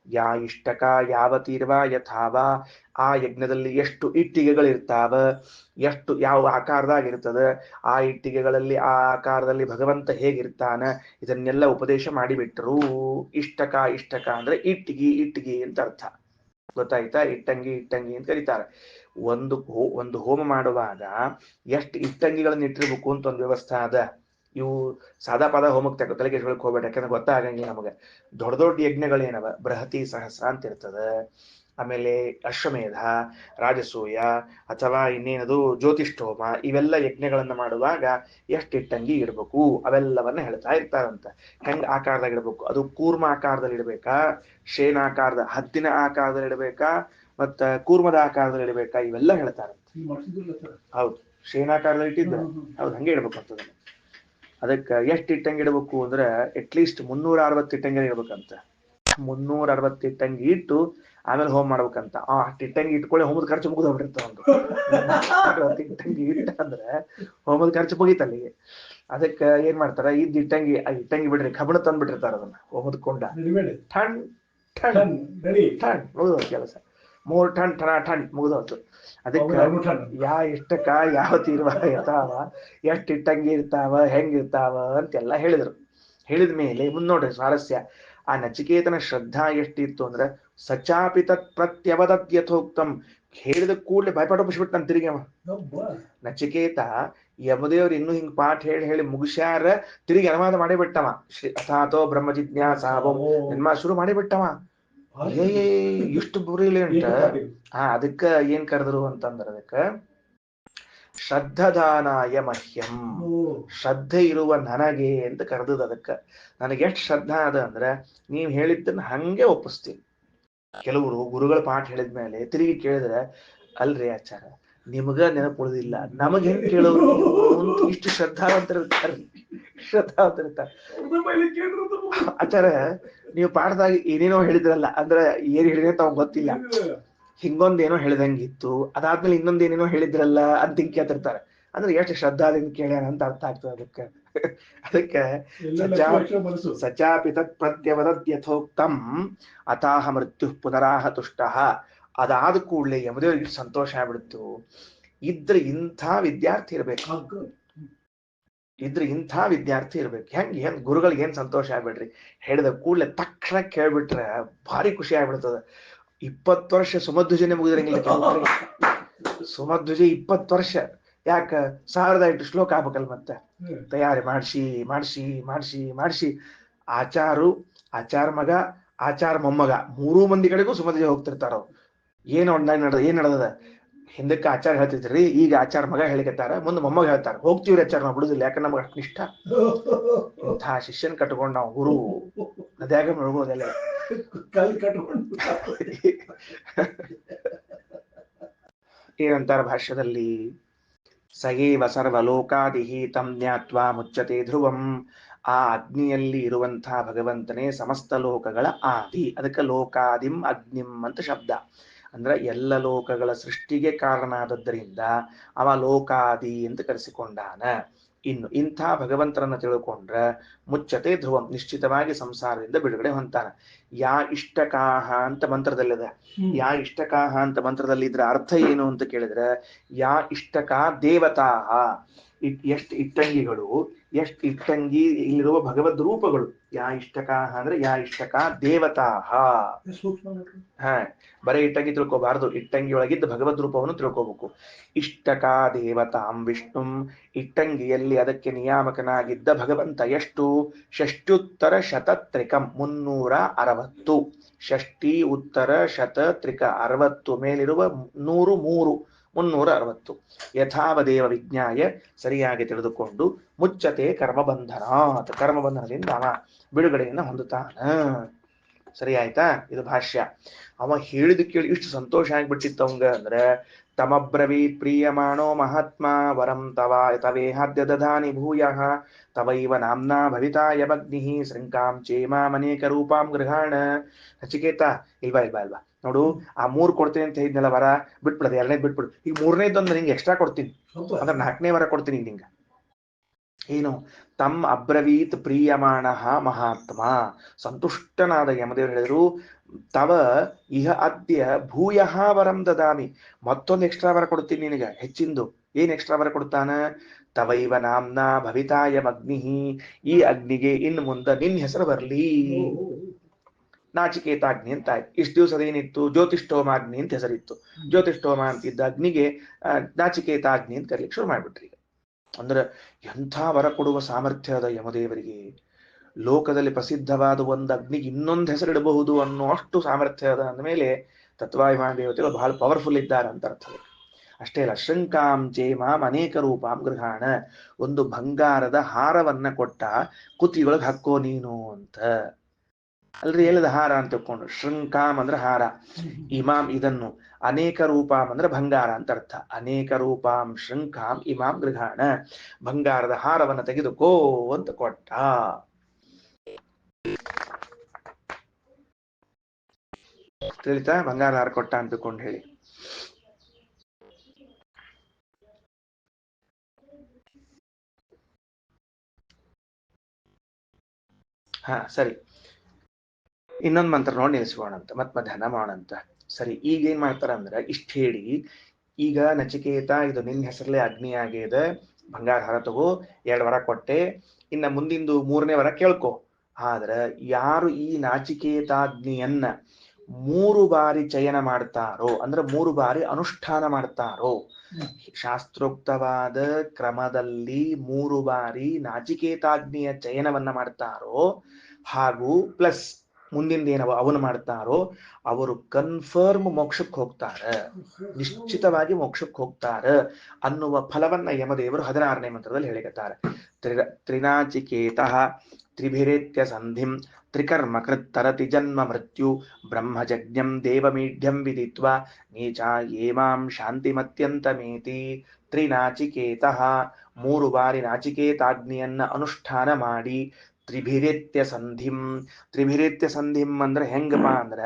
ಯಾ ಇಷ್ಟಕ ಯಾವತೀರ್ವ ಯಥಾವ, ಆ ಯಜ್ಞದಲ್ಲಿ ಎಷ್ಟು ಇಟ್ಟಿಗೆಗಳಿರ್ತಾವ, ಎಷ್ಟು ಯಾವ ಆಕಾರದಾಗಿರ್ತದ, ಆ ಇಟ್ಟಿಗೆಗಳಲ್ಲಿ ಆ ಆಕಾರದಲ್ಲಿ ಭಗವಂತ ಹೇಗಿರ್ತಾನ, ಇದನ್ನೆಲ್ಲ ಉಪದೇಶ ಮಾಡಿಬಿಟ್ರು. ಇಷ್ಟಕ ಅಂದ್ರೆ ಇಟ್ಟಿಗೆ ಅಂತ ಅರ್ಥ. ಗೊತ್ತಾಯ್ತಾ? ಇಟ್ಟಂಗಿ ಅಂತ ಕರೀತಾರೆ. ಒಂದು ಹೋಮ ಮಾಡುವಾಗ ಎಷ್ಟು ಇಟ್ಟಂಗಿಗಳನ್ನ ಇಟ್ಟಿರ್ಬೇಕು ಅಂತ ಒಂದು ವ್ಯವಸ್ಥೆ ಅದ. ಇವು ಸಾದಾ ಪಾದ ಹೋಮಕ್ಕೆ ತಲೆಗೆ ಹೋಗ್ಬೇಡ, ಯಾಕಂದ್ರೆ ಗೊತ್ತಾಗಂಗಿಲ್ಲ ನಮಗೆ. ದೊಡ್ಡ ಯಜ್ಞಗಳೇನವ, ಬೃಹತಿ ಸಹಸ್ರ ಅಂತ ಇರ್ತದ. ಆಮೇಲೆ ಅಶ್ವಮೇಧ, ರಾಜಸೂಯ, ಅಥವಾ ಇನ್ನೇನದು ಜ್ಯೋತಿಷ್ಠೋಮ, ಇವೆಲ್ಲ ಯಜ್ಞಗಳನ್ನ ಮಾಡುವಾಗ ಎಷ್ಟು ಇಟ್ಟಂಗಿ ಇಡ್ಬೇಕು ಅವೆಲ್ಲವನ್ನ ಹೇಳ್ತಾ ಇರ್ತಾರಂತ. ಹೆಂಗ್ ಆಕಾರದಾಗ ಇಡ್ಬೇಕು? ಅದು ಕೂರ್ಮ ಆಕಾರದಲ್ಲಿ ಇಡ್ಬೇಕಾ, ಶೇನಾಕಾರದ ಹದ್ದಿನ ಆಕಾರದಲ್ಲಿ ಇಡ್ಬೇಕಾ, ಮತ್ತ ಕೂರ್ಮದ ಆಕಾರದಲ್ಲಿ ಇಡ್ಬೇಕಾ, ಇವೆಲ್ಲ ಹೇಳ್ತಾರಂತ. ಹೌದು, ಶೇನಾಕಾರದಲ್ಲಿ ಇಟ್ಟಿದ್ದ ಹೌದು, ಹಂಗೆ ಇಡ್ಬೇಕಂತದ. ಅದಕ್ಕೆ ಎಷ್ಟು ಇಟ್ಟಂಗಿ ಇಡ್ಬೇಕು ಅಂದ್ರೆ ಅಟ್ಲೀಸ್ಟ್ 360 ಇಟ್ಟಂಗಿ ಇಡ್ಬೇಕಂತ. 360 ಇಟ್ಟಂಗಿ ಇಟ್ಟು ಆಮೇಲೆ ಹೋಮ್ ಮಾಡ್ಬೇಕಂತ ಇಟ್ಟಂಗಿ ಇಟ್ಕೊಳ್ಳಿ ಹೋಮದ ಖರ್ಚು ಮುಗಿದು ಹೋಗ್ಬಿಟ್ಟಿರ್ತಾವ ಒಂದು ಇಟ್ಟಂಗಿ ಇಟ್ಟ ಅಂದ್ರೆ ಹೋಮದ ಖರ್ಚು ಮುಗೀತಲ್ಲಿಗೆ. ಅದಕ್ಕೆ ಏನ್ ಮಾಡ್ತಾರ, ಇಟ್ಟಂಗಿ ಬಿಡ್ರಿ ಕಬ್ಬಣ ತಂದ್ಬಿಟ್ಟಿರ್ತಾರ ಅದನ್ನ ಹೋಮದ ಕೊಂಡ ಟಣ್ ಟಣ್ ಟಣ್ ಮುಗಿದೋದು ಕೆಲಸ. 3 ಟನ್ ಟನ್ ಮುಗಿದೋತು. ಅದಕ್ಕೆ ಇಷ್ಟಕ್ಕ ಯಾವ ತೀರ್ಮಾನ ಇರ್ತಾವ, ಎಷ್ಟ್ ಇಟ್ಟಂಗಿ ಇರ್ತಾವ, ಹೆಂಗಿರ್ತಾವ ಅಂತೆಲ್ಲ ಹೇಳಿದ್ರು. ಹೇಳಿದ ಮೇಲೆ ಮುಂದ್ ನೋಡ್ರಿ ಸ್ವಾರಸ್ಯ. ಆ ನಚಿಕೇತನ ಶ್ರದ್ಧಾ ಎಷ್ಟಿತ್ತು ಅಂದ್ರೆ ಸಚಾಪಿ ತತ್ ಪ್ರತ್ಯವದತ್ ಯಥೋಕ್ತಂ. ಹೇಳಿದ ಕೂಡಲೇ ಭಯಪಟ್ಟು ಬಿಸ್ಬಿಟ್ಟು ನಾನು ತಿರುಗಿ ನಚಿಕೇತ ಯಮದೇವ್ರು ಇನ್ನೂ ಹಿಂಗ್ ಪಾಠ ಹೇಳಿ ಹೇಳಿ ಮುಗಿಸ್ಯಾರ, ತಿರುಗಿ ಅನುವಾದ ಮಾಡಿ ಬಿಟ್ಟವ. ಅಥಾತೋ ಬ್ರಹ್ಮ ಜಿಜ್ಞಾಸಾವಂ ಜನ್ಮ ಶುರು ಮಾಡಿ ಬಿಟ್ಟವ. ಇಷ್ಟು ಬ್ರಿಲಿಯಂಟ್. ಅದಕ್ಕ ಏನ್ ಕರೆದ್ರು ಅಂತಂದ್ರ ಅದಕ್ಕ ಶ್ರದ್ಧದಾನಾಯ ಮಹ್ಯಂ, ಶ್ರದ್ಧೆ ಇರುವ ನನಗೆ ಅಂತ ಕರೆದದ. ಅದಕ್ಕ ನನಗೆ ಎಷ್ಟು ಶ್ರದ್ಧಾ ಅದ ಅಂದ್ರ ನೀವ್ ಹೇಳಿದ್ದನ್ನ ಹಂಗೆ ಒಪ್ಪಿಸ್ತೀನಿ. ಕೆಲವರು ಗುರುಗಳ ಪಾಠ ಹೇಳಿದ್ಮೇಲೆ ತಿರುಗಿ ಕೇಳಿದ್ರೆ, ಅಲ್ರಿ ಆಚಾರ ನಿಮಗ ನೆನಪು ಉಳಿದಿಲ್ಲ, ನಮಗ್ ಹೆಂಗ್ ಕೇಳೋರು ಅಂತ ಇಷ್ಟು ಶ್ರದ್ಧಾವಂತರಿರ್ತಾರೆ. ಆಚಾರ ನೀವು ಪಾಠದಾಗ ಏನೇನೋ ಹೇಳಿದ್ರಲ್ಲ, ಅಂದ್ರೆ ಏನ್ ಹೇಳಿದ್ರೆ ತಾವ್ ಗೊತ್ತಿಲ್ಲ, ಹಿಂಗೊಂದ್ ಏನೋ ಹೇಳಿದಂಗಿತ್ತು, ಅದಾದ್ಮೇಲೆ ಇನ್ನೊಂದ್ ಏನೇನೋ ಹೇಳಿದ್ರಲ್ಲ ಅಂತ ಹಿಂಗ್ ಕೇಳ್ತಿರ್ತಾರೆ. ಅಂದ್ರೆ ಎಷ್ಟು ಶ್ರದ್ಧಾದಿಂದ ಕೇಳ್ಯಾರ ಅಂತ ಅರ್ಥ ಆಗ್ತದೆ ಅದಕ್ಕೆ. ಅದಕ್ಕೆ ಸಚಾಪಿ ತತ್ ಪ್ರತ್ಯವದತ್ ಯಥೋಕ್ತಂ ಅತಾಹ ಮೃತ್ಯು ಪುನರಾಹ ತುಷ್ಟಃ. ಅದಾದ ಕೂಡಲೇ ಯಮದೇವರಿಗೆ ಸಂತೋಷ ಆಗ್ಬಿಡ್ತು. ಇಂಥ ವಿದ್ಯಾರ್ಥಿ ಇರ್ಬೇಕು. ಹೆಂಗ್ ಗುರುಗಳಿಗೆ ಏನ್ ಸಂತೋಷ ಆಗ್ಬಿಡ್ರಿ, ಹೇಳಿದ ಕೂಡಲೇ ತಕ್ಷಣ ಕೇಳ್ಬಿಟ್ರೆ ಭಾರಿ ಖುಷಿ ಆಗ್ಬಿಡ್ತದ. 20 ವರ್ಷ ಸುಮಧ್ವಜನೆ ಮುಗಿದ್ರಂಗಿಲ್ಲ ಕೆಲವರಿಗೆ. ಸುಮಧ್ವಜ 20 ವರ್ಷ ಯಾಕ 1008 ಶ್ಲೋಕ ಆಗ್ಬೇಕಲ್, ಮತ್ತೆ ತಯಾರಿ ಮಾಡಿಸಿ ಆಚಾರ ಮಗ ಆಚಾರ ಮೊಮ್ಮಗ 3 ಮಂದಿ ಕಡೆಗೂ ಸುಮಧ್ವಜ ಹೋಗ್ತಿರ್ತಾರ. ಏನ್ ನಡೆದದ ಹಿಂದಕ್ಕೆ ಆಚಾರ ಹೇಳ್ತಿದ್ರಿ, ಈಗ ಆಚಾರ ಮಗ ಹೇಳಿಕತ್ತಾರ, ಮುಂದೆ ಮೊಮ್ಮಗ ಹೇಳ್ತಾರ, ಹೋಗ್ತೀವ್ರಿ ಆಚಾರ ನಾವು ಬಿಡುದಿಲ್ಲ, ಯಾಕಂದ್ರೆ ನಮ್ಗೆ ಅಷ್ಟು ಇಷ್ಟ. ಇಂಥ ಶಿಷ್ಯನ್ ಕಟ್ಕೊಂಡ್ ನಾವು ಗುರು ನದ್ಯಾಗ ಮುಳುಗೋದೆಲ್ಲ ಏನಂತಾರ ಭಾಷ್ಯದಲ್ಲಿ, ಸಯೇವ ಸರ್ವಲೋಕಾದಿಹಿ ತಂ ಜ್ಞಾತ್ವಾ ಮುಚ್ಚತೆ ಧ್ರುವಂ. ಆ ಅಗ್ನಿಯಲ್ಲಿ ಇರುವಂತಹ ಭಗವಂತನೇ ಸಮಸ್ತ ಲೋಕಗಳ ಆದಿ. ಅದಕ್ಕೆ ಲೋಕಾದಿಂ ಅಗ್ನಿಂ ಅಂತ ಶಬ್ದ. ಅಂದ್ರೆ ಎಲ್ಲ ಲೋಕಗಳ ಸೃಷ್ಟಿಗೆ ಕಾರಣ ಆದದ್ದರಿಂದ ಅವ ಲೋಕಾದಿ ಅಂತ ಕರೆಸಿಕೊಂಡಾನ. ಇನ್ನು ಇಂಥ ಭಗವಂತನನ್ನ ತಿಳ್ಕೊಂಡ್ರ ಮುಚ್ಚತೆ ಧ್ರುವಂ, ನಿಶ್ಚಿತವಾಗಿ ಸಂಸಾರದಿಂದ ಬಿಡುಗಡೆ ಹೊಂತಾನ. ಯಾ ಇಷ್ಟಕಾಹ ಅಂತ ಮಂತ್ರದಲ್ಲಿದೆ. ಯಾ ಇಷ್ಟಕಾಹ ಅಂತ ಮಂತ್ರದಲ್ಲಿ ಇದ್ರ ಅರ್ಥ ಏನು ಅಂತ ಕೇಳಿದ್ರೆ, ಯಾ ಇಷ್ಟಕಾ ದೇವತಾಹ, ಎಷ್ಟು ಇಟ್ಟಂಗಿಗಳು, ಎಷ್ಟು ಇಟ್ಟಂಗಿ ಇಲ್ಲಿರುವ ಭಗವದ್ ರೂಪಗಳು. ಯಾ ಇಷ್ಟಕಾಹ ಅಂದ್ರೆ ಯಾ ಇಷ್ಟಕಾ ದೇವತಾಹ. ಬರೀ ಇಟ್ಟಂಗಿ ತಿಳ್ಕೋಬಾರ್ದು, ಇಟ್ಟಂಗಿ ಒಳಗಿದ್ದ ಭಗವದ್ ರೂಪವನ್ನು ತಿಳ್ಕೋಬೇಕು. ಇಷ್ಟಕಾ ದೇವತಾಂ ವಿಷ್ಣುಂ, ಇಟ್ಟಂಗಿಯಲ್ಲಿ ಅದಕ್ಕೆ ನಿಯಾಮಕನಾಗಿದ್ದ ಭಗವಂತ ಎಷ್ಟು, ಷಷ್ಟ್ಯುತ್ತರ ಶತತ್ರಿಕಂ 360. ಷಷ್ಟಿ ಉತ್ತರ ಶತ ತ್ರಿಕ 60 ಮೇಲಿರುವ 103 360. ಯಥಾವದೇವ ವಿಜ್ಞಾಯ, ಸರಿಯಾಗಿ ತಿಳಿದುಕೊಂಡು, ಮುಚ್ಚತೆ ಕರ್ಮಬಂಧನಾತ್, ಕರ್ಮಬಂಧನದಿಂದ ಅವ ಬಿಡುಗಡೆಯನ್ನು ಹೊಂದುತ್ತಾನ. ಸರಿ ಆಯ್ತಾ? ಇದು ಭಾಷ್ಯ. ಅವ ಹೇಳಿದ ಕೇಳಿ ಇಷ್ಟು ಸಂತೋಷ ಆಗ್ಬಿಟ್ಟಿತ್ತು ಅವಂಗ ಅಂದ್ರೆ, ತಮಬ್ರವೀತ್ ಪ್ರೀಯಮಾಣೋ ಮಹಾತ್ಮ ವರಂ ತವೇಹಾದ್ಯ ದಧಾನಿ ಭೂಯಃ ತವೈವ ನಾಮ್ನಾ ಭವಿತಾಯ ಭಗ್ನಿಃ ಶೃಂಕಾಂ ಚೇಮಾಮನೇಕ ರೂಪಾಂ ಗೃಹಾಣ. ನಚಿಕೇತ, ಇಲ್ವಾ ನೋಡು, ಆ 3 ಕೊಡ್ತೀನಿ ಅಂತ ಹೇಳಿದ್ನಲ್ಲ ವರ, ಬಿಟ್ಬಿಡೋದು, 2ನೇದು ಬಿಟ್ಬಿಡು. ಈಗ 3ನೇದೊಂದು ನಿಂಗೆ ಎಕ್ಸ್ಟ್ರಾ ಕೊಡ್ತೀನಿ, ಅಂದ್ರೆ 4ನೇ ವರ ಕೊಡ್ತೀನಿ ನಿಂಗೆ. ಏನು? ತಮ್ ಅಬ್ರವೀತ್ ಪ್ರೀಯಮಾಣ ಮಹಾತ್ಮ, ಸಂತುಷ್ಟನಾದ ಯಮದೇವರು ಹೇಳಿದ್ರು, ತವ ಇಹ ಅದ್ಯ ಭೂಯಃ ವರಂ ದದಾಮಿ, ಮತ್ತೊಂದು ಎಕ್ಸ್ಟ್ರಾ ವರ ಕೊಡ್ತೀನಿ ನಿನಗೆ, ಹೆಚ್ಚಿಂದು. ಏನ್ ಎಕ್ಸ್ಟ್ರಾ ವರ ಕೊಡ್ತಾನ? ತವೈವ ನಾಮ್ನ ಭವಿತಾಯ ಅಗ್ನಿ, ಈ ಅಗ್ನಿಗೆ ಇನ್ನು ಮುಂದೆ ನಿನ್ ಹೆಸರು ಬರ್ಲಿ. ನಾಚಿಕೇತಾಗ್ನಿ ಅಂತ ಆಯ್ತು. ಇಷ್ಟು ದಿವಸದ ಏನಿತ್ತು, ಜ್ಯೋತಿಷ್ಠೋಮಾಗ್ನಿ ಅಂತ ಹೆಸರಿತ್ತು. ಜ್ಯೋತಿಷ್ಠೋಮ ಅಂತಿದ್ದ ಅಗ್ನಿಗೆ ನಾಚಿಕೇತಾಗ್ನಿ ಅಂತ ಕರೀಲಿಕ್ಕೆ ಶುರು ಮಾಡ್ಬಿಟ್ರಿ. ಅಂದ್ರೆ ಎಂಥ ವರ ಕೊಡುವ ಸಾಮರ್ಥ್ಯ ಅದ ಯಮದೇವರಿಗೆ. ಲೋಕದಲ್ಲಿ ಪ್ರಸಿದ್ಧವಾದ ಒಂದು ಅಗ್ನಿಗೆ ಇನ್ನೊಂದು ಹೆಸರಿಡಬಹುದು ಅನ್ನೋ ಅಷ್ಟು ಸಾಮರ್ಥ್ಯ ಅದ ಅಂದಮೇಲೆ ತತ್ವಾಭಿಮಾನ ದೇವತೆಗಳು ಬಹಳ ಪವರ್ಫುಲ್ ಇದ್ದಾರೆ ಅಂತ ಅರ್ಥ. ಅಷ್ಟೇ ಅಲ್ಲ, ಶೃಂಕಾಂ ಚೇಮಾಂ ಅನೇಕ ರೂಪಾಂ ಗೃಹಾಣ, ಒಂದು ಬಂಗಾರದ ಹಾರವನ್ನ ಕೊಟ್ಟ, ಕುತ್ತಿಯೊಳಗೆ ಹಾಕೋ ನೀನು ಅಂತ. ಅಲ್ರಿ ಹೇಳಿದ ಹಾರ ಅಂತ ತಿಳ್ಕೊಂಡು, ಶೃಂಕಾಂ ಅಂದ್ರೆ ಹಾರ, ಇಮಾಂ ಇದನ್ನು, ಅನೇಕ ರೂಪಾಂ ಅಂದ್ರೆ ಬಂಗಾರ ಅಂತ ಅರ್ಥ. ಅನೇಕ ರೂಪಾಂ ಶೃಂಕಾಂ ಇಮಾಂ ಗೃಹಾಣ, ಬಂಗಾರದ ಹಾರವನ್ನ ತೆಗೆದುಕೋ ಅಂತ ಕೊಟ್ಟ. ತಿಳಿತಾ? ಬಂಗಾರ ಹಾರ ಕೊಟ್ಟ ಅಂತ ತಿಳ್ಕೊಂಡು ಹೇಳಿ. ಹಾ ಸರಿ, ಇನ್ನೊಂದು ಮಂತ್ರ ನೋಡಿ ನಿಲ್ಲಿಸ್ಕೋಣ ಅಂತ, ಮತ್ ಮಧ್ಯಾಹ್ನ ಮಾಡೋಣ ಅಂತ. ಸರಿ, ಈಗ ಏನ್ ಮಾಡ್ತಾರ ಅಂದ್ರೆ ಇಷ್ಟ ಹೇಳಿ, ಈಗ ನಚಿಕೇತ ಇದು ನಿನ್ನ ಹೆಸರಲ್ಲೇ ಅಗ್ನಿ ಆಗಿದೆ, ಬಂಗಾರ ಹಾರ ತಗೋ, 2 ವರ ಕೊಟ್ಟೆ, ಇನ್ನ ಮುಂದಿಂದು 3ನೇ ವರ ಕೇಳ್ಕೊ. ಆದ್ರ ಯಾರು ಈ ನಾಚಿಕೇತಾಗ್ನಿಯನ್ನ 3 ಬಾರಿ ಚಯನ ಮಾಡ್ತಾರೋ, ಅಂದ್ರೆ 3 ಬಾರಿ ಅನುಷ್ಠಾನ ಮಾಡ್ತಾರೋ, ಶಾಸ್ತ್ರೋಕ್ತವಾದ ಕ್ರಮದಲ್ಲಿ 3 ಬಾರಿ ನಾಚಿಕೇತಾಗ್ನಿಯ ಚಯನವನ್ನ ಮಾಡ್ತಾರೋ, ಹಾಗೂ ಪ್ಲಸ್ ಮುಂದಿಂದೇನವ ಅವನು ಮಾಡ್ತಾರೋ, ಅವರು ಕನ್ಫರ್ಮ್ ಮೋಕ್ಷಕ್ಕೆ ಹೋಗ್ತಾರ, ನಿಶ್ಚಿತವಾಗಿ ಮೋಕ್ಷಕ್ಕೆ ಹೋಗ್ತಾರ ಅನ್ನುವ ಫಲವನ್ನ ಯಮದೇವರು 16ನೇ ಮಂತ್ರದಲ್ಲಿ ಹೇಳಿಕತ್ತಾರೆ. ತ್ರಿನಾಚಿಕೇತ ತ್ರಿಭಿರೇತ್ಯ ಸಂಧಿಂ ತ್ರಿಕರ್ಮಕೃತ್ ತರತಿ ಜನ್ಮ ಮೃತ್ಯು ಬ್ರಹ್ಮಜಜ್ಞಂ ದೇವಮೀಢ್ಯಂ ವಿದಿತ್ವಾ ನೀಚಾ ಏಮಾಂ ಶಾಂತಿಮತ್ಯಂತಮೇತಿ. ತ್ರಿನಾಚಿಕೇತ 3 ಬಾರಿ ನಾಚಿಕೇತಾಗ್ನಿಯನ್ನ ಅನುಷ್ಠಾನ ಮಾಡಿ, ತ್ರಿಭಿರೇತ್ಯ ಸಂಧಿಂ, ತ್ರಿಭಿರೇತ್ಯ ಸಂಧಿಂ ಅಂದ್ರೆ ಹೆಂಗಪ್ಪ ಅಂದ್ರ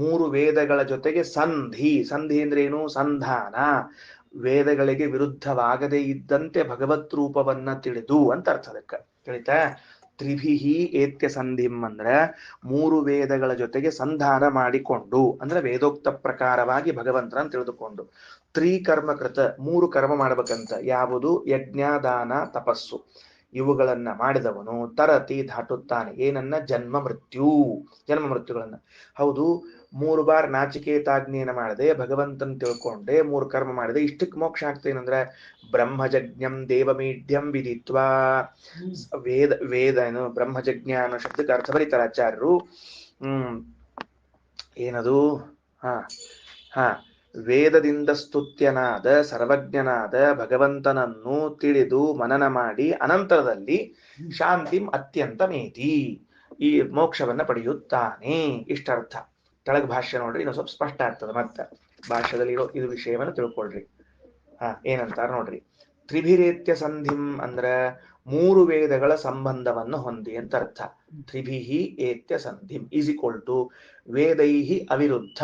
3 ವೇದಗಳ ಜೊತೆಗೆ ಸಂಧಿ, ಸಂಧಿ ಅಂದ್ರೆ ಏನು? ಸಂಧಾನ, ವೇದಗಳಿಗೆ ವಿರುದ್ಧವಾಗದೇ ಇದ್ದಂತೆ ಭಗವತ್ ರೂಪವನ್ನ ತಿಳಿದು ಅಂತ ಅರ್ಥ. ಅದಕ್ಕೆ ತಿಳಿತಾ? ತ್ರಿಭಿಹಿ ಏತ್ಯ ಸಂಧಿಂ ಅಂದ್ರೆ 3 ವೇದಗಳ ಜೊತೆಗೆ ಸಂಧಾನ ಮಾಡಿಕೊಂಡು, ಅಂದ್ರೆ ವೇದೋಕ್ತ ಪ್ರಕಾರವಾಗಿ ಭಗವಂತನನ್ನು ತಿಳಿದುಕೊಂಡು. ತ್ರಿಕರ್ಮಕೃತ 3 ಕರ್ಮ ಮಾಡ್ಬೇಕಂತ. ಯಾವುದು? ಯಜ್ಞ, ದಾನ, ತಪಸ್ಸು. ಇವುಗಳನ್ನ ಮಾಡಿದವನು ತರತಿ ದಾಟುತ್ತಾನೆ ಏನನ್ನ? ಜನ್ಮ ಮೃತ್ಯು, ಜನ್ಮ ಮೃತ್ಯುಗಳನ್ನ. ಹೌದು, 3 ಬಾರ್ ನಾಚಿಕೇತಾಗ್ನಿಯನ್ನ ಮಾಡದೆ, ಭಗವಂತನ ತಿಳ್ಕೊಂಡೆ, 3 ಕರ್ಮ ಮಾಡಿದೆ, ಇಷ್ಟಕ್ಕೆ ಮೋಕ್ಷ ಆಗ್ತೇನಂದ್ರೆ ಬ್ರಹ್ಮಜಜ್ಞಂ ದೇವಮೀಢ್ಯಂ ವಿದಿತ್ವಾ. ವೇದ ಏನು ಬ್ರಹ್ಮಜಜ್ಞ ಅನ್ನೋ ಶಬ್ದಕ್ಕೆ ಅರ್ಥ ಬರೀತಾರೆ ಆಚಾರ್ಯರು. ಏನದು? ಹಾ ಹಾ ವೇದದಿಂದ ಸ್ತುತ್ಯನಾದ ಸರ್ವಜ್ಞನಾದ ಭಗವಂತನನ್ನು ತಿಳಿದು ಮನನ ಮಾಡಿ ಅನಂತರದಲ್ಲಿ ಶಾಂತಿಂ ಅತ್ಯಂತ ಮೇತಿ, ಈ ಮೋಕ್ಷವನ್ನ ಪಡೆಯುತ್ತಾನೆ. ಇಷ್ಟರ್ಥ. ಕೆಳಗ ಭಾಷ್ಯ ನೋಡ್ರಿ, ಇನ್ನೊಂದು ಸ್ವಲ್ಪ ಸ್ಪಷ್ಟ ಆಗ್ತದೆ. ಮತ್ತೆ ಭಾಷ್ಯದಲ್ಲಿ ಇರೋ ಇದು ವಿಷಯವನ್ನು ತಿಳ್ಕೊಳ್ರಿ. ಏನಂತಾರ ನೋಡ್ರಿ. ತ್ರಿಭಿರೇತ್ಯ ಸಂಧಿಂ ಅಂದ್ರ 3 ವೇದಗಳ ಸಂಬಂಧವನ್ನು ಹೊಂದಿ ಅಂತ ಅರ್ಥ. ತ್ರಿಭಿಹಿ ಏತ್ಯ ಸಂಧಿಂ ಈಸ್ ಈಕ್ವಲ್ ಟು ವೇದೈಹಿ ಅವಿರುದ್ಧ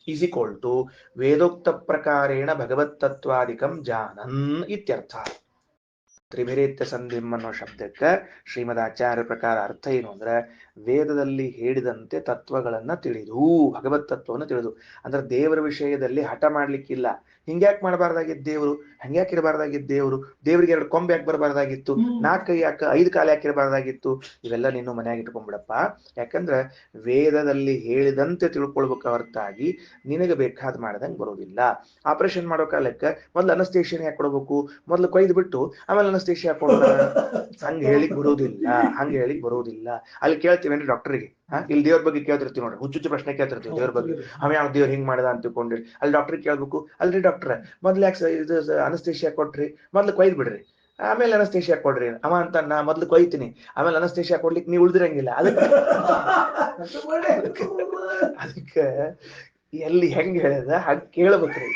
ಈಸ್ ಈಕ್ವಲ್ ಟು ವೇದೋಕ್ತ ಪ್ರಕಾರೇಣ ಭಗವತ್ತತ್ವಾದಿಕಂ ಜಾನನ್ ಇತ್ಯರ್ಥ. ತ್ರಿಭಿರೇತ್ಯ ಸಂಧಿಂ ಅನ್ನೋ ಶಬ್ದಕ್ಕೆ ಶ್ರೀಮದ್ ಆಚಾರ್ಯ ಪ್ರಕಾರ ಅರ್ಥ ಏನು ಅಂದ್ರೆ, ವೇದದಲ್ಲಿ ಹೇಳಿದಂತೆ ತತ್ವಗಳನ್ನ ತಿಳಿದು, ಭಗವತ್ ತತ್ವವನ್ನು ತಿಳಿದು. ಅಂದ್ರೆ ದೇವರ ವಿಷಯದಲ್ಲಿ ಹಠ ಮಾಡ್ಲಿಕ್ಕಿಲ್ಲ. ಹಿಂಗ್ಯಾಕ್ ಮಾಡಬಾರ್ದಾಗಿತ್ತು ದೇವರು, ಹಂಗ್ಯಾಕೆ ಇರಬಾರ್ದಾಗಿತ್ತು ದೇವರು, ದೇವರಿಗೆ 2 ಕೊಂಬೆ ಯಾಕೆ ಬರಬಾರ್ದಾಗಿತ್ತು, 4 ಕೈ ಯಾಕೆ 5 ಕಾಲು ಯಾಕೆ ಇರಬಾರ್ದಾಗಿತ್ತು, ಇವೆಲ್ಲ ನೀನು ಮನೆಯಾಗಿ ಇಟ್ಕೊಂಡ್ಬಿಡಪ್ಪ. ಯಾಕಂದ್ರೆ ವೇದದಲ್ಲಿ ಹೇಳಿದಂತೆ ತಿಳ್ಕೊಳ್ಬೇಕು ಹೊರತಾಗಿ ನಿನಗೆ ಬೇಕಾದ್ ಮಾಡ್ದಂಗೆ ಬರೋದಿಲ್ಲ. ಆಪರೇಷನ್ ಮಾಡೋ ಕಾಲಕ್ಕೆ ಮೊದ್ಲು ಅನಸ್ತೇಷನ್ ಯಾಕೆ ಕೊಡ್ಬೇಕು, ಮೊದ್ಲು ಕೊಯ್ದು ಬಿಟ್ಟು ಆಮೇಲೆ ಅನಸ್ತೇಷಿಯಾ ಕೊಡೋಣ, ಹಂಗ ಹೇಳಿಕ್ ಬರೋದಿಲ್ಲ, ಹಂಗ ಹೇಳಿಕ್ ಬರೋದಿಲ್ಲ. ಅಲ್ಲಿ ಕೇಳ್ತೀವೇನ್ರಿ ಡಾಕ್ಟರ್ಗೆ, ಇಲ್ಲಿ ದೇವ್ರ ಬಗ್ಗೆ ಕೇಳ್ತಿರ್ತೀವಿ ನೋಡ್ರಿ, ಹುಚ್ಚುಚ್ಚು ಪ್ರಶ್ನೆ ಕೇಳ್ತಿರ್ತೀವಿ ದೇವ್ರ ಬಗ್ಗೆ. ಅವ ಯಾವ ದೇವ್ರು ಹಿಂಗ್ ಮಾಡದ ಅಂತ ತಿಳ್ಕೊಂಡ್ರಿ, ಅಲ್ಲಿ ಡಾಕ್ಟರ್ ಕೇಳ್ಬೇಕು, ಅಲ್ರಿ ಡಾಕ್ಟರ್ ಮೊದ್ಲು ಯಾಕೆ ಇದು ಅನಸ್ತೇಷಿಯಾ ಕೊಟ್ರಿ, ಮೊದ್ಲು ಕೊಯ್ದು ಬಿಡ್ರಿ ಆಮೇಲೆ ಅನಸ್ತೇಷಿಯಾ ಕೊಡ್ರಿ. ಅವ ಅಂತ ನಾ ಮೊದ್ಲು ಕೊಯ್ತೀನಿ ಆಮೇಲೆ ಅನಸ್ತೇಷಿಯಾ ಕೊಡ್ಲಿಕ್ಕೆ ನೀವು ಉಳಿದಿರಂಗಿಲ್ಲ. ಅದಕ್ಕೆ ಎಲ್ಲಿ ಹೆಂಗ್ ಹೇಳ್ದ ಹಂಗ ಕೇಳ್ಬೇಕ್ರಿ.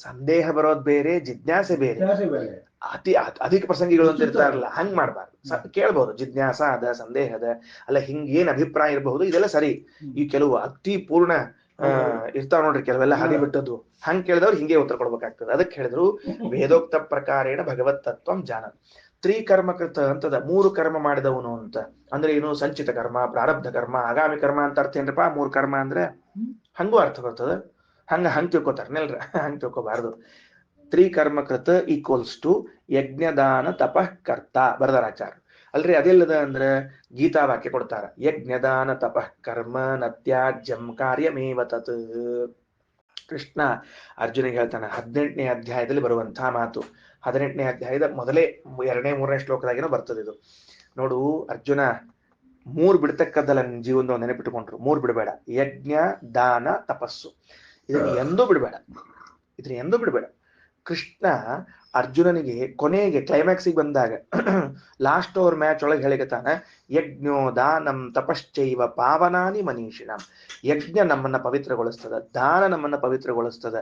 ಸಂದೇಹ ಬರೋದ್ ಬೇರೆ, ಜಿಜ್ಞಾಸೆ ಬೇರೆ. ಅಧಿಕ ಪ್ರಸಂಗಿಗಳು ಅಂತ ಇರ್ತಾರಲ್ಲ, ಹಂಗ್ ಮಾಡ್ಬಾರ್ದು. ಕೇಳ್ಬಹುದು ಜಿಜ್ಞಾಸ ಅದ, ಸಂದೇಹ ಅದ, ಅಲ್ಲ ಹಿಂಗ ಏನ್ ಅಭಿಪ್ರಾಯ ಇರಬಹುದು, ಇದೆಲ್ಲ ಸರಿ. ಈ ಕೆಲವು ಅತಿ ಪೂರ್ಣ ಇರ್ತಾವ ನೋಡ್ರಿ, ಕೆಲವೆಲ್ಲ ಹದಿ ಬಿಟ್ಟದ್ದು, ಹಂಗ್ ಕೇಳಿದವ್ರು ಹಿಂಗೆ ಉತ್ತರ ಕೊಡ್ಬೇಕಾಗ್ತದೆ. ಅದಕ್ಕೆ ಹೇಳಿದ್ರು ವೇದೋಕ್ತ ಪ್ರಕಾರೇಣ ಭಗವತ್ ತತ್ವಂ ಜಾನ. ತ್ರಿಕರ್ಮಕೃತ ಅಂತದ, 3 ಕರ್ಮ ಮಾಡಿದವನು ಅಂತ. ಅಂದ್ರೆ ಏನು? ಸಂಚಿತ ಕರ್ಮ, ಪ್ರಾರಬ್ಧ ಕರ್ಮ, ಆಗಾಮಿ ಕರ್ಮ ಅಂತ ಅರ್ಥ ಏನ್ರಪ್ಪ? 3 ಕರ್ಮ ಅಂದ್ರೆ ಹಂಗೂ ಅರ್ಥ ಬರ್ತದ. ಹಂಗ್ ತಿಳ್ಕೊತಾರನಲ್ರ, ಹಂಗ್ ತಿಳ್ಕೊಬಾರ್ದು. ತ್ರಿಕರ್ಮಕೃತ ಈಕ್ವಲ್ಸ್ ಟು ಯಜ್ಞದಾನ ತಪಃ ಕರ್ತ ಬರ್ದಾರ ಆಚಾರ್ಯ. ಅಲ್ರಿ ಅದೆಲ್ಲದ ಅಂದ್ರೆ ಗೀತಾ ವಾಕ್ಯ ಕೊಡ್ತಾರ, ಯಜ್ಞದಾನ ತಪಃ ಕರ್ಮ ನತ್ಯಾಜ್ಯಂ ಕಾರ್ಯಮೇವ ತತ್. ಕೃಷ್ಣ ಅರ್ಜುನಿಗೆ ಹೇಳ್ತಾನೆ 18ನೇ ಅಧ್ಯಾಯದಲ್ಲಿ ಬರುವಂತಹ ಮಾತು. 18ನೇ ಅಧ್ಯಾಯದ ಮೊದಲೇ 2ನೇ 3ನೇ ಶ್ಲೋಕದಾಗೇನೋ ಬರ್ತದೆ ಇದು. ನೋಡು ಅರ್ಜುನ, 3 ಬಿಡ್ತಕ್ಕದ್ದಲ್ಲ ನಿನ್ ಜೀವನದ ನೆನಪಿಟ್ಟುಕೊಂಡ್ರು. 3 ಬಿಡಬೇಡ, ಯಜ್ಞ ದಾನ ತಪಸ್ಸು, ಇದನ್ನ ಎಂದೂ ಬಿಡಬೇಡ, ಇದನ್ನ ಎಂದೂ ಬಿಡಬೇಡ. ಕೃಷ್ಣ ಅರ್ಜುನನಿಗೆ ಕೊನೆಗೆ ಕ್ಲೈಮ್ಯಾಕ್ಸಿಗೆ ಬಂದಾಗ ಲಾಸ್ಟ್ ಓವರ್ ಮ್ಯಾಚ್ ಒಳಗೆ ಹೇಳಿಕತಾನ, ಯಜ್ಞೋ ದಾನಂ ತಪಶ್ಚೈವ ಪಾವನಾನಿ ಮನೀಷಿಣಂ. ಯಜ್ಞ ನಮ್ಮನ್ನ ಪವಿತ್ರಗೊಳಿಸ್ತದ, ದಾನ ನಮ್ಮನ್ನ ಪವಿತ್ರಗೊಳಿಸ್ತದ,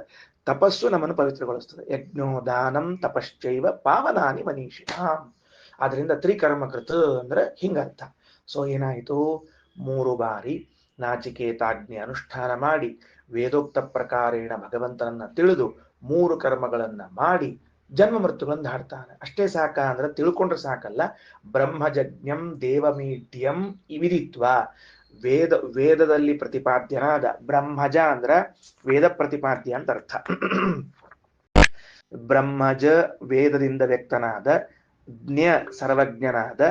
ತಪಸ್ಸು ನಮ್ಮನ್ನು ಪವಿತ್ರಗೊಳಿಸ್ತದೆ. ಯಜ್ಞೋ ದಾನಂ ತಪಶ್ಚೈವ ಪಾವನಾನಿ ಮನೀಷಿಣಂ. ಆದ್ರಿಂದ ತ್ರಿಕರ್ಮಕೃತ ಅಂದ್ರೆ ಹಿಂಗರ್ಥ. ಸೊ ಏನಾಯ್ತು? 3 ಬಾರಿ ನಾಚಿಕೇತಾಜ್ಞೆ ಅನುಷ್ಠಾನ ಮಾಡಿ ವೇದೋಕ್ತ ಪ್ರಕಾರೇಣ ಭಗವಂತನನ್ನ ತಿಳಿದು 3 ಕರ್ಮಗಳನ್ನ ಮಾಡಿ ಜನ್ಮ ಮೃತ್ಯುಗಳನ್ನು ದಾಡ್ತಾನೆ. ಅಷ್ಟೇ ಸಾಕ ಅಂದ್ರೆ ತಿಳ್ಕೊಂಡ್ರೆ ಸಾಕಲ್ಲ. ಬ್ರಹ್ಮಜಜ್ಞಂ ದೇವಮೀಢ್ಯಂ ವಿದಿತ್ವ, ವೇದದಲ್ಲಿ ಪ್ರತಿಪಾದ್ಯನಾದ ಬ್ರಹ್ಮಜ ಅಂದ್ರ ವೇದ ಪ್ರತಿಪಾದ್ಯ ಅಂತ ಅರ್ಥ. ಬ್ರಹ್ಮಜ ವೇದದಿಂದ ವ್ಯಕ್ತನಾದ, ಜ್ಞ ಸರ್ವಜ್ಞನಾದ,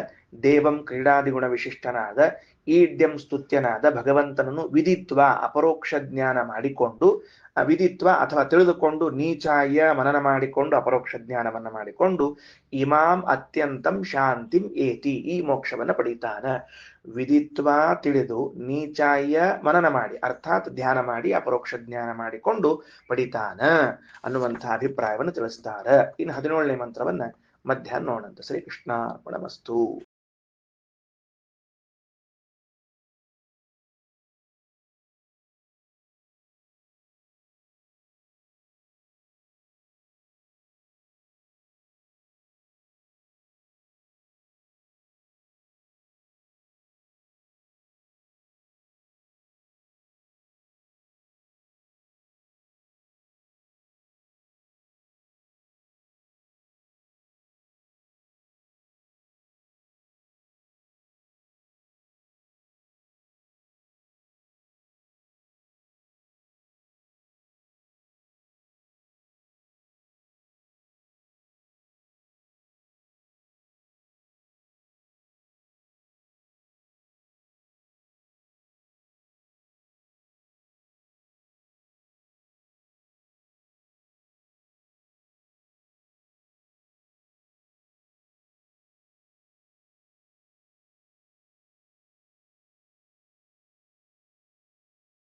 ದೇವಂ ಕ್ರೀಡಾದಿಗುಣ ವಿಶಿಷ್ಟನಾದ, ಈಡ್ಯಂ ಸ್ತುತ್ಯನಾದ ಭಗವಂತನನ್ನು ವಿದಿತ್ವ ಅಪರೋಕ್ಷ ಜ್ಞಾನ ಮಾಡಿಕೊಂಡು, ವಿದಿತ್ವ ಅಥವಾ ತಿಳಿದುಕೊಂಡು, ನೀಚಾಯ ಮನನ ಮಾಡಿಕೊಂಡು ಅಪರೋಕ್ಷ ಜ್ಞಾನವನ್ನ ಮಾಡಿಕೊಂಡು, ಇಮಾಂ ಅತ್ಯಂತಂ ಶಾಂತಿಂ ಏತಿ ಈ ಮೋಕ್ಷವನ್ನ ಪಡಿತಾನ. ವಿದಿತ್ವ ತಿಳಿದು ನೀಚಾಯ ಮನನ ಮಾಡಿ ಅರ್ಥಾತ್ ಧ್ಯಾನ ಮಾಡಿ ಅಪರೋಕ್ಷ ಜ್ಞಾನ ಮಾಡಿಕೊಂಡು ಪಡಿತಾನ ಅನ್ನುವಂತಹ ಅಭಿಪ್ರಾಯವನ್ನು ತಿಳಿಸ್ತಾರೆ. ಇನ್ನು 17ನೇ ಮಂತ್ರವನ್ನ ಮಧ್ಯಾಹ್ನ ನೋಡಂತ. ಶ್ರೀ ಕೃಷ್ಣಾರ್ಪಣಮಸ್ತು.